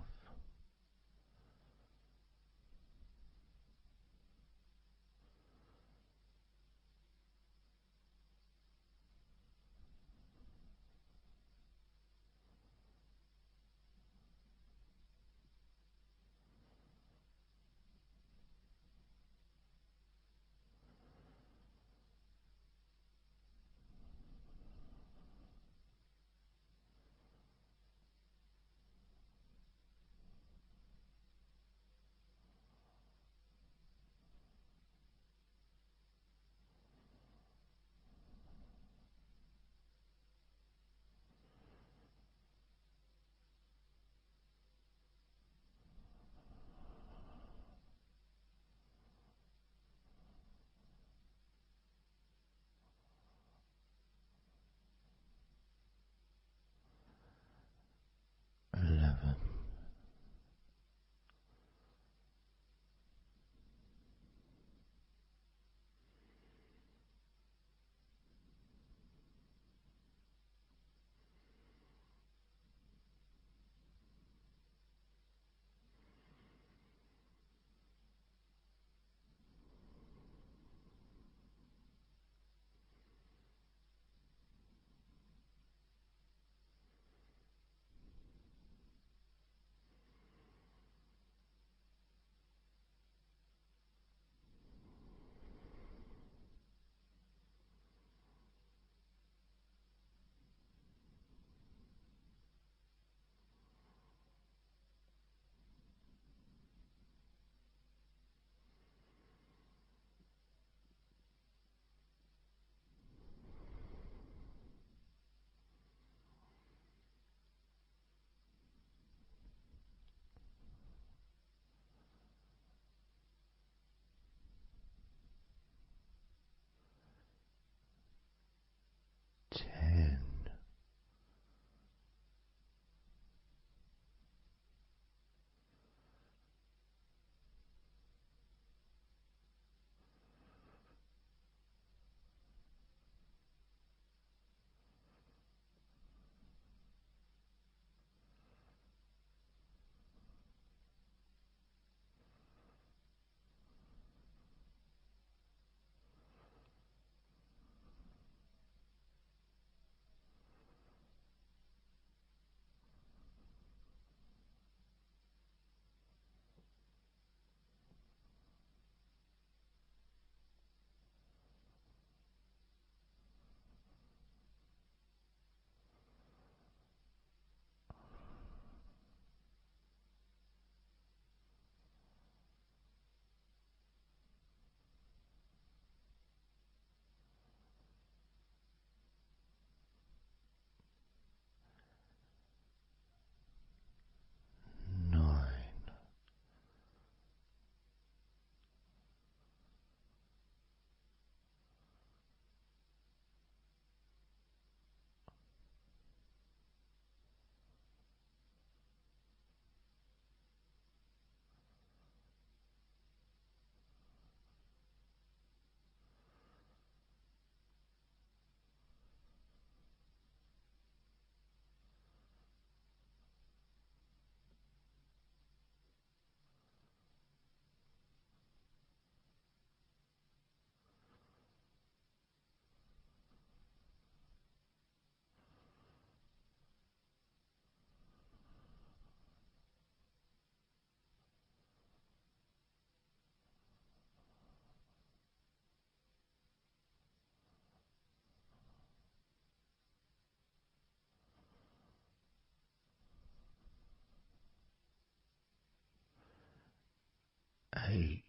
8.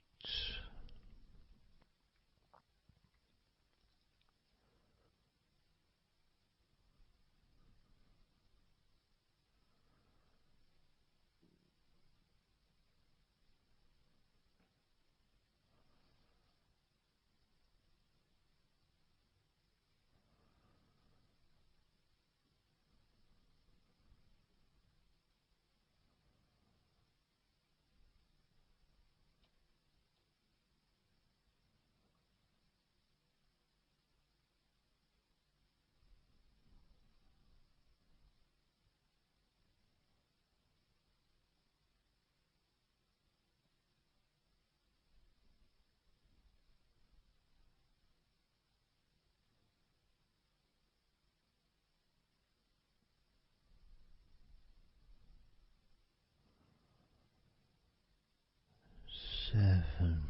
7.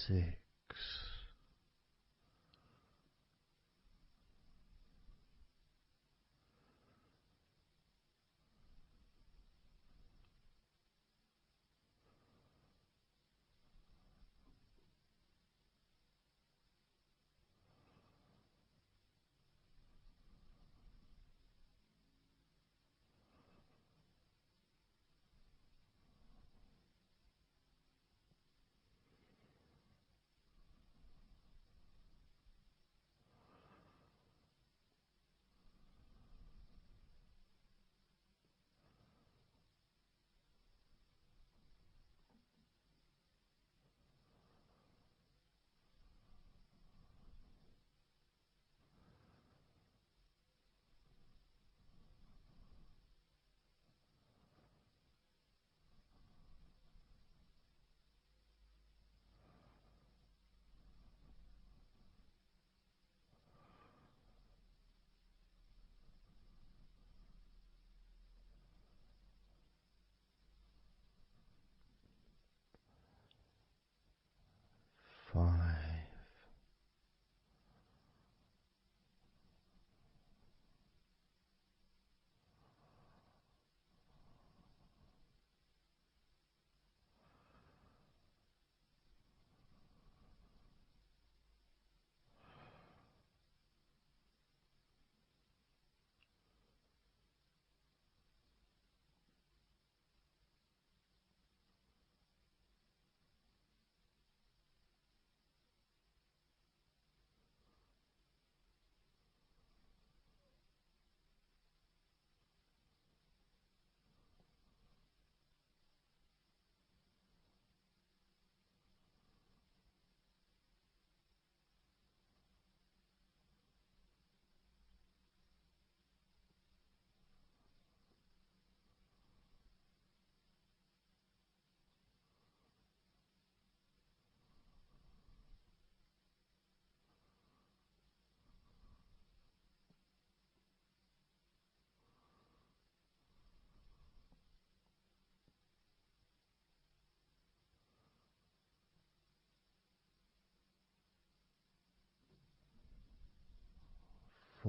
6.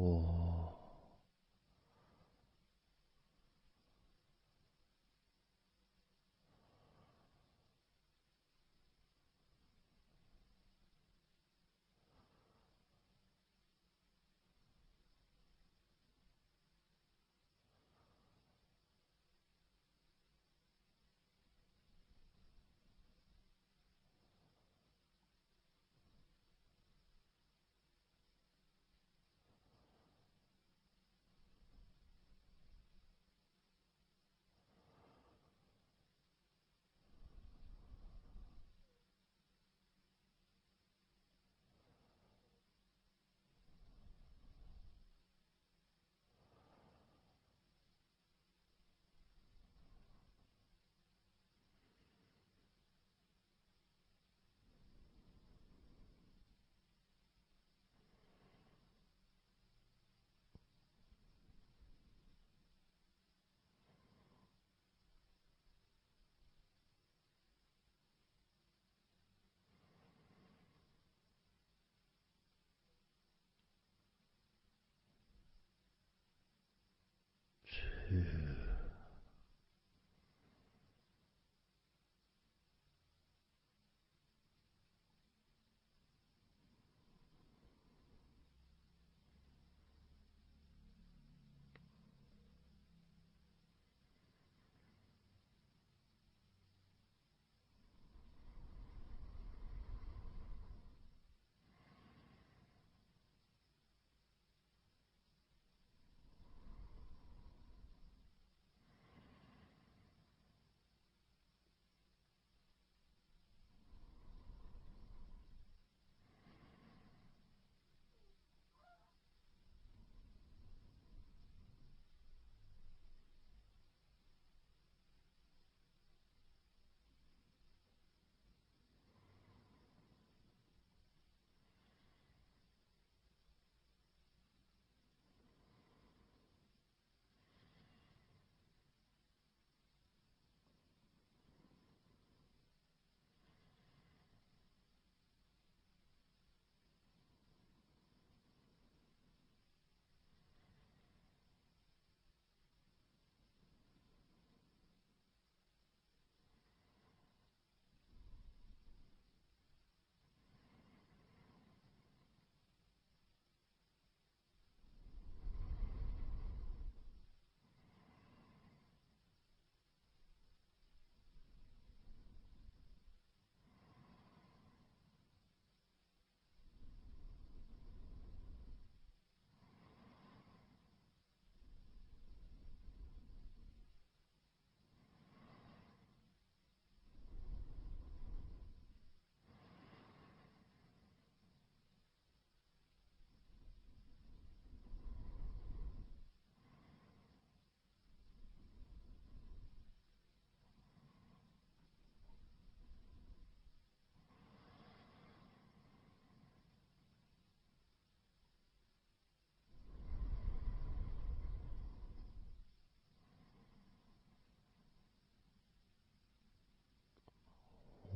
4. 2.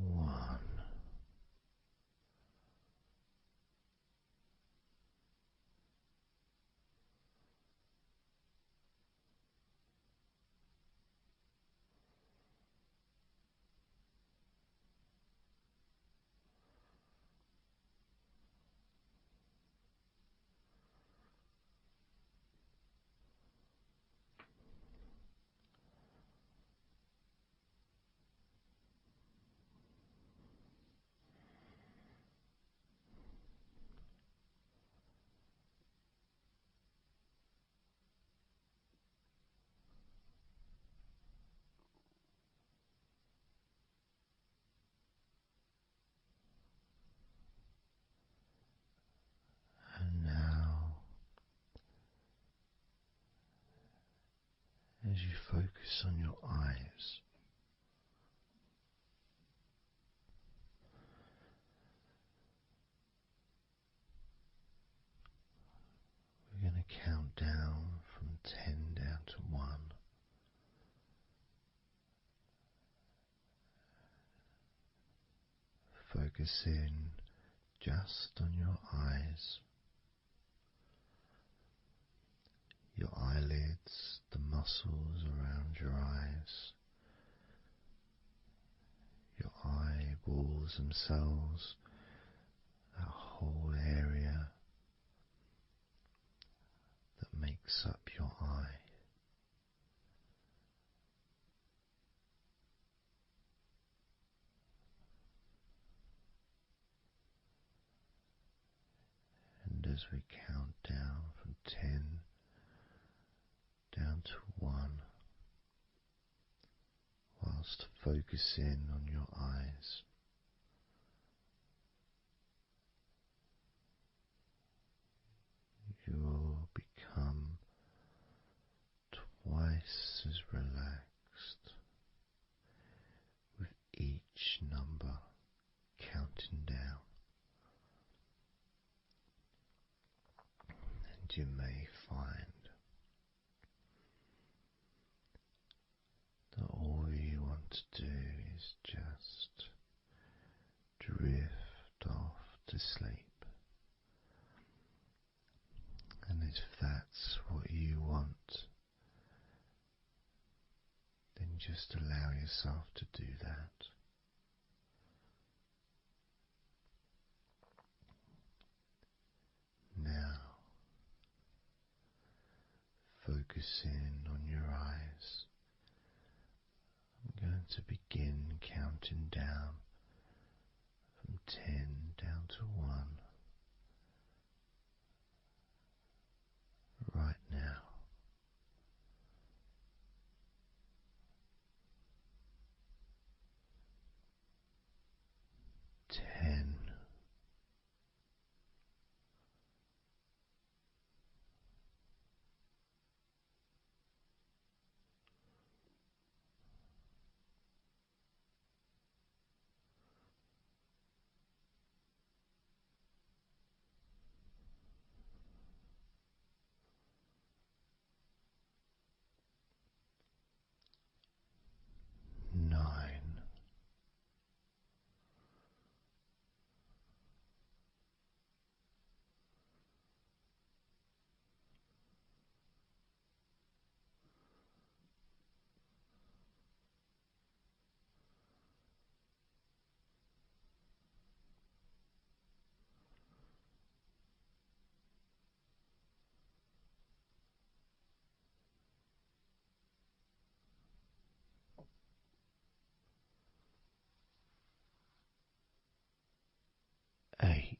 1. And now, as you focus on your eyes, we're going to count down from 10 down to 1. Focus in just on your eyes. your eyelids, the muscles around your eyes, your eyeballs themselves, that whole area that makes up your eye. And as we count down from 10 down to 1, whilst focusing on your eyes, you will become twice as relaxed with each number counting down. And you may find that all you want to do is just drift off to sleep. And if that's what you want, then just allow yourself to do that. Now, focusing on your eyes, I'm going to begin counting down from 10 down to 1 right now. 10. 9. 8.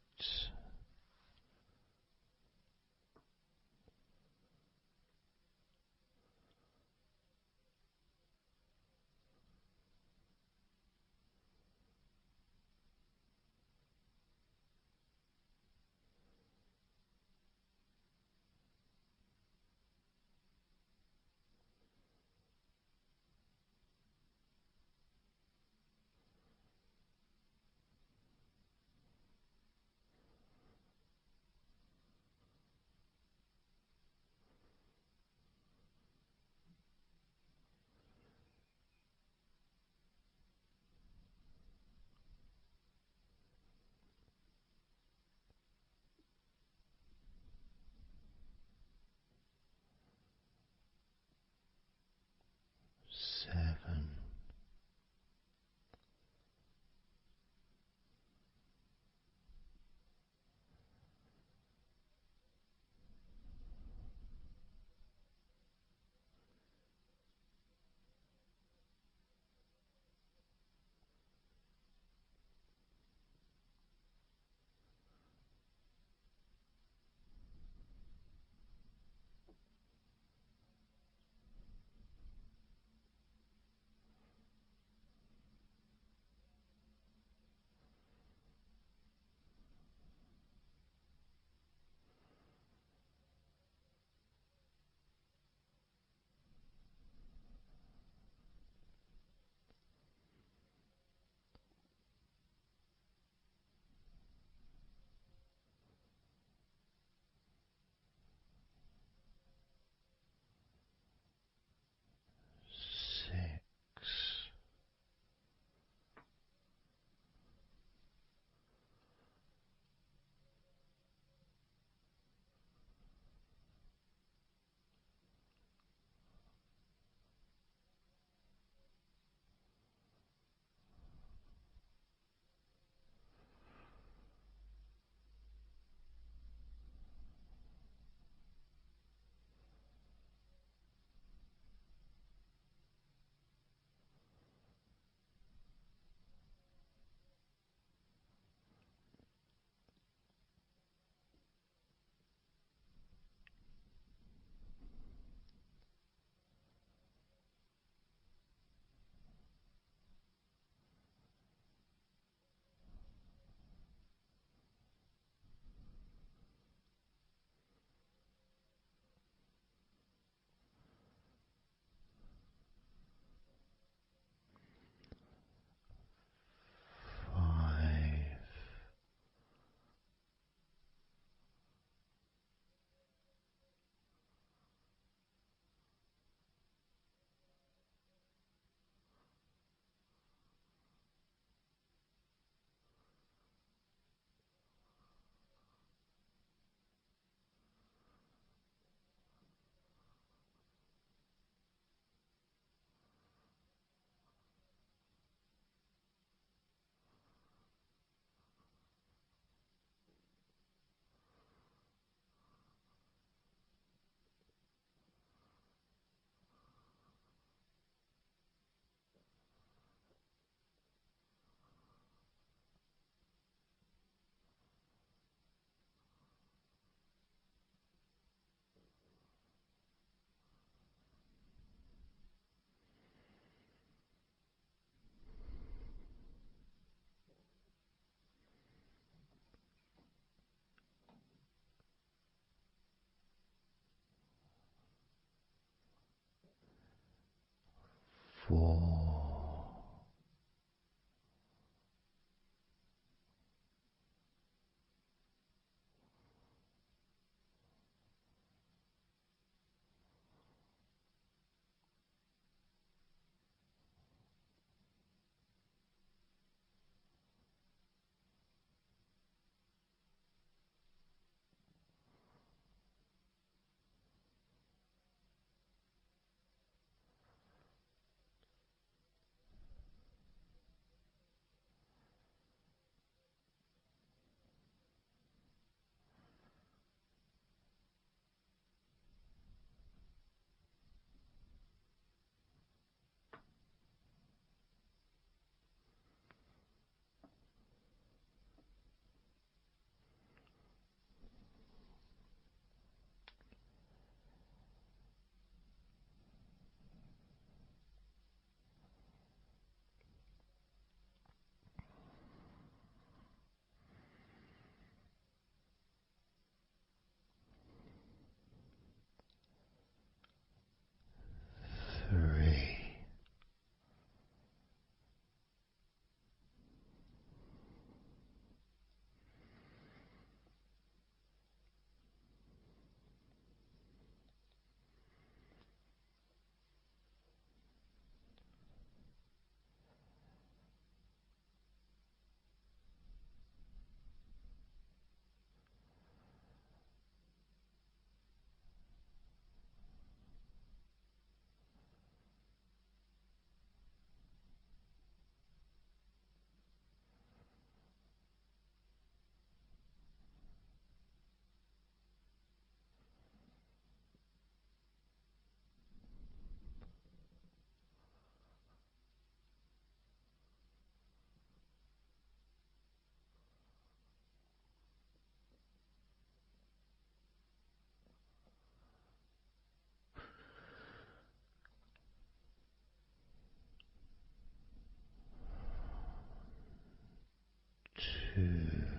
4. 3. Two.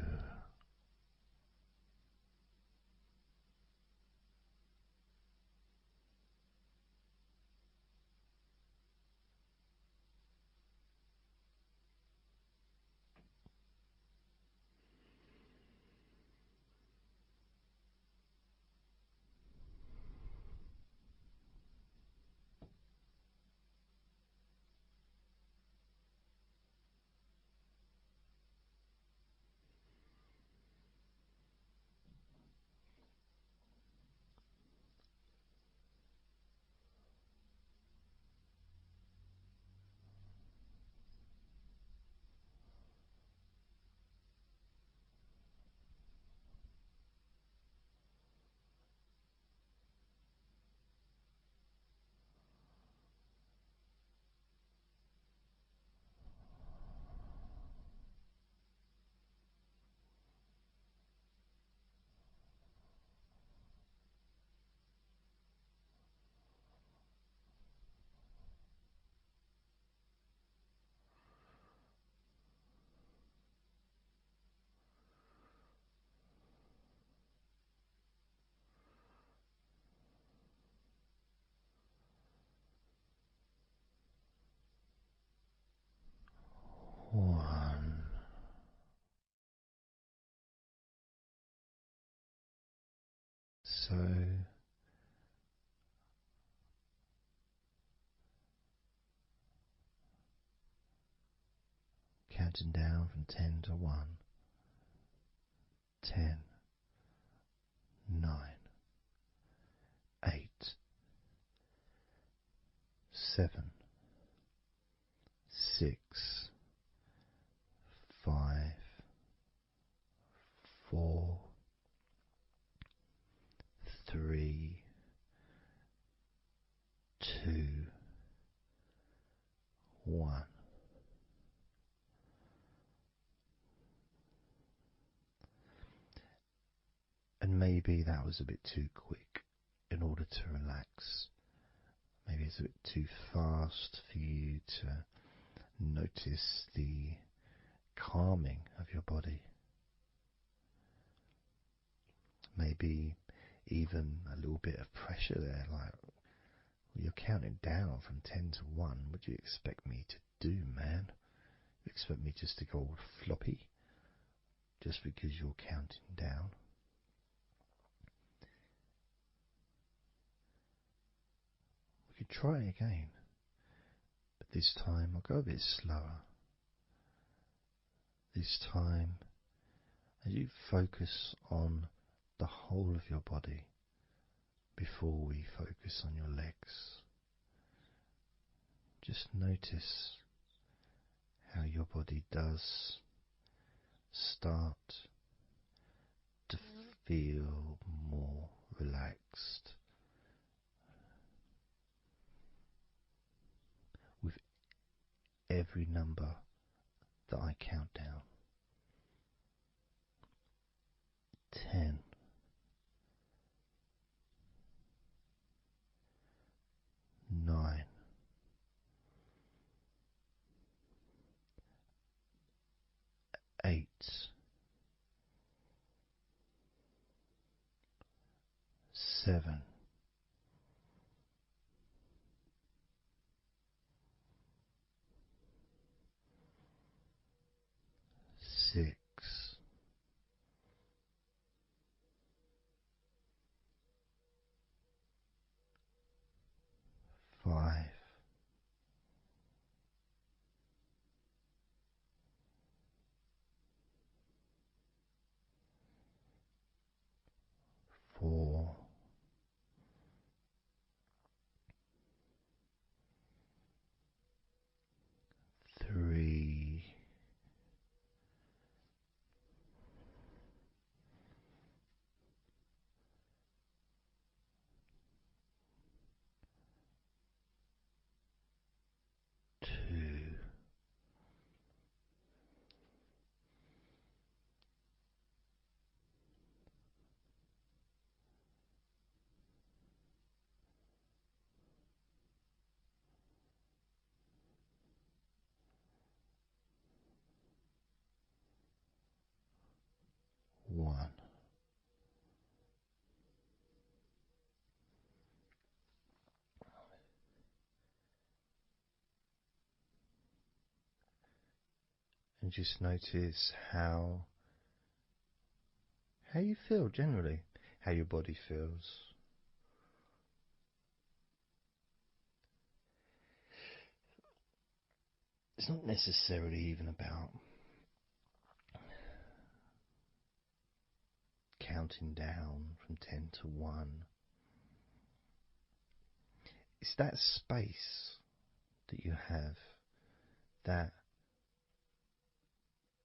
One. So counting down from 10 to 1. 10, 9, 8, 7, 6, 5, 4, 3, 2, 1. And maybe that was a bit too quick in order to relax. Maybe it's a bit too fast for you to notice the calming of your body. Maybe even a little bit of pressure there, like Well, you're counting down from 10 to 1. What do you expect me to do, man? You expect me just to go all floppy just because you're counting down? We could try again, but this time I'll go a bit slower. This time, as you focus on the whole of your body before we focus on your legs, just notice how your body does start to feel more relaxed with every number that I count down. 10, 9, 8, 7, 6, 5, 4, 3, 2, 1. And just notice how you feel generally, how your body feels. It's not necessarily even about counting down from 10 to 1. It's that space that you have, that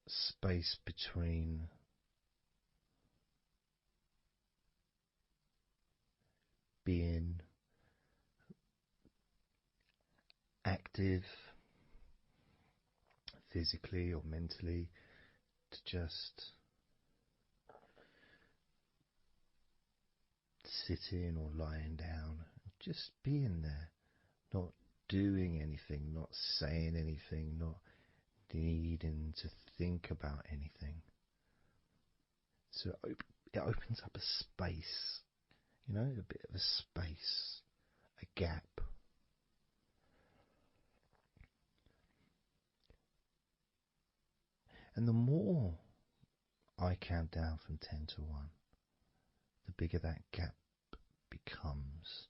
space between being active physically or mentally to just sitting or lying down, just being there, not doing anything, not saying anything, not needing to think about anything. So it opens up a space, a bit of a space, a gap. And the more I count down from 10 to 1, the bigger that gap becomes.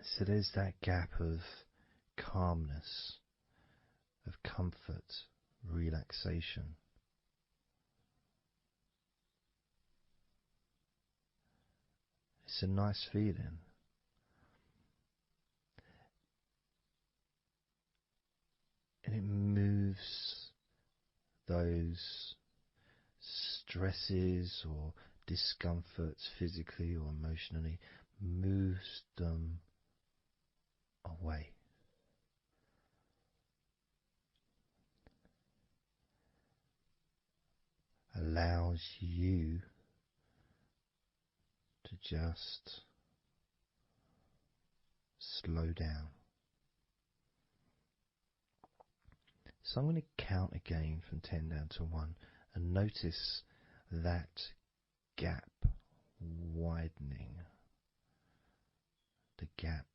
So there's that gap of calmness, of comfort, relaxation. It's a nice feeling. And it moves those stresses or discomforts physically or emotionally, moves them away. Allows you to just slow down. So I'm going to count again from 10 down to 1 and notice that gap widening. the gap.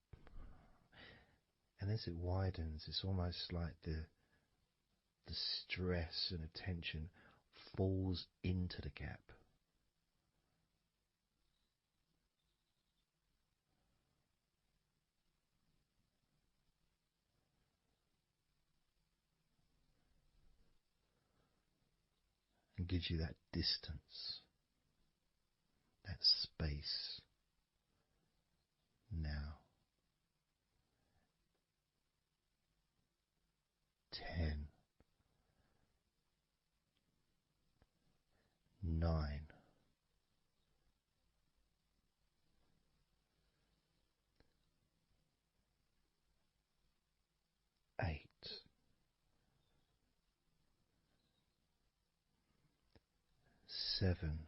And as it widens, it's almost like the stress and attention falls into the gap. And gives you that distance, that space. Now, 10, 9, 8, 7,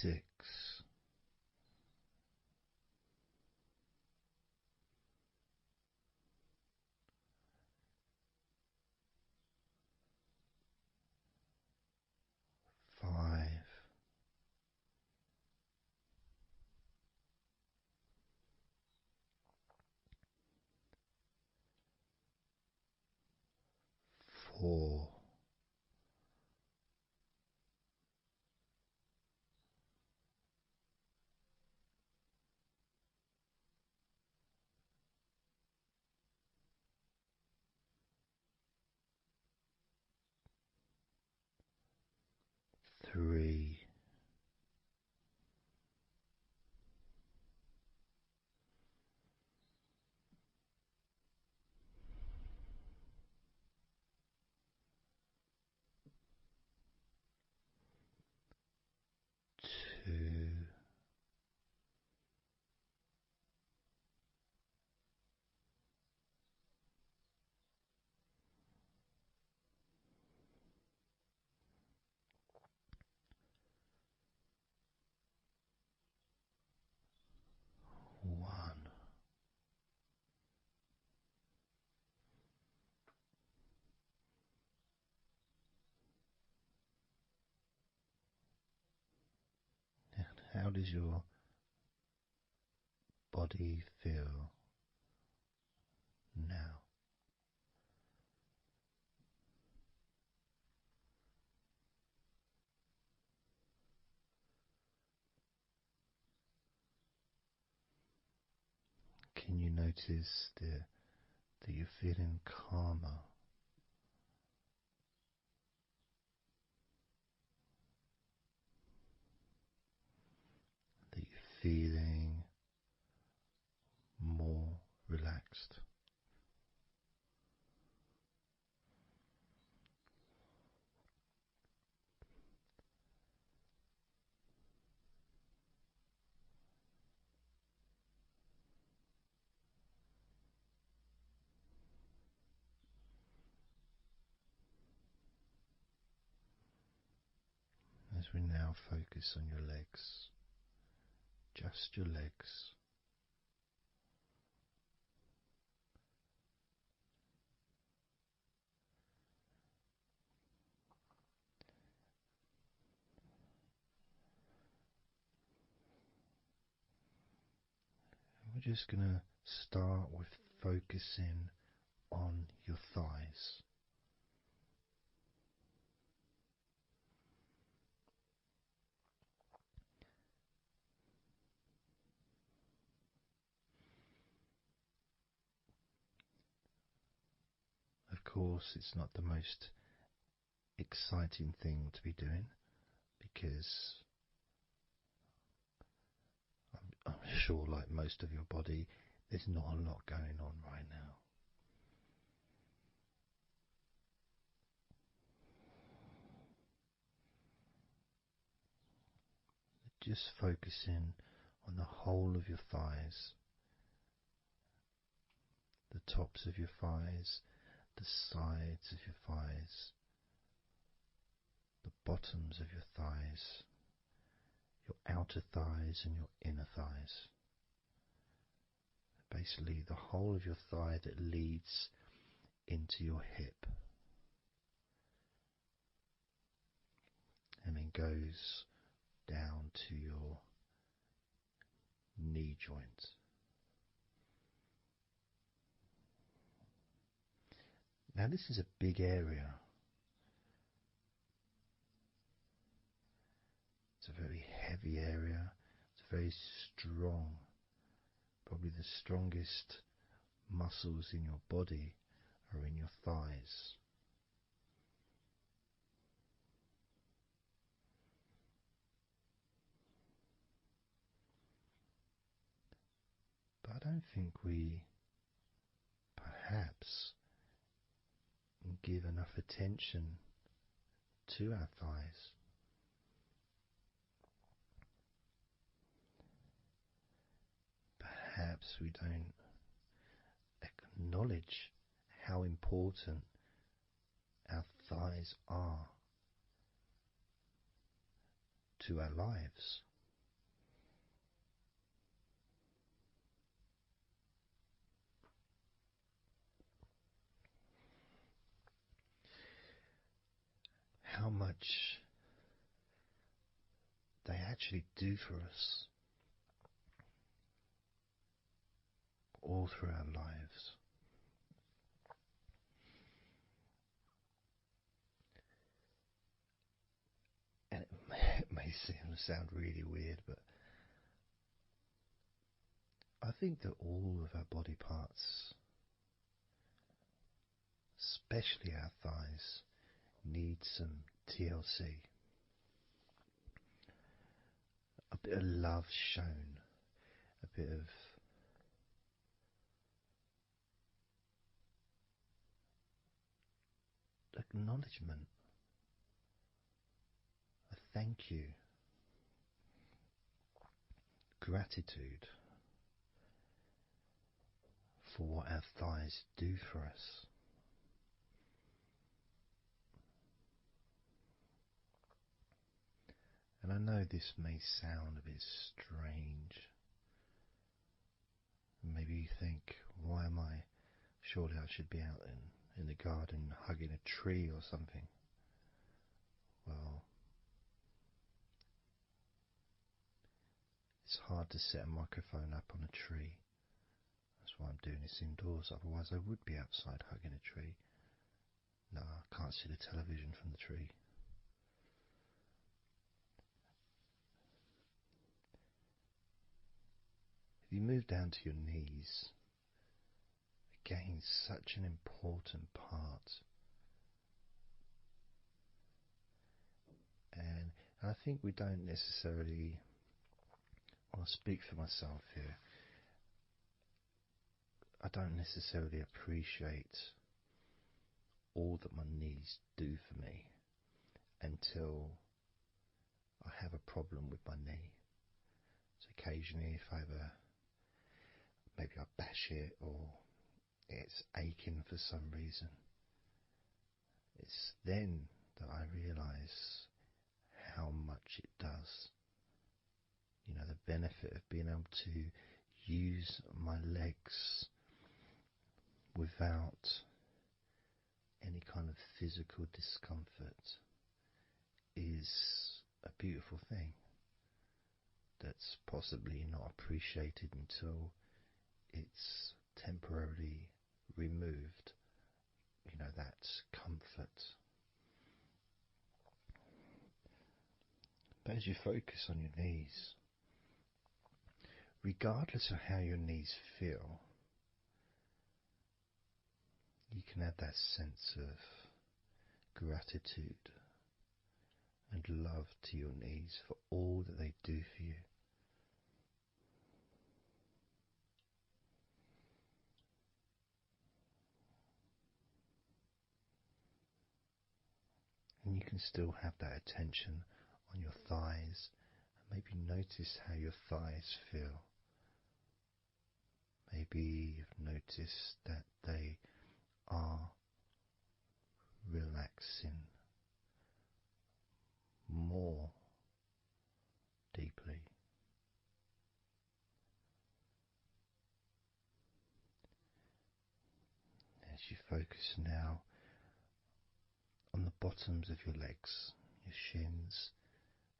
6, 5, 4, 3, 2, 1. How does your body feel now? Can you notice that you're feeling calmer? That you're feeling more relaxed? As we now focus on your legs, just your legs. We're just going to start with focusing on your thighs. Of course, it's not the most exciting thing to be doing because I'm sure, like most of your body, there's not a lot going on right now. Just focusing on the whole of your thighs, the tops of your thighs, the sides of your thighs, the bottoms of your thighs, your outer thighs and your inner thighs. Basically the whole of your thigh that leads into your hip. goes down to your knee joint. Now this is a big area. It's a very heavy area. It's very strong. Probably the strongest muscles in your body are in your thighs. But I don't think we perhaps give enough attention to our thighs. Perhaps we don't acknowledge how important our thighs are to our lives. How much they actually do for us all through our lives. And it may sound really weird, but I think that all of our body parts, especially our thighs, need some TLC. A bit of love shown, a bit of acknowledgement, a thank you, gratitude for what our thighs do for us. And I know this may sound a bit strange. Maybe you think, why am I? Surely I should be out in the garden hugging a tree or something. Well, it's hard to set a microphone up on a tree. That's why I'm doing this indoors. Otherwise I would be outside hugging a tree. No, I can't see the television from the tree. If you move down to your knees, again, such an important part. And I think we don't necessarily, I'll speak for myself here, I don't necessarily appreciate all that my knees do for me until I have a problem with my knee. So occasionally if I maybe I bash it or it's aching for some reason, it's then that I realise how much it does. You know, the benefit of being able to use my legs without any kind of physical discomfort is a beautiful thing that's possibly not appreciated until it's temporarily removed, you know, that comfort. But as you focus on your knees, regardless of how your knees feel, you can have that sense of gratitude and love to your knees for all that they do for you. And you can still have that attention on your thighs and maybe notice how your thighs feel. Maybe you've noticed that they are relaxing more deeply. As you focus now on the bottoms of your legs, your shins,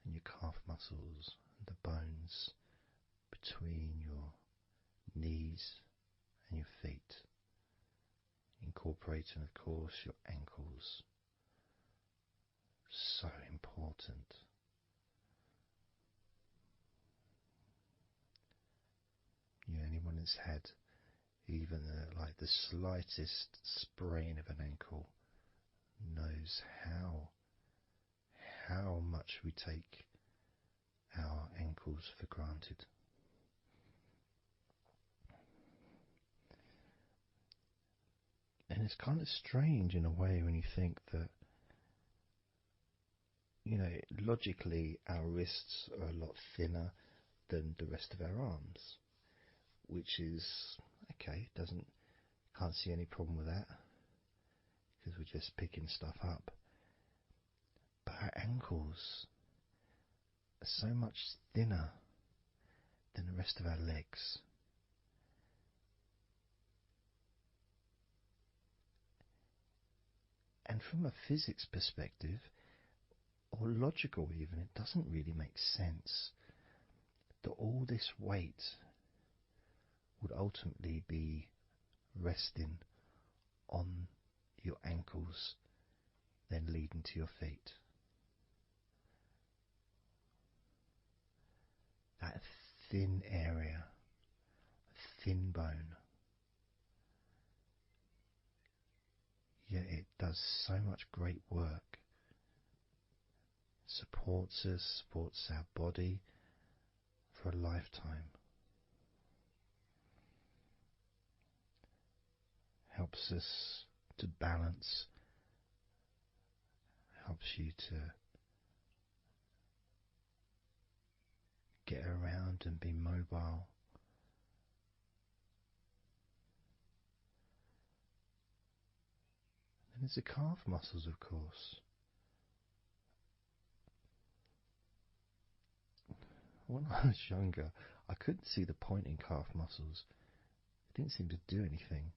and your calf muscles, and the bones between your knees and your feet, incorporating, of course, your ankles. So important. Anyone that's had even like the slightest sprain of an ankle knows how much we take our ankles for granted. And it's kind of strange in a way when you think that, logically our wrists are a lot thinner than the rest of our arms, which is okay, can't see any problem with that because we're just picking stuff up. But our ankles are so much thinner than the rest of our legs. And from a physics perspective, or logical even, it doesn't really make sense that all this weight would ultimately be resting on your ankles, then leading to your feet. That thin area, thin bone, yet it does so much great work. Supports us, supports our body for a lifetime. Helps us to balance, helps you to get around and be mobile. And there's the calf muscles, of course. When I was younger, I couldn't see the point in calf muscles. It didn't seem to do anything.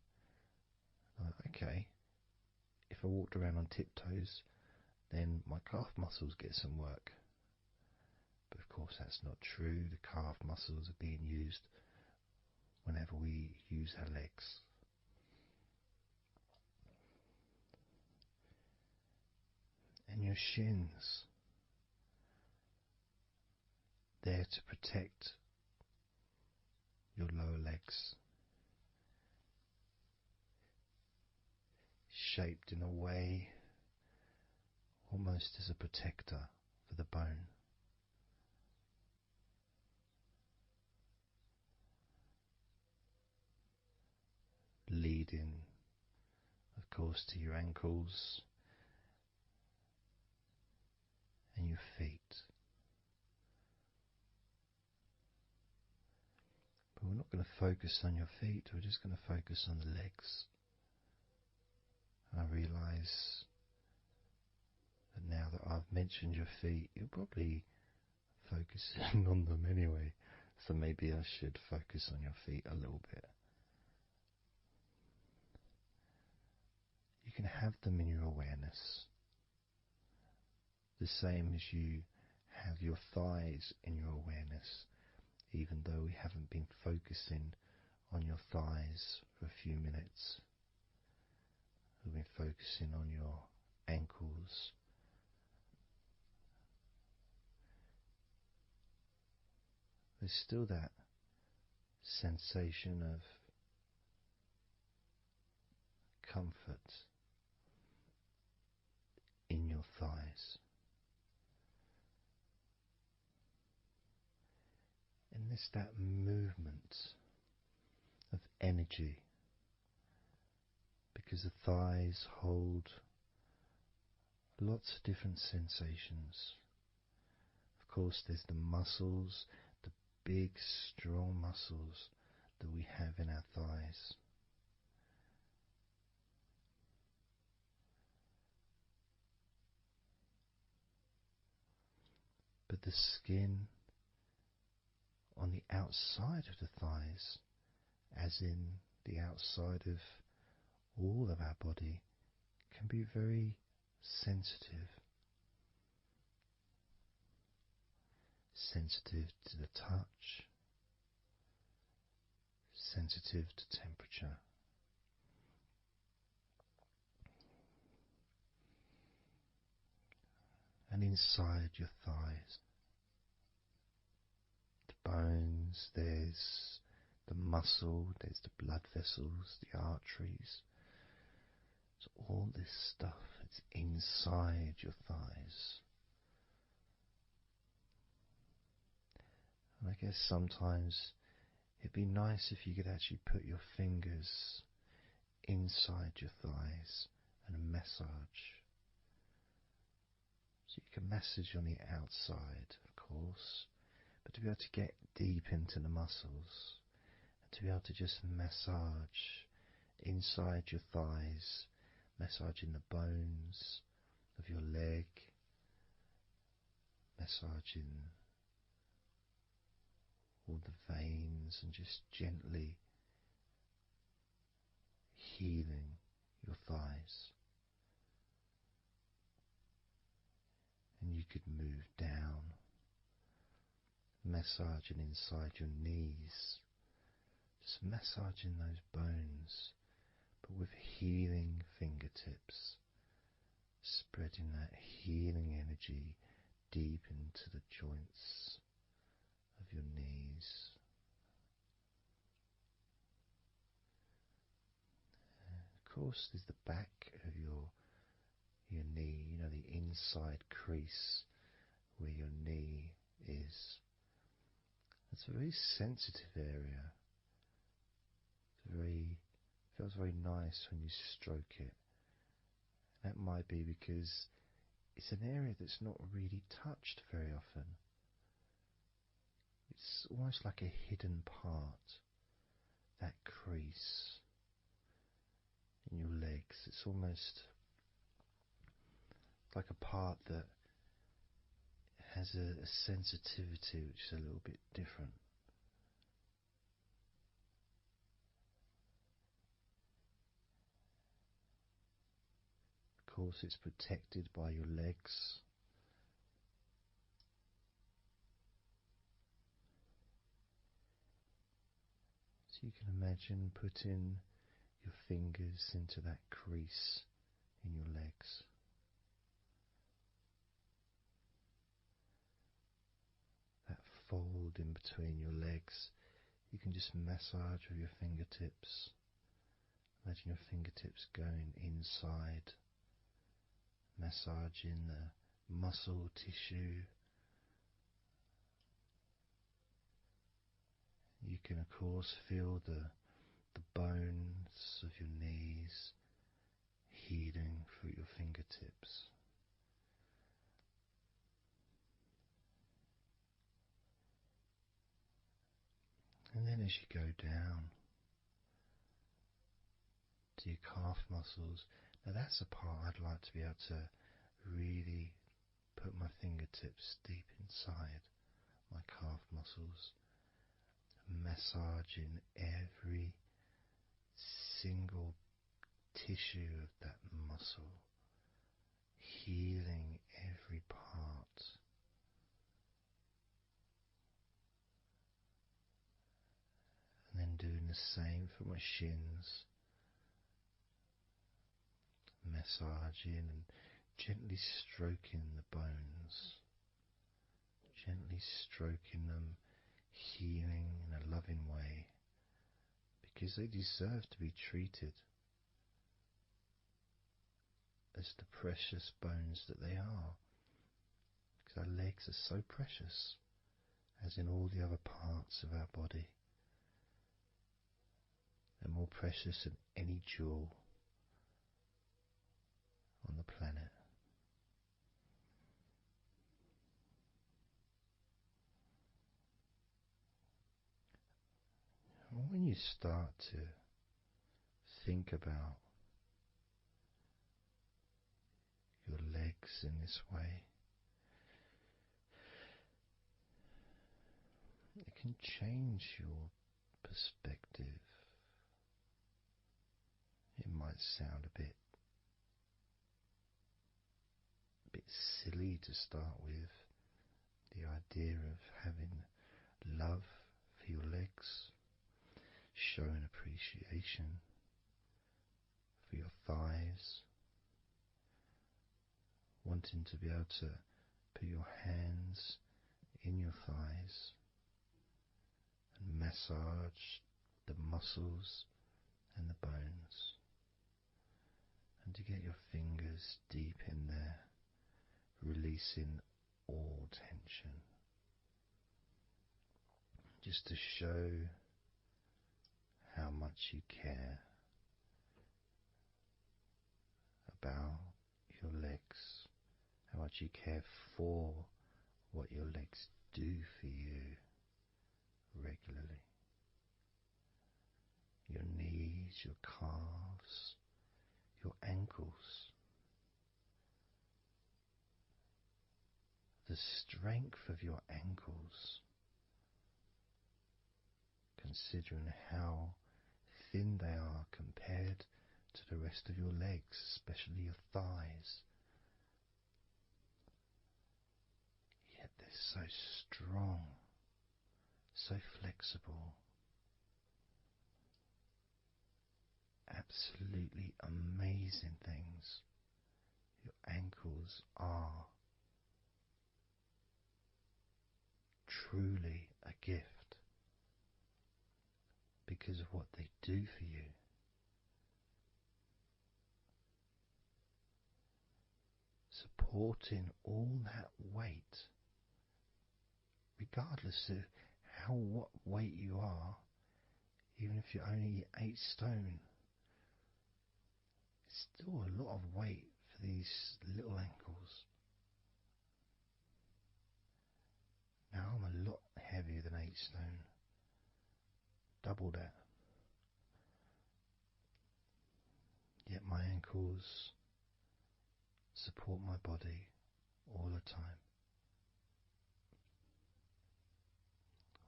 Okay, if I walked around on tiptoes, then my calf muscles get some work. But of course that's not true. The calf muscles are being used whenever we use our legs. And your shins, there to protect your lower legs, shaped in a way almost as a protector for the bone. Leading, of course, to your ankles and your feet. But we're not going to focus on your feet, we're just going to focus on the legs. I realise that now that I've mentioned your feet, you're probably focusing on them anyway, so maybe I should focus on your feet a little bit. You can have them in your awareness, the same as you have your thighs in your awareness, even though we haven't been focusing on your thighs for a few minutes. We've been focusing on your ankles, there's still that sensation of comfort in your thighs. And there's that movement of energy, because the thighs hold lots of different sensations. Of course, there's the muscles, the big, strong muscles that we have in our thighs. But the skin on the outside of the thighs, as in the outside of all of our body, can be very sensitive. sensitive to the touch, sensitive to temperature. And inside your thighs, the bones, there's the muscle, there's the blood vessels, the arteries. So all this stuff, it's inside your thighs. And I guess sometimes it'd be nice if you could actually put your fingers inside your thighs and massage. So you can massage on the outside, of course, but to be able to get deep into the muscles, and to be able to just massage inside your thighs, massaging the bones of your leg, massaging all the veins, and just gently healing your thighs. And you could move down, massaging inside your knees, just massaging those bones, but with healing fingertips, spreading that healing energy deep into the joints of your knees. Of course, there's the back of your knee, you know, the inside crease where your knee is. It's a very sensitive area. Feels very nice when you stroke it. That might be because it's an area that's not really touched very often. It's almost like a hidden part, that crease in your legs. It's almost like a part that has a sensitivity which is a little bit different. Of course, it's protected by your legs. So you can imagine putting your fingers into that crease in your legs. That fold in between your legs, you can just massage with your fingertips. Imagine your fingertips going inside, massaging the muscle tissue. You can of course feel the bones of your knees healing through your fingertips. And then as you go down to your calf muscles, now that's a part I'd like to be able to really put my fingertips deep inside my calf muscles, massaging every single tissue of that muscle, healing every part. And then doing the same for my shins, massaging and gently stroking the bones, gently stroking them, healing in a loving way, because they deserve to be treated as the precious bones that they are, because our legs are so precious, as in all the other parts of our body. They're more precious than any jewel on the planet. And when you start to think about your legs in this way, it can change your perspective. It might sound a bit silly to start with, the idea of having love for your legs, showing appreciation for your thighs, wanting to be able to put your hands in your thighs and massage the muscles and the bones, and to get your fingers deep in there, releasing all tension, just to show how much you care about your legs, how much you care for what your legs do for you regularly. Your knees, your calves, your ankles, the strength of your ankles, considering how thin they are compared to the rest of your legs, especially your thighs. Yet they're so strong, so flexible, absolutely amazing things. Your ankles are truly a gift because of what they do for you. Supporting all that weight, regardless of what weight you are, even if you're only 8 stone, it's still a lot of weight for these little ankles. Now I'm a lot heavier than 8 stone, double that. Yet my ankles support my body all the time.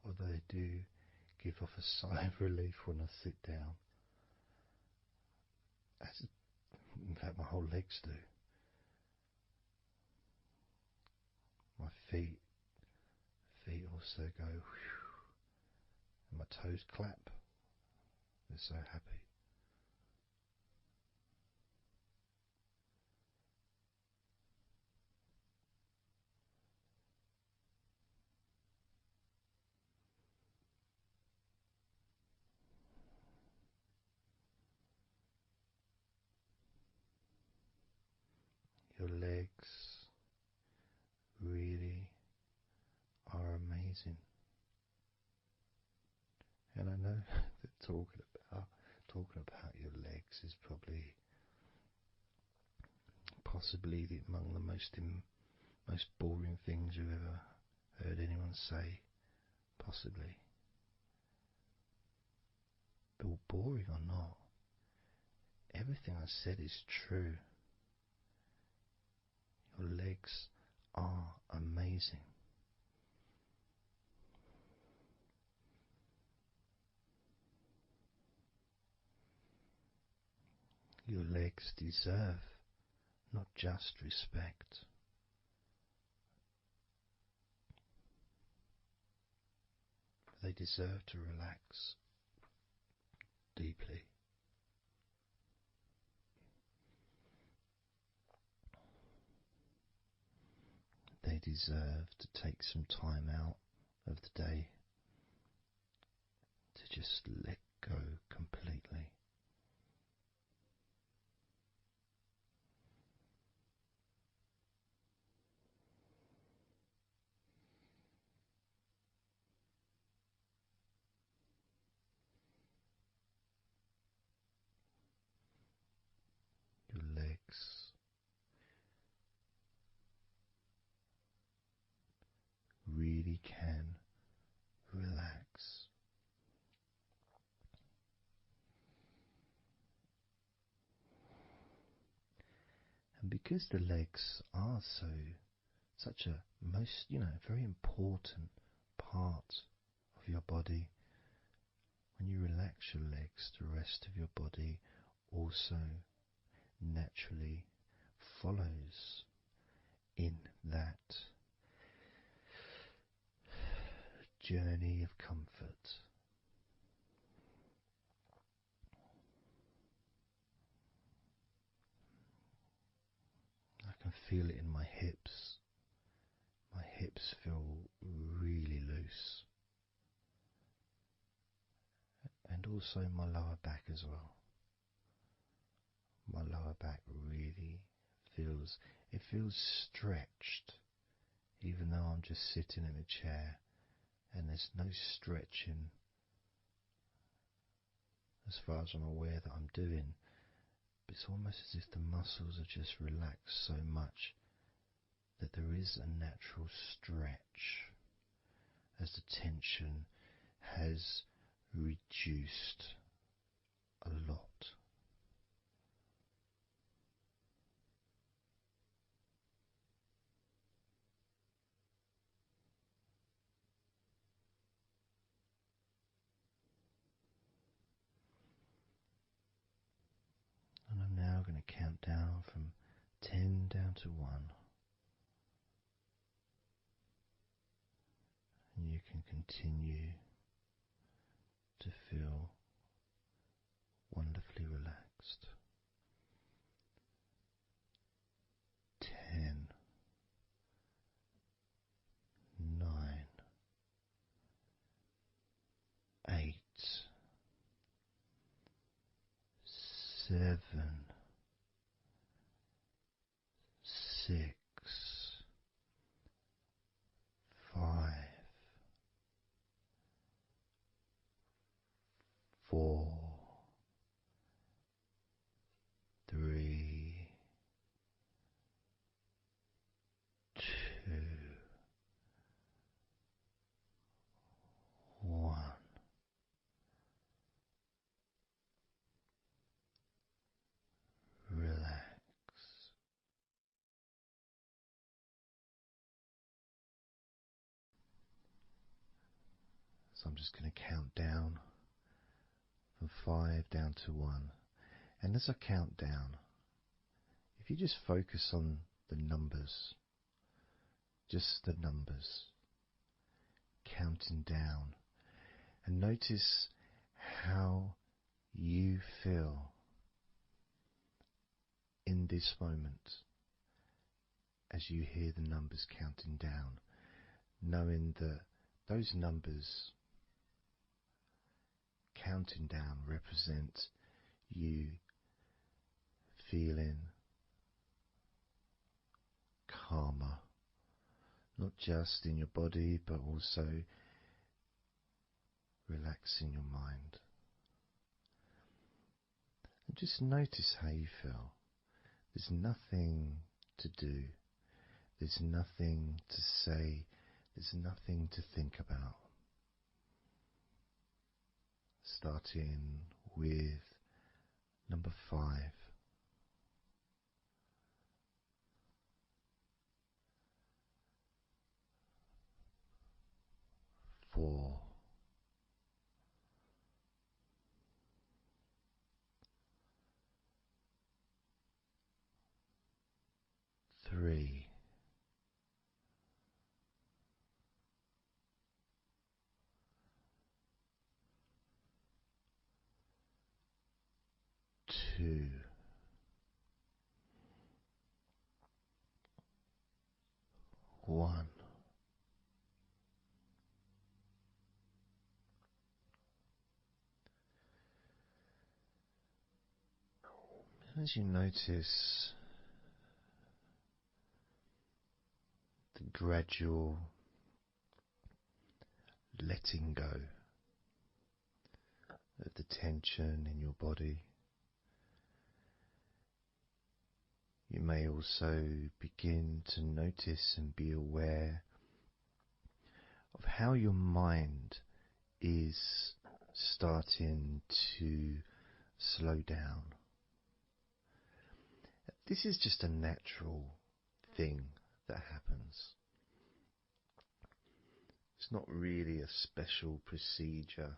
Although they do give off a sigh of relief when I sit down. In fact, my whole legs do. My feet also go whew, and my toes clap. They're so happy. Your legs really are amazing. And I know that talking about your legs is probably possibly among the most boring things you've ever heard anyone say, possibly. But boring or not, everything I said is true. Your legs are amazing. Your legs deserve not just respect, they deserve to relax deeply. They deserve to take some time out of the day to just let go completely. Your legs really can relax. And because the legs are such a very important part of your body, when you relax your legs, the rest of your body also naturally follows in that journey of comfort. I can feel it in my hips. My hips feel really loose. And also my lower back as well. My lower back really feels stretched, even though I'm just sitting in a chair and there's no stretching as far as I'm aware that I'm doing. But it's almost as if the muscles are just relaxed so much that there is a natural stretch as the tension has reduced a lot. And I'm now going to count down from 10 down to 1. And you can continue to feel wonderfully relaxed. 10, 9, 8, 7, 6, 5, 4, 3, 2, 1. Relax. So I'm just going to count down from 5 down to 1. And as I count down, if you just focus on the numbers, just the numbers, counting down, and notice how you feel in this moment as you hear the numbers counting down, knowing that those numbers counting down represent you feeling calmer, not just in your body but also relaxing your mind. And just notice how you feel. There's nothing to do, there's nothing to say, there's nothing to think about. Starting with number 5. 4. 3. 2. 1. As you notice the gradual letting go of the tension in your body, you may also begin to notice and be aware of how your mind is starting to slow down. This is just a natural thing that happens. It's not really a special procedure.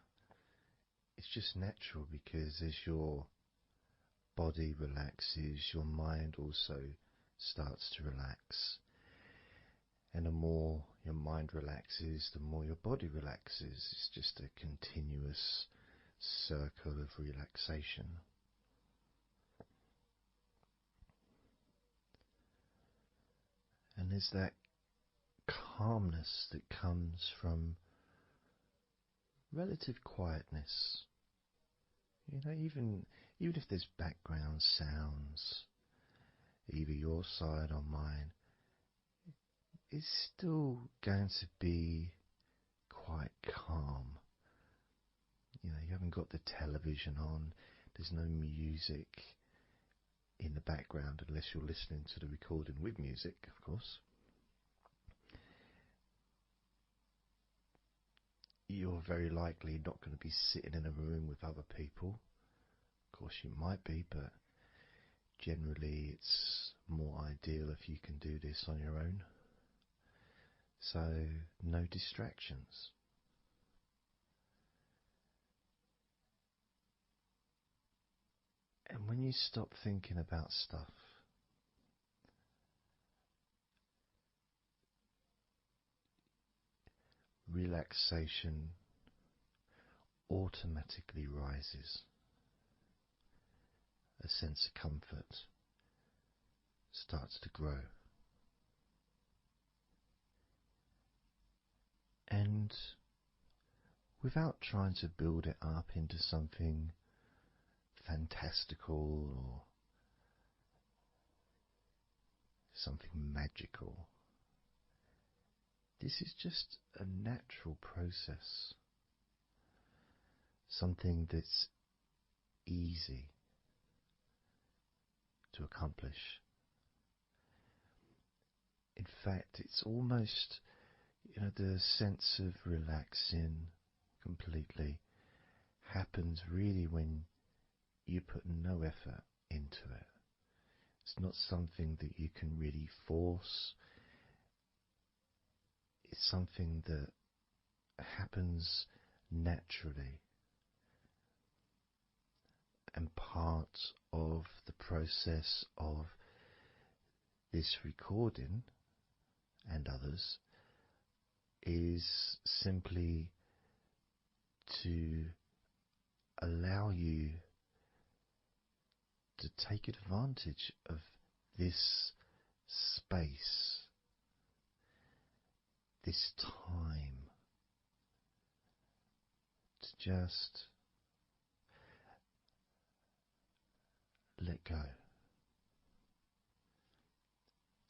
It's just natural because as your body relaxes, your mind also starts to relax. And the more your mind relaxes, the more your body relaxes. It's just a continuous circle of relaxation. And there's that calmness that comes from relative quietness. You know, even if there's background sounds, either your side or mine, it's still going to be quite calm. You know, you haven't got the television on, there's no music in the background unless you're listening to the recording with music, of course. You're very likely not going to be sitting in a room with other people. Of course you might be, but generally it's more ideal if you can do this on your own. So no distractions. And when you stop thinking about stuff, relaxation automatically rises. A sense of comfort starts to grow. And without trying to build it up into something fantastical or something magical, this is just a natural process. Something that's easy to accomplish. In fact, it's almost, the sense of relaxing completely happens really when you put no effort into it. It's not something that you can really force. It's something that happens naturally. And part of the process of this recording and others is simply to allow you to take advantage of this space, this time, to just let go,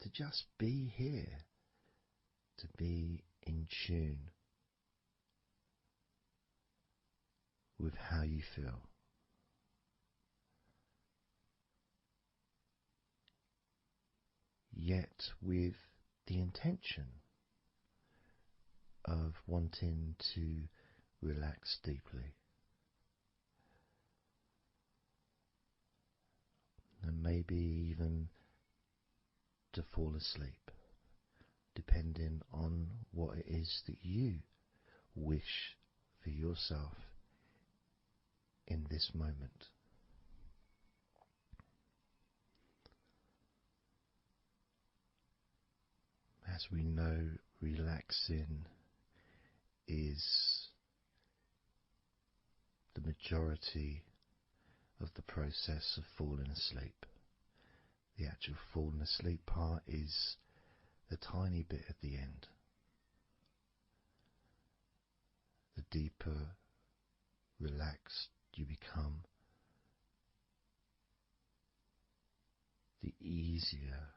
to just be here, to be in tune with how you feel. Yet with the intention of wanting to relax deeply. And maybe even to fall asleep, depending on what it is that you wish for yourself in this moment. As we know, relaxing is the majority of the process of falling asleep. The actual falling asleep part is the tiny bit at the end. The deeper relaxed you become, the easier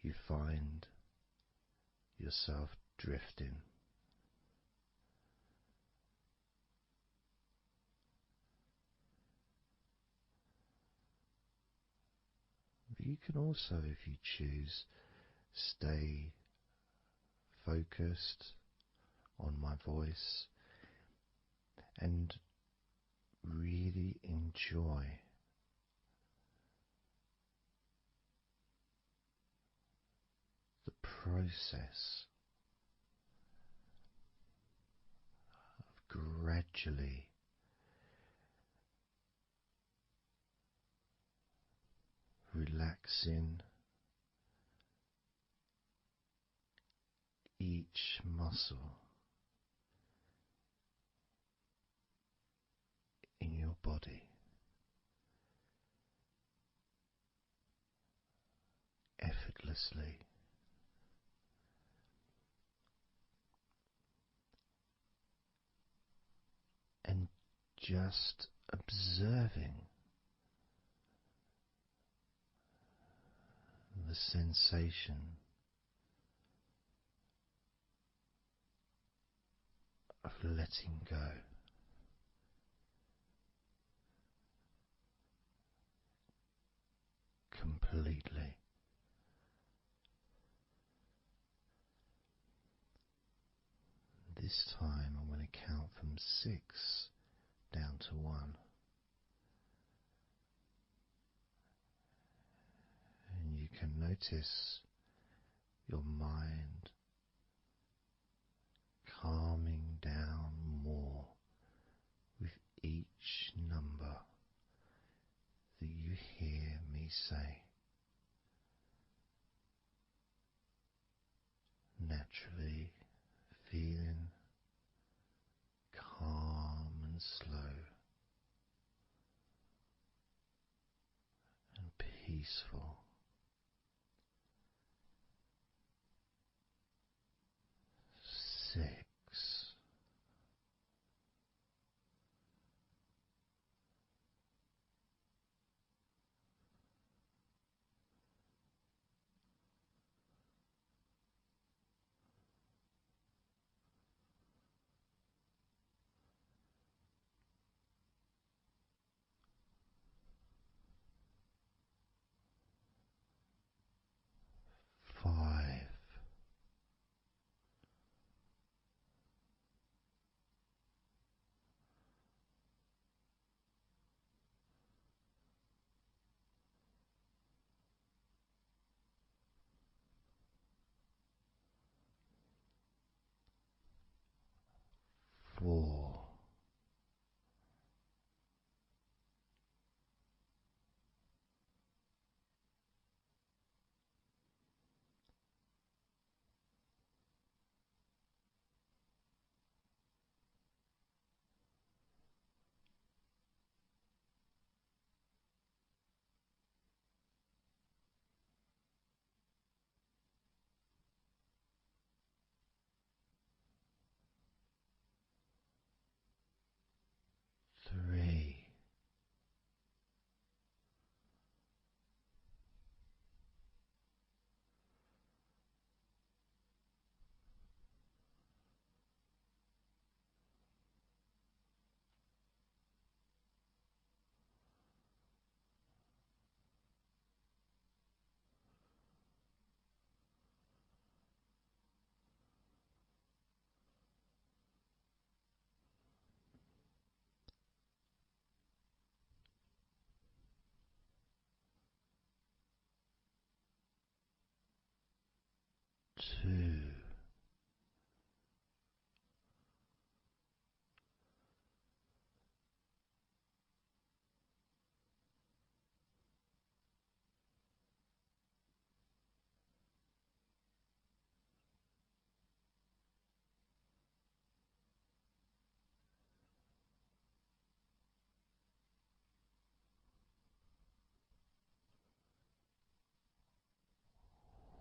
you find yourself drifting. But you can also, if you choose, stay focused on my voice and really enjoy the process of gradually relaxing each muscle in your body effortlessly, and just observing the sensation of letting go. Completely. This time I'm going to count from 6 down to 1. And you can notice your mind calming down more with each number that you hear me say. Naturally feeling calm and slow and peaceful. 6. 5. 4. 3.2.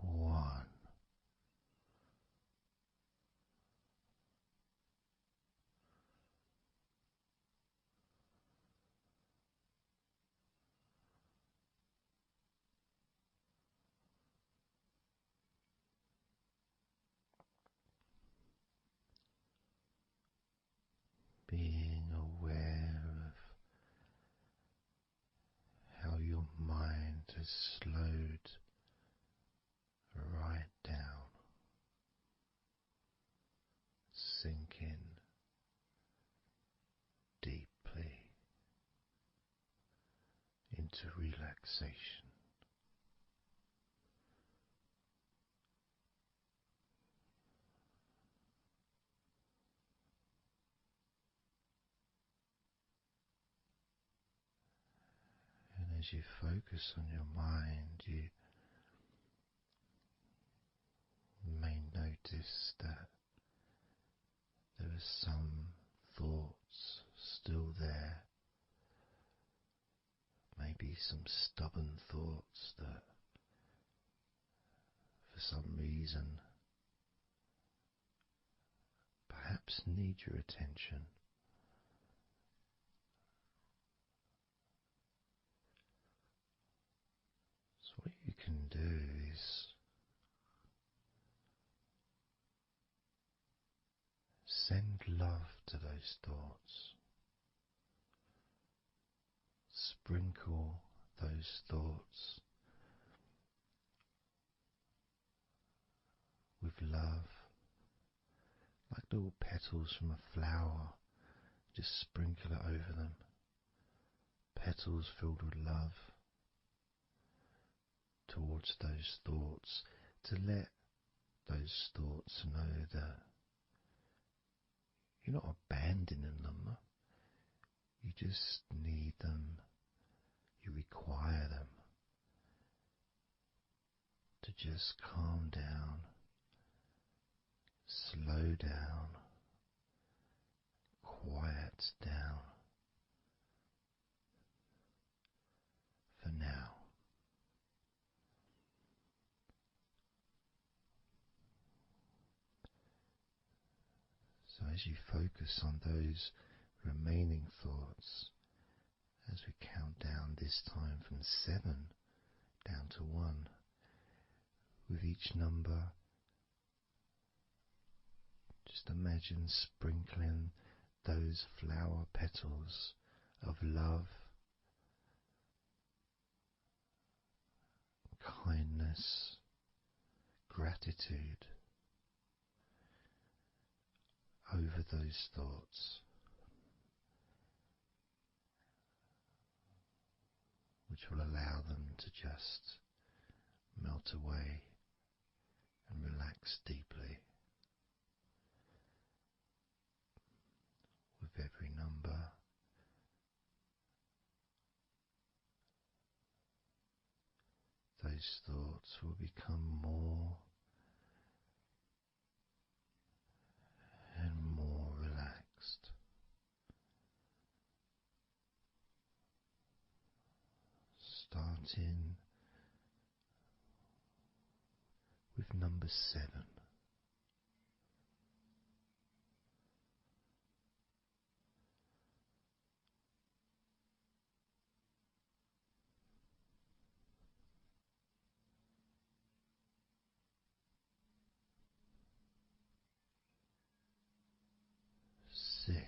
One. Being aware of how your mind has slowed right down, sinking deeply into relaxation. And as you focus on your mind, you may notice are some thoughts still there, maybe some stubborn thoughts that for some reason perhaps need your attention. So what you can do is send love to those thoughts. Sprinkle those thoughts with love, like little petals from a flower. Just sprinkle it over them. Petals filled with love towards those thoughts, to let those thoughts know that you're not abandoning them. You just need them. You require them to just calm down, slow down, quiet down for now. So as you focus on those remaining thoughts, as we count down this time from 7 down to 1, with each number, just imagine sprinkling those flower petals of love, kindness, gratitude over those thoughts, which will allow them to just melt away and relax deeply. With every number, those thoughts will become more and more relaxed. Starting with number 7. 6. 5.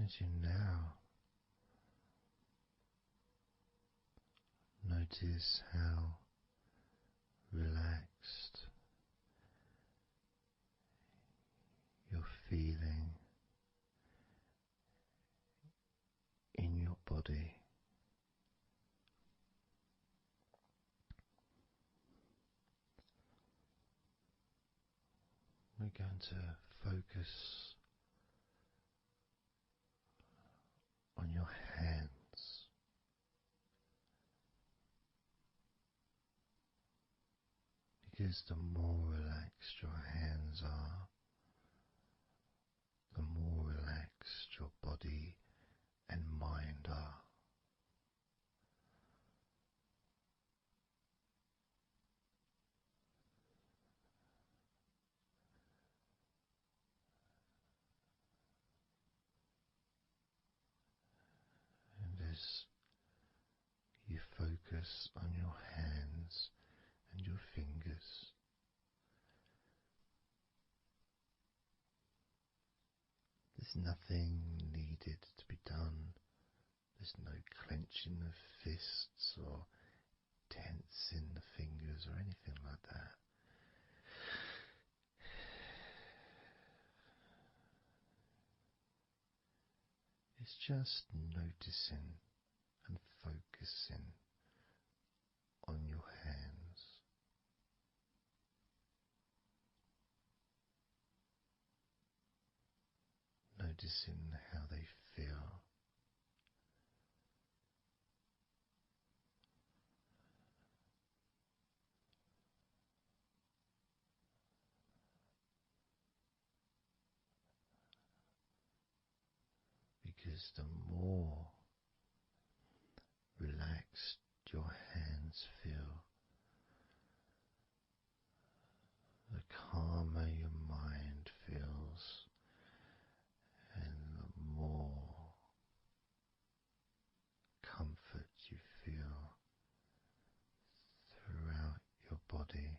Imagine now, notice how relaxed you're feeling in your body. We're going to focus on your hands. Because the more relaxed your hands are, the more relaxed your body and mind are. And as you focus on your hands and your fingers, there's nothing needed to be done. There's no clenching of fists or tensing the fingers or anything like that. It's just noticing and focusing on your hands. Noticing how they feel. Because the more relaxed your hands feel, the calmer your mind feels, and the more comfort you feel throughout your body.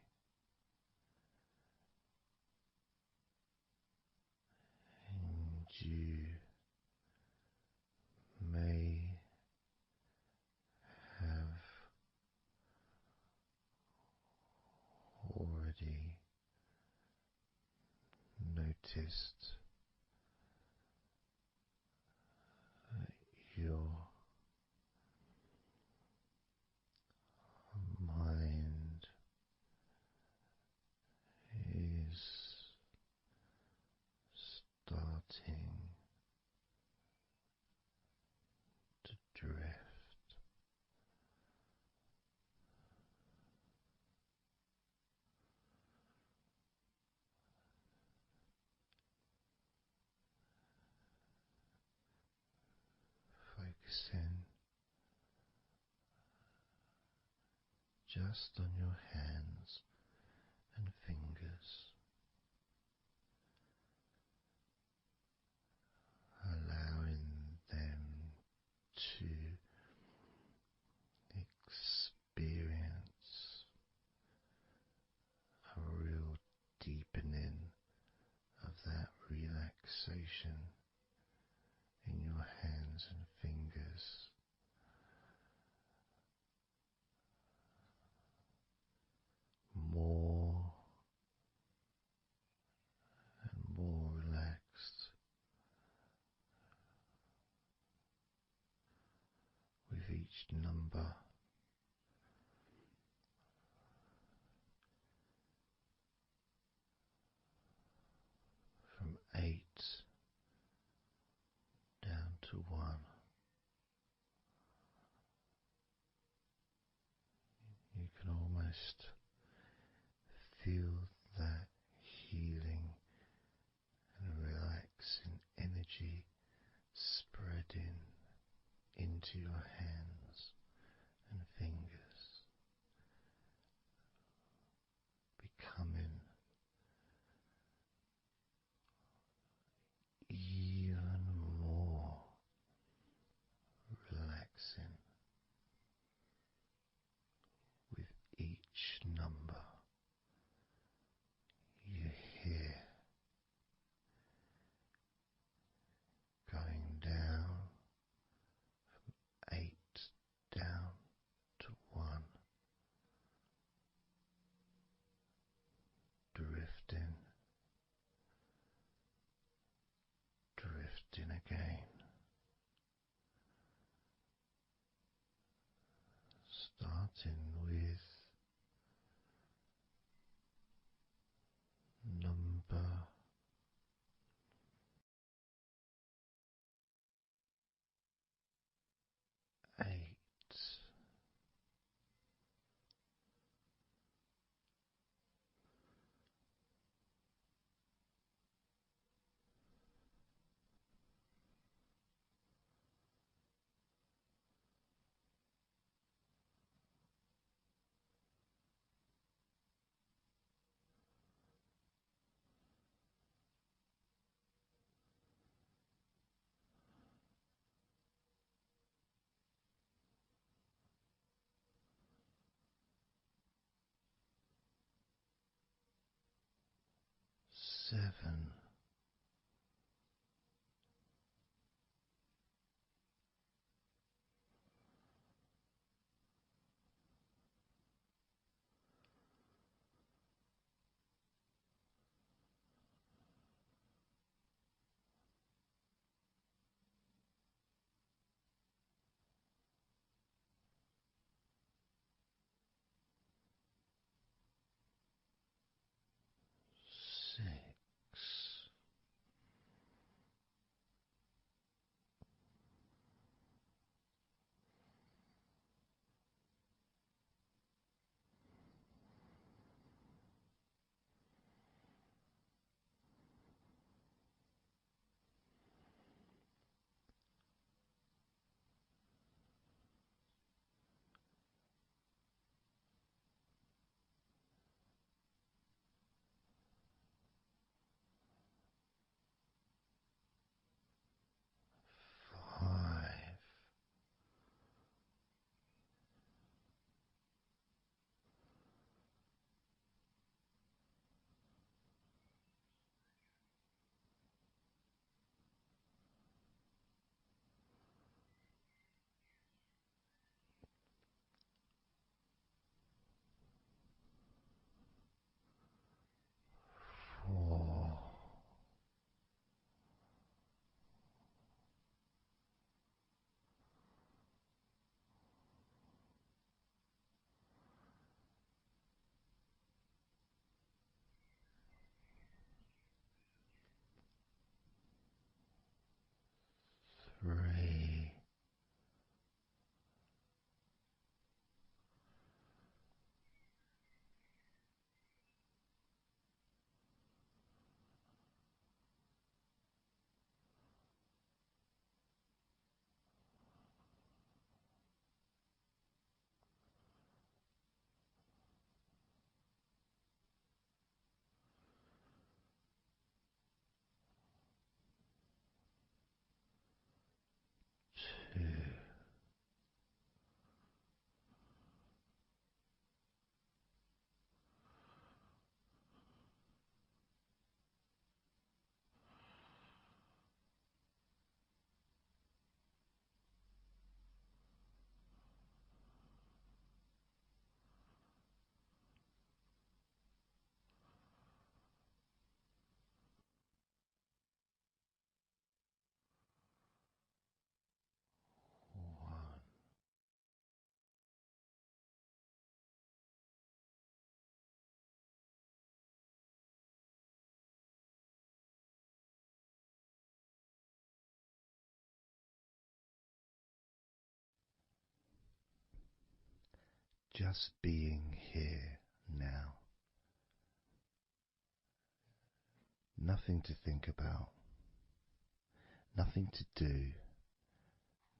And you may have already noticed that your mind is starting to drift. Focusing just on your hands and fingers, allowing them to experience a real deepening of that relaxation in your hands and fingers. More and more relaxed with each number. From 8 down to 1. You can almost feel that healing and relaxing energy spreading into your hands and fingers, becoming even more relaxing with each number you hear going down starting with number 8. 7. 6. 5. 4. 3. 2. 1. Just being here now. Nothing to think about, nothing to do,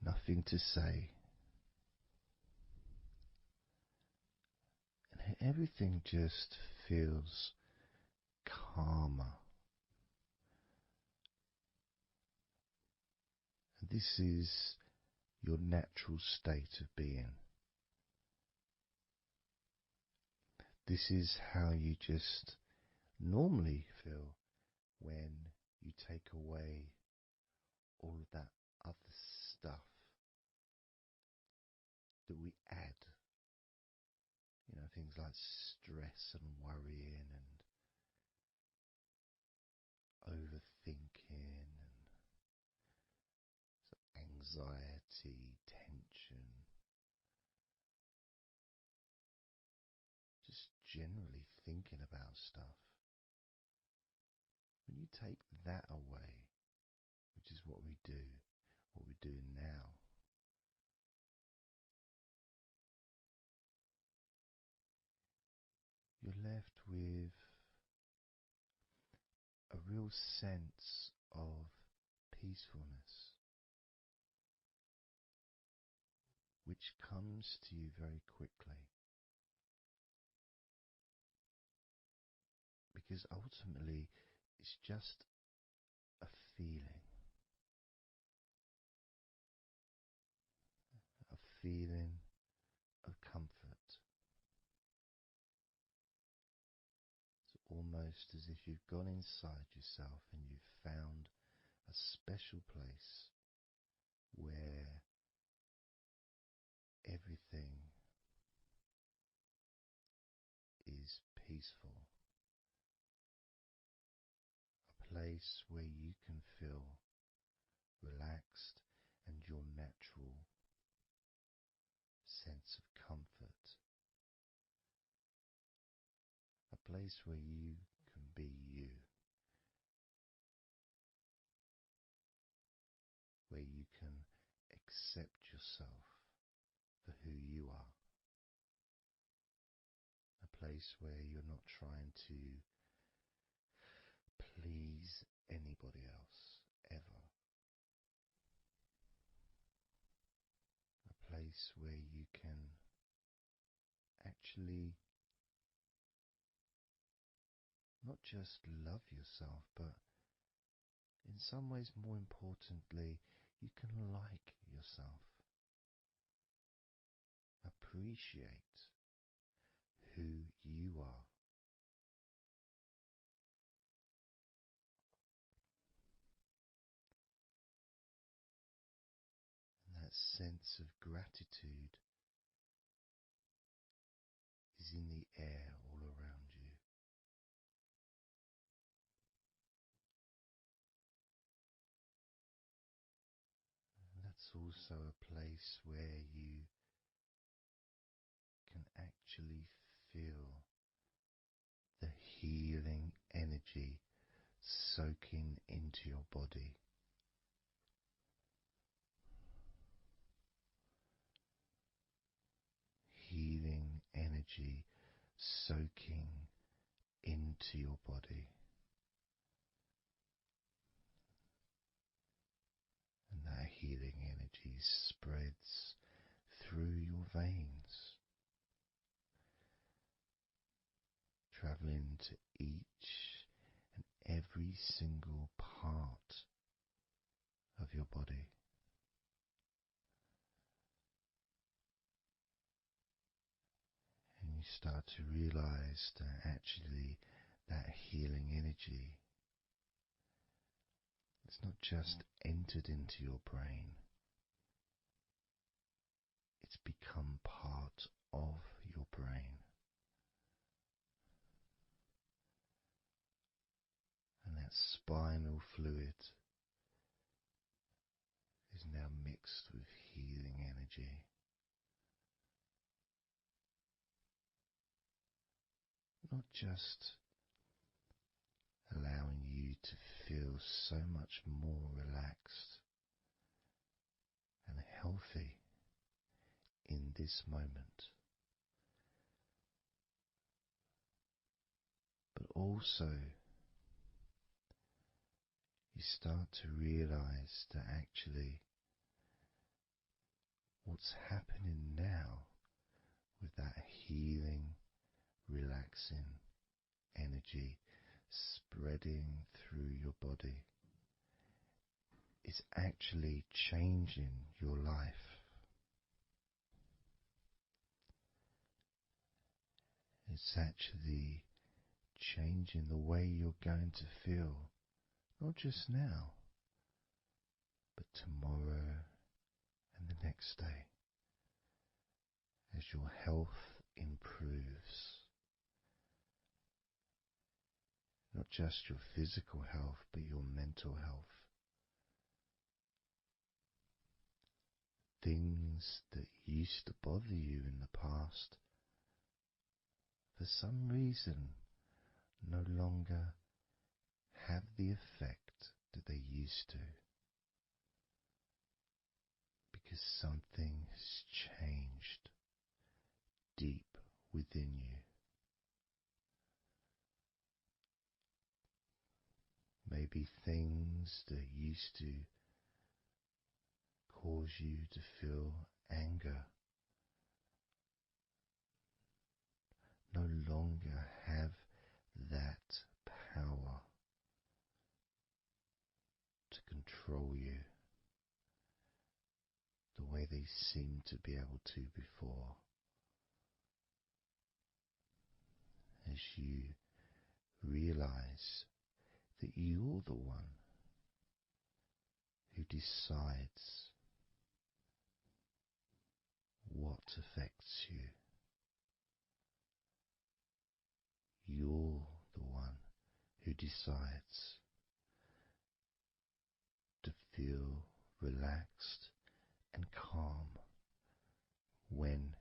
nothing to say. And everything just feels calmer. And this is your natural state of being. This is how you just normally feel when you take away all of that other stuff that we add. You know, things like stress and worrying and overthinking and anxiety, tension. generally thinking about stuff. When you take that away, which is what we're doing now, you're left with a real sense of peacefulness, which comes to you very quickly. Because ultimately, it's just a feeling. A feeling of comfort. It's almost as if you've gone inside yourself and you've found a special place where everything is peaceful. A place where you can feel relaxed and your natural sense of comfort. A place where you can be you. Where you can accept yourself for who you are. A place where you're not trying to please anybody else, ever. A place where you can actually not just love yourself, but in some ways, more importantly, you can like yourself. Appreciate who you are. And that sense of gratitude is in the air all around you. And that's also a place where you can actually feel the healing energy soaking into your body. Healing energy soaking into your body. And that healing energy spreads through your veins, traveling to each and every single part of your body. And you start to realize that actually that healing energy, it's not just entered into your brain, it's become part of your brain. And that spinal fluid is now mixed with healing energy. Not just allowing you to feel so much more relaxed and healthy in this moment, but also you start to realize that actually what's happening now with that healing, relaxing energy spreading through your body is actually changing your life. It's actually changing the way you're going to feel, not just now, but tomorrow and the next day, as your health improves. Not just your physical health, but your mental health. Things that used to bother you in the past for some reason no longer have the effect that they used to, because something has changed deep within you. Maybe things that used to cause you to feel anger no longer have that power to control you the way they seemed to be able to before. As you realize that you're the one who decides what affects you. You're the one who decides to feel relaxed and calm when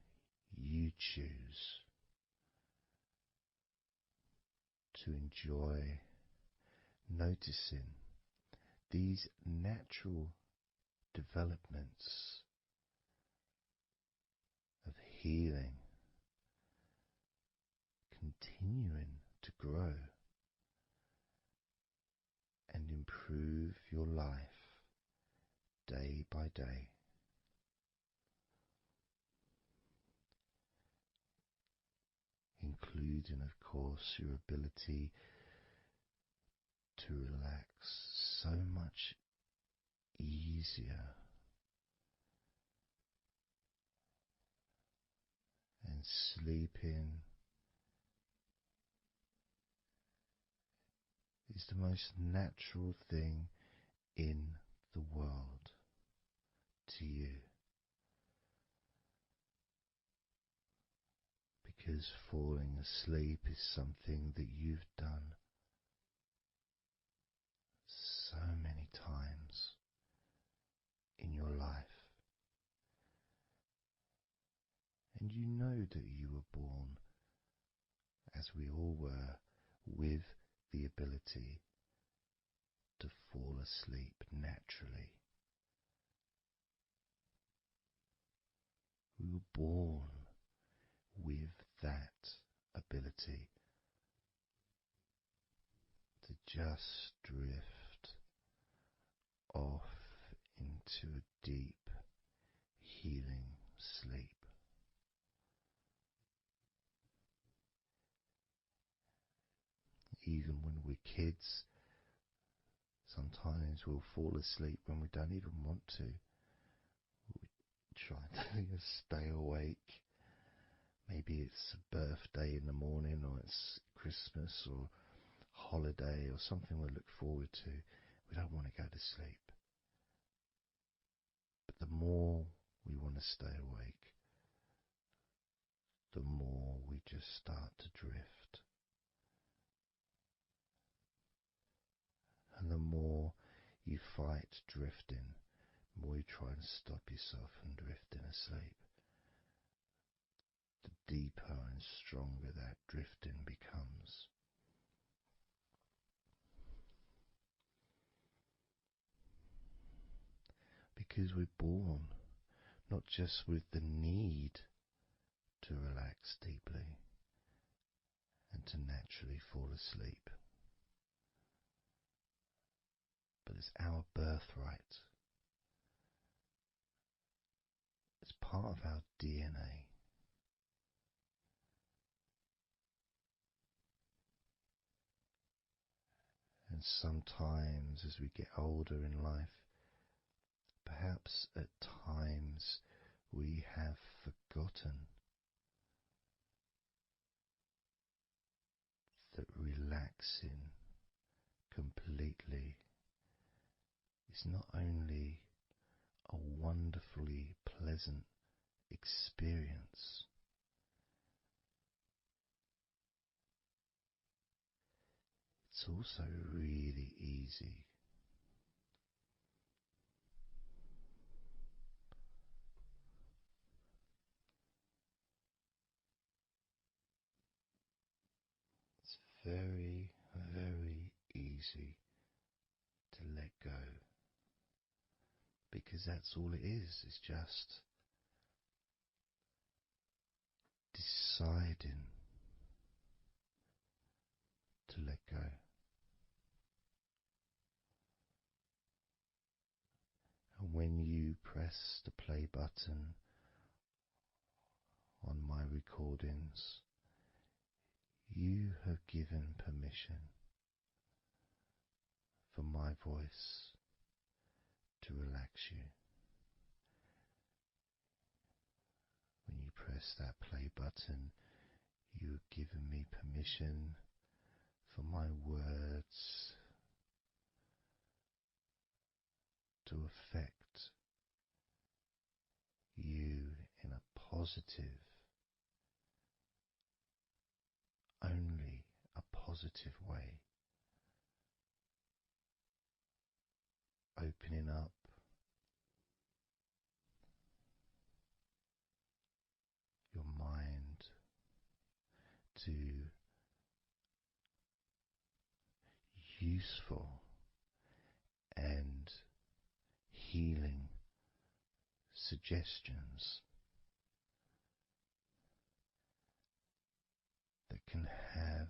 you choose to enjoy noticing these natural developments of healing continuing to grow and improve your life day by day. Including, of course, your ability to relax so much easier and sleeping is the most natural thing in the world to you, because falling asleep is something that you've done so many times in your life, and you know that you were born, as we all were, with the ability to fall asleep naturally. We were born with that ability to just drift off into a deep, healing sleep. Even when we're kids, sometimes we'll fall asleep when we don't even want to. We try to stay awake. Maybe it's a birthday in the morning, or it's Christmas or holiday or something we look forward to. We don't want to go to sleep. But the more we want to stay awake, the more we just start to drift. And the more you fight drifting, the more you try and stop yourself from drifting asleep, the deeper and stronger that drifting becomes. Because we're born not just with the need to relax deeply and to naturally fall asleep, but it's our birthright. It's part of our DNA. And sometimes as we get older in life, perhaps at times we have forgotten that relaxing completely is not only a wonderfully pleasant experience, it's also really easy. very, very easy to let go, because that's all it is. It's just deciding to let go. And when you press the play button on my recordings, you have given permission for my voice to relax you. When you press that play button, you have given me permission for my words to affect you in a positive, only a positive way, opening up your mind to useful and healing suggestions that can have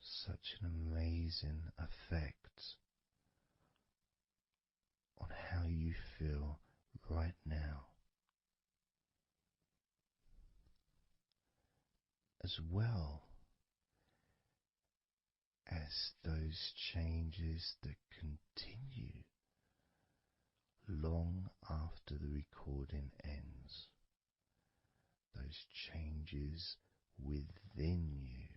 such an amazing effect on how you feel right now, as well as those changes that continue long after the recording ends, those changes within you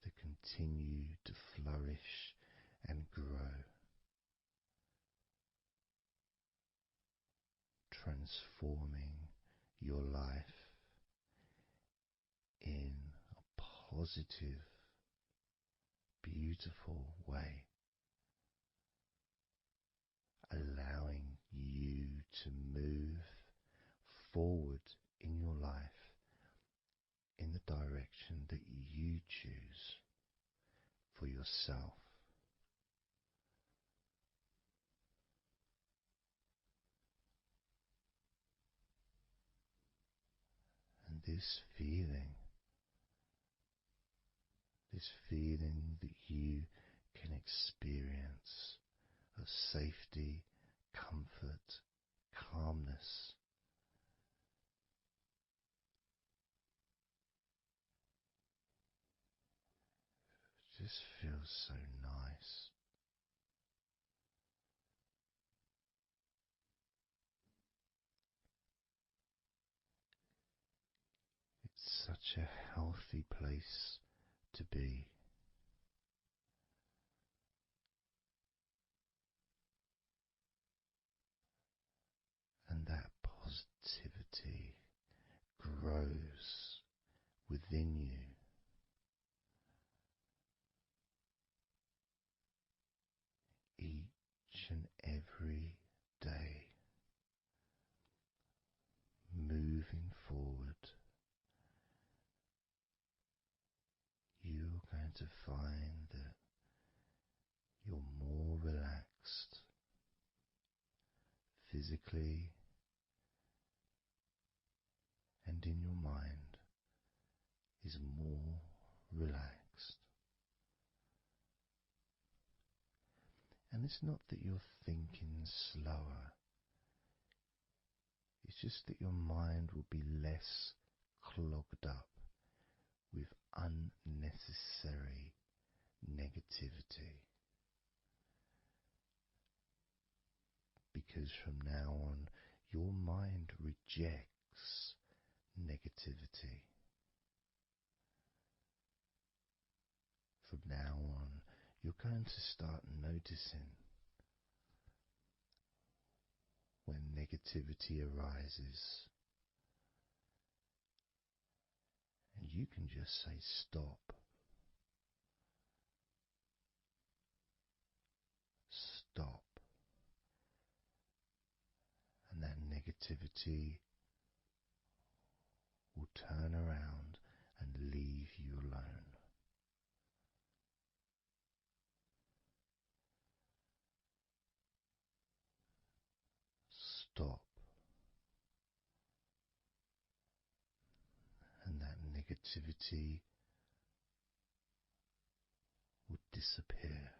that continue to flourish and grow, transforming your life in a positive, beautiful way, allowing you to move forward in your life in the direction that you choose for yourself. And this feeling that you can experience of safety, comfort, calmness, just feels so nice. It's such a healthy place to be. And that positivity grows within you. Each and every day, moving forward, you're going to find that you're more relaxed physically and in your mind is more relaxed. And it's not that you're thinking slower, it's just that your mind will be less clogged up with unnecessary negativity. Because from now on, your mind rejects negativity. From now on, you're going to start noticing when negativity arises, and you can just say stop. Stop. And that negativity turn around and leave you alone. Stop, and that negativity would disappear.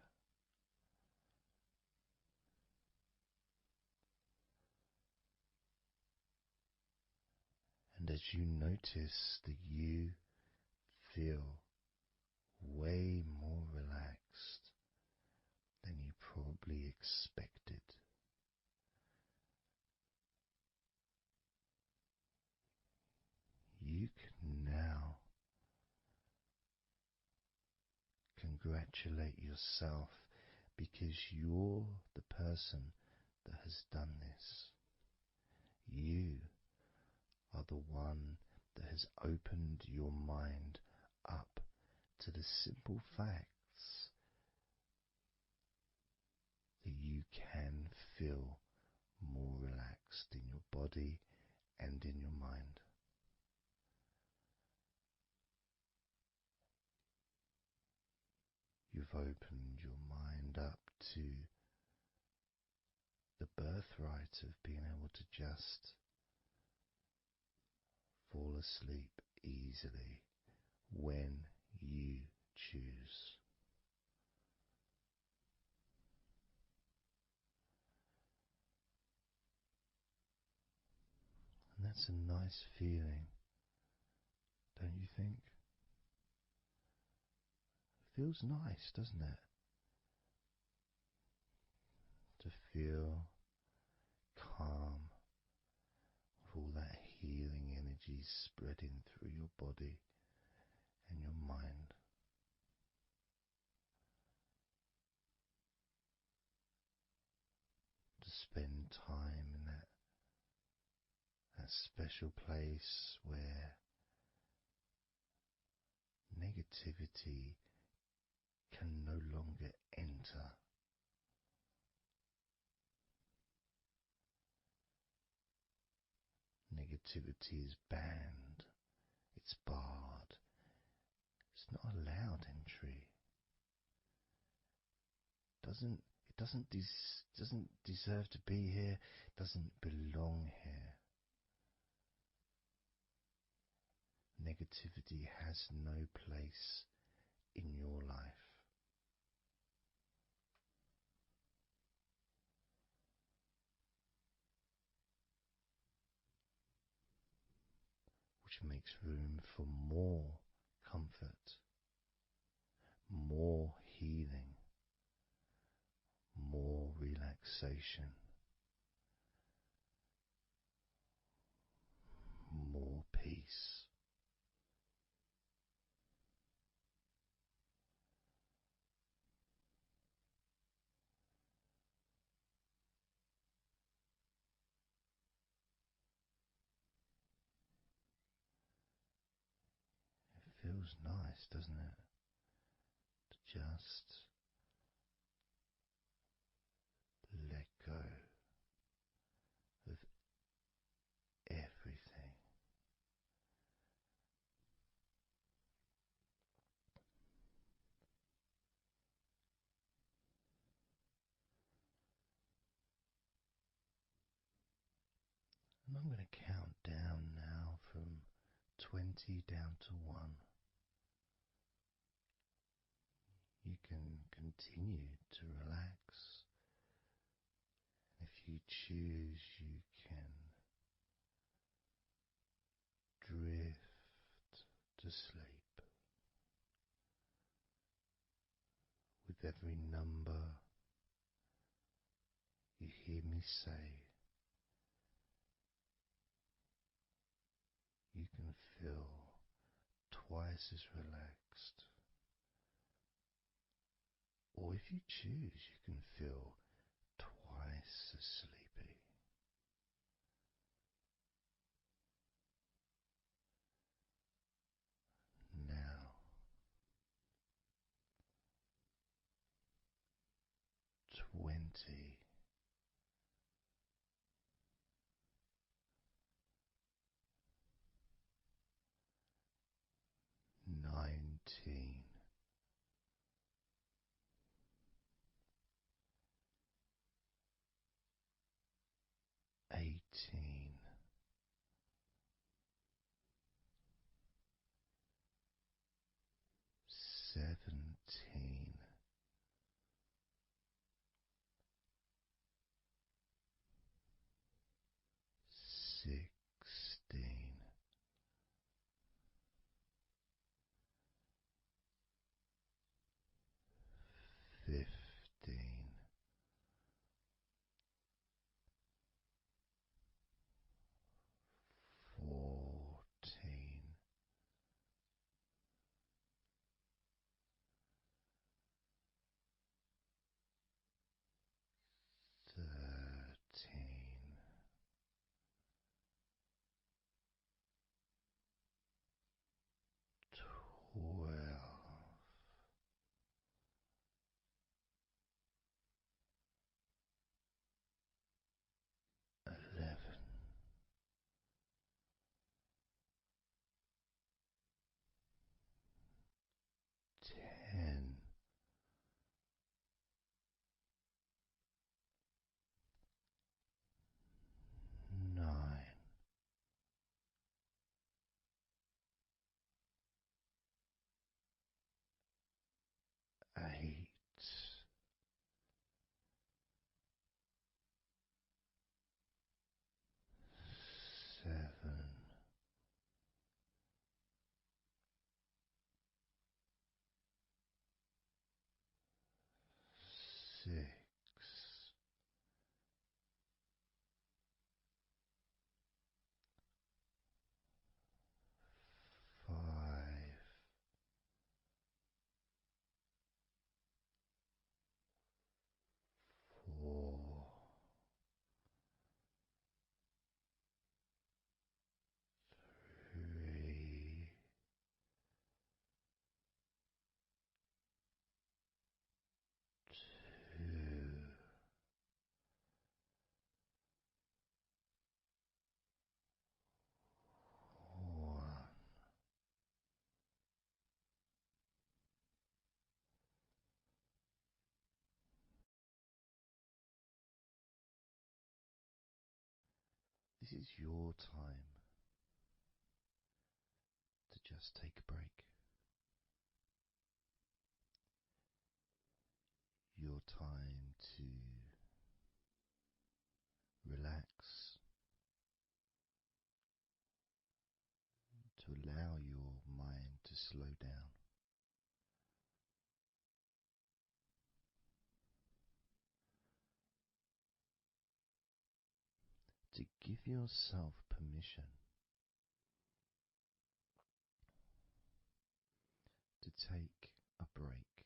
And as you notice that you feel way more relaxed than you probably expected, you can now congratulate yourself because you're the person that has done this. You are the one that has opened your mind up to the simple facts that you can feel more relaxed in your body and in your mind. You've opened your mind up to the birthright of being able to just fall asleep easily when you choose. And that's a nice feeling, don't you think? It feels nice, doesn't it? To feel calm with all that healing energy spreading through your body and your mind. To spend time in that special place where negativity can no longer enter. Negativity is banned, it's barred, it's not allowed entry. Doesn't deserve to be here, doesn't belong here. Negativity has no place in your life. Which makes room for more comfort, more healing, more relaxation, more peace. It feels nice, doesn't it? To just let go of everything. And I'm going to count down now from 20 down to 1. You can continue to relax. If you choose, you can drift to sleep. With every number you hear me say, you can feel twice as relaxed. Or if you choose, you can feel twice as sleepy. Now, 20. 18, 17, 16, 15, 14, 13, 12, 11, 10, 9, 8, 7, 6, 5, 4, 3, 2, 1. This is your time to just take a break. Your time to relax, to allow your mind to slow down. To give yourself permission to take a break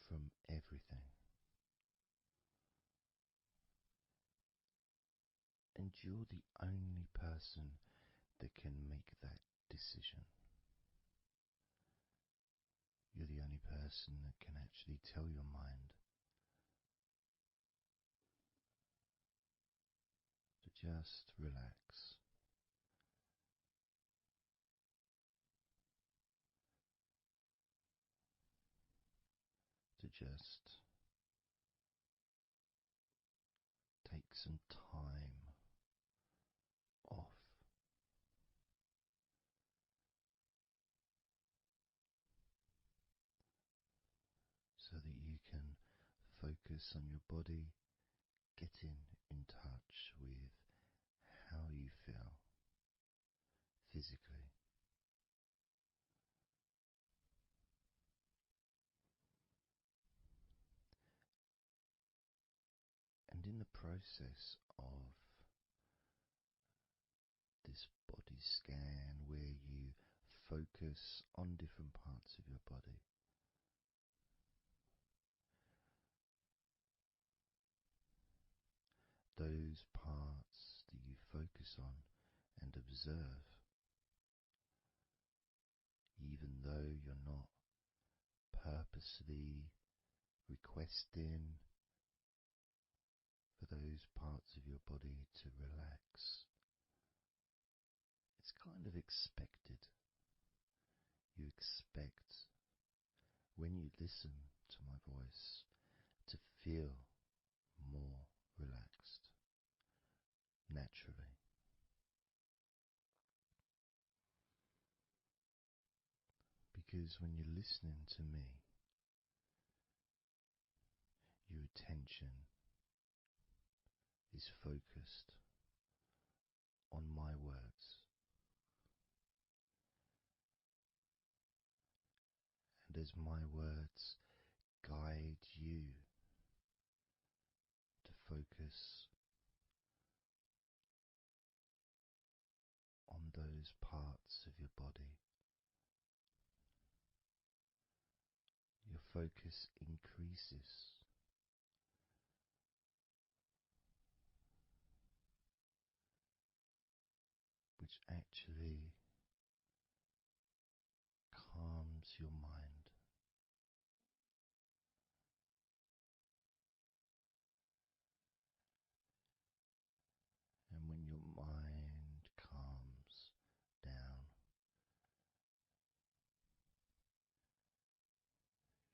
from everything. And you're the only person that can make that decision. You're the only person that can actually tell your mind to just relax. To just take some time off. So that you can focus on your body, getting in touch with how you feel physically. And in the process of this body scan, where you focus on different parts of your body, those parts that you focus on and observe, even though you're not purposely requesting for those parts of your body to relax, it's kind of expected. You expect, when you listen to my voice, to feel more relaxed naturally. Because when you're listening to me, your attention is focused on my words. And as my words guide you to focus on those parts of your body, your focus increases. Which actually calms your mind. And when your mind calms down,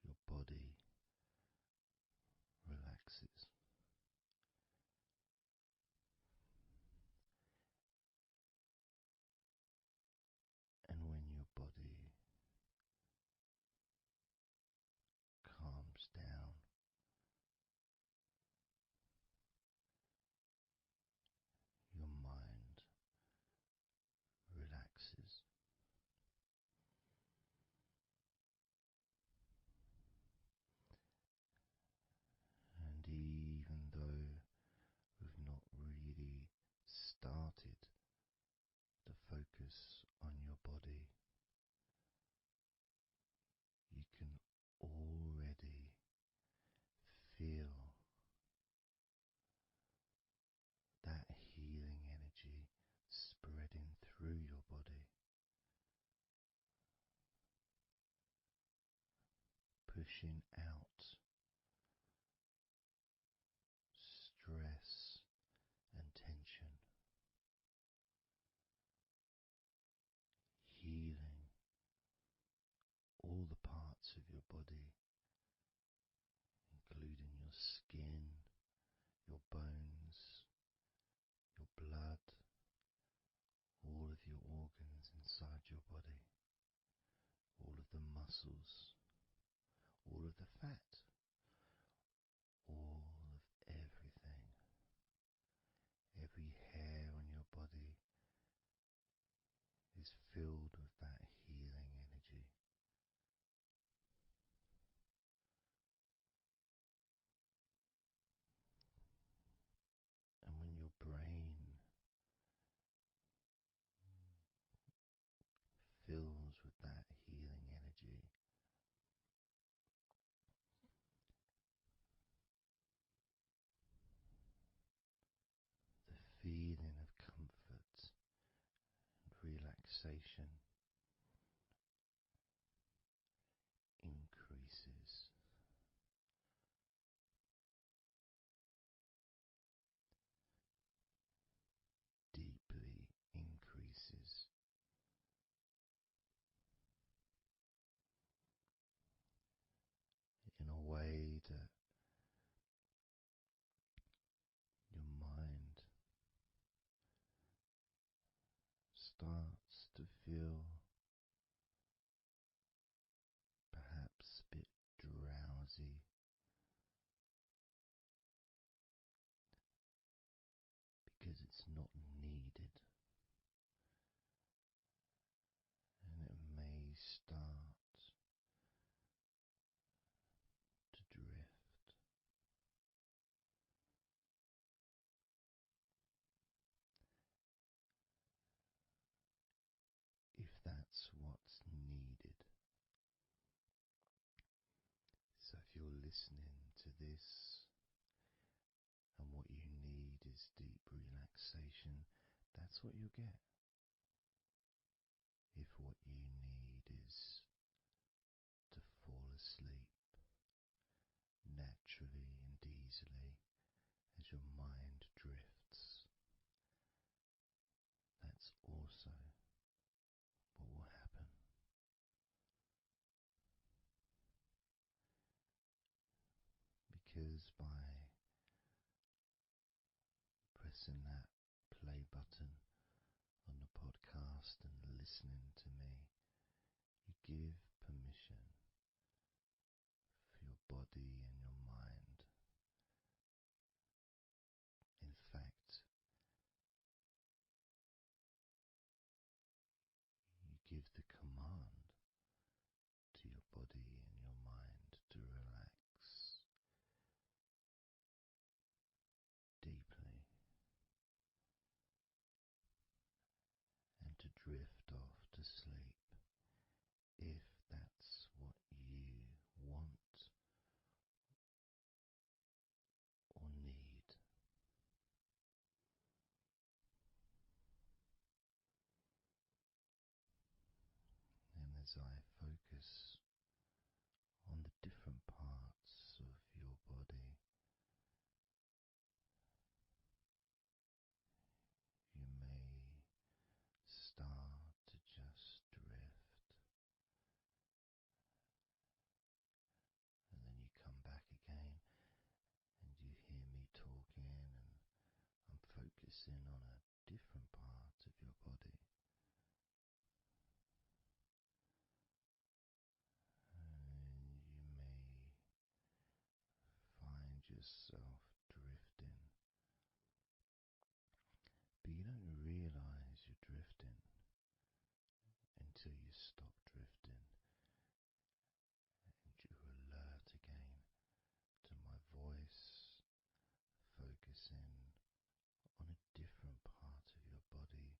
your body relaxes. And when your body calms down, your mind relaxes. And even though we've not really started to focus on your body, you can already feel that healing energy spreading through your body, pushing out stress and tension, healing all the parts of your body, including your skin, your bones, your blood, all of your organs inside your body, all of the muscles, all of the fat, all of everything. Every hair on your body is filled with that healing energy. And when your brain fills with that healing energy, the feeling of comfort and relaxation increases. Deeply increases. In a way that your mind starts to feel perhaps a bit drowsy, because it's not needed, and it may start to drift. If that's what's needed. So if you're listening to this and what you need is deep relaxation, that's what you'll get. If what you need is to fall asleep naturally and easily as your mind drifts, that's also because by pressing that play button on the podcast and listening to me, you give permission for your body and your mind. In fact, you give the command to your body and your mind to relax deeply and to drift off to sleep if that's what you want or need. And as I focus on the different parts of your body, you may start to just drift, and then you come back again and you hear me talking, and I'm focusing on a different part of your body. And you may find yourself drifting, but you don't realize you're drifting until you stop drifting and you're alert again to my voice, focusing on a different part of your body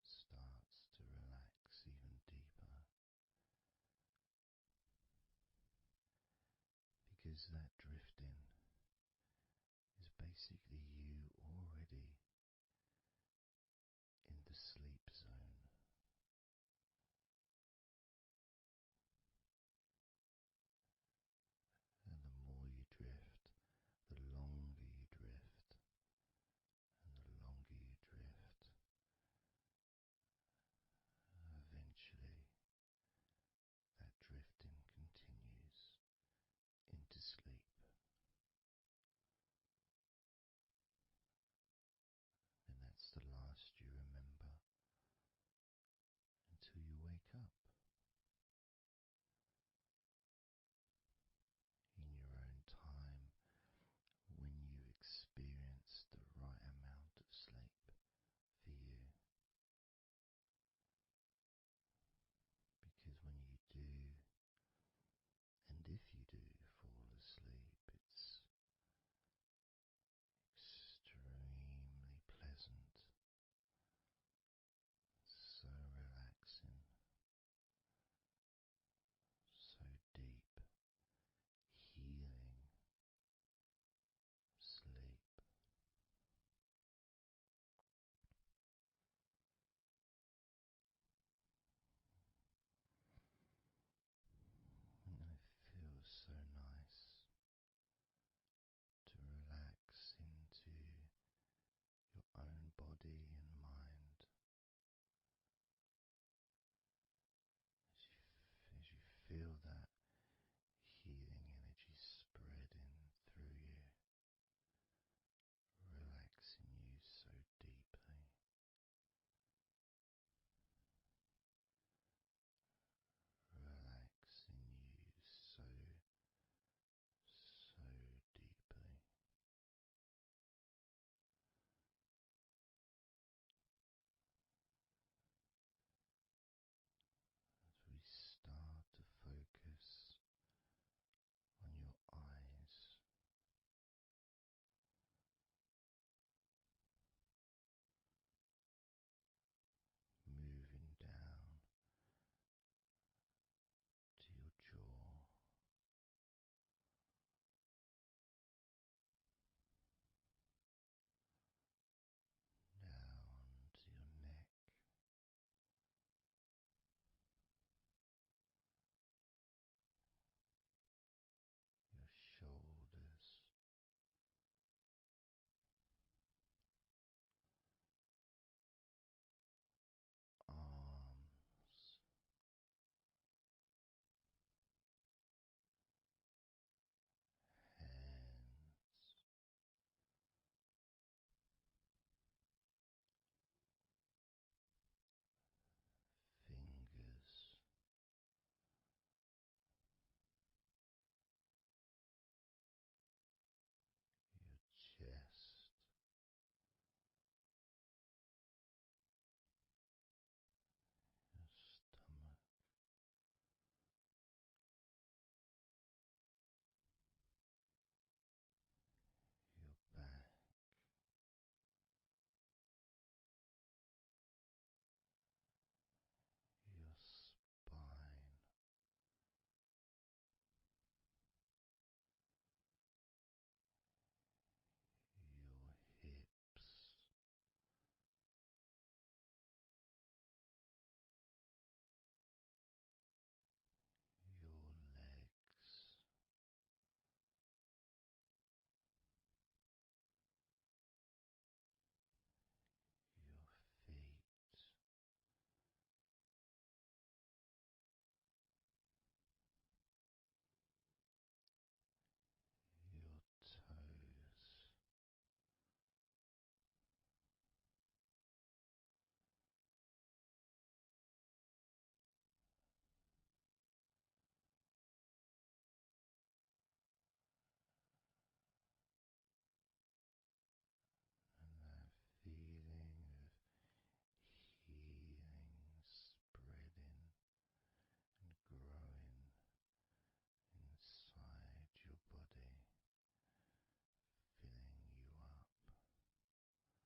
starts to relax even deeper. Because that drifting is basically you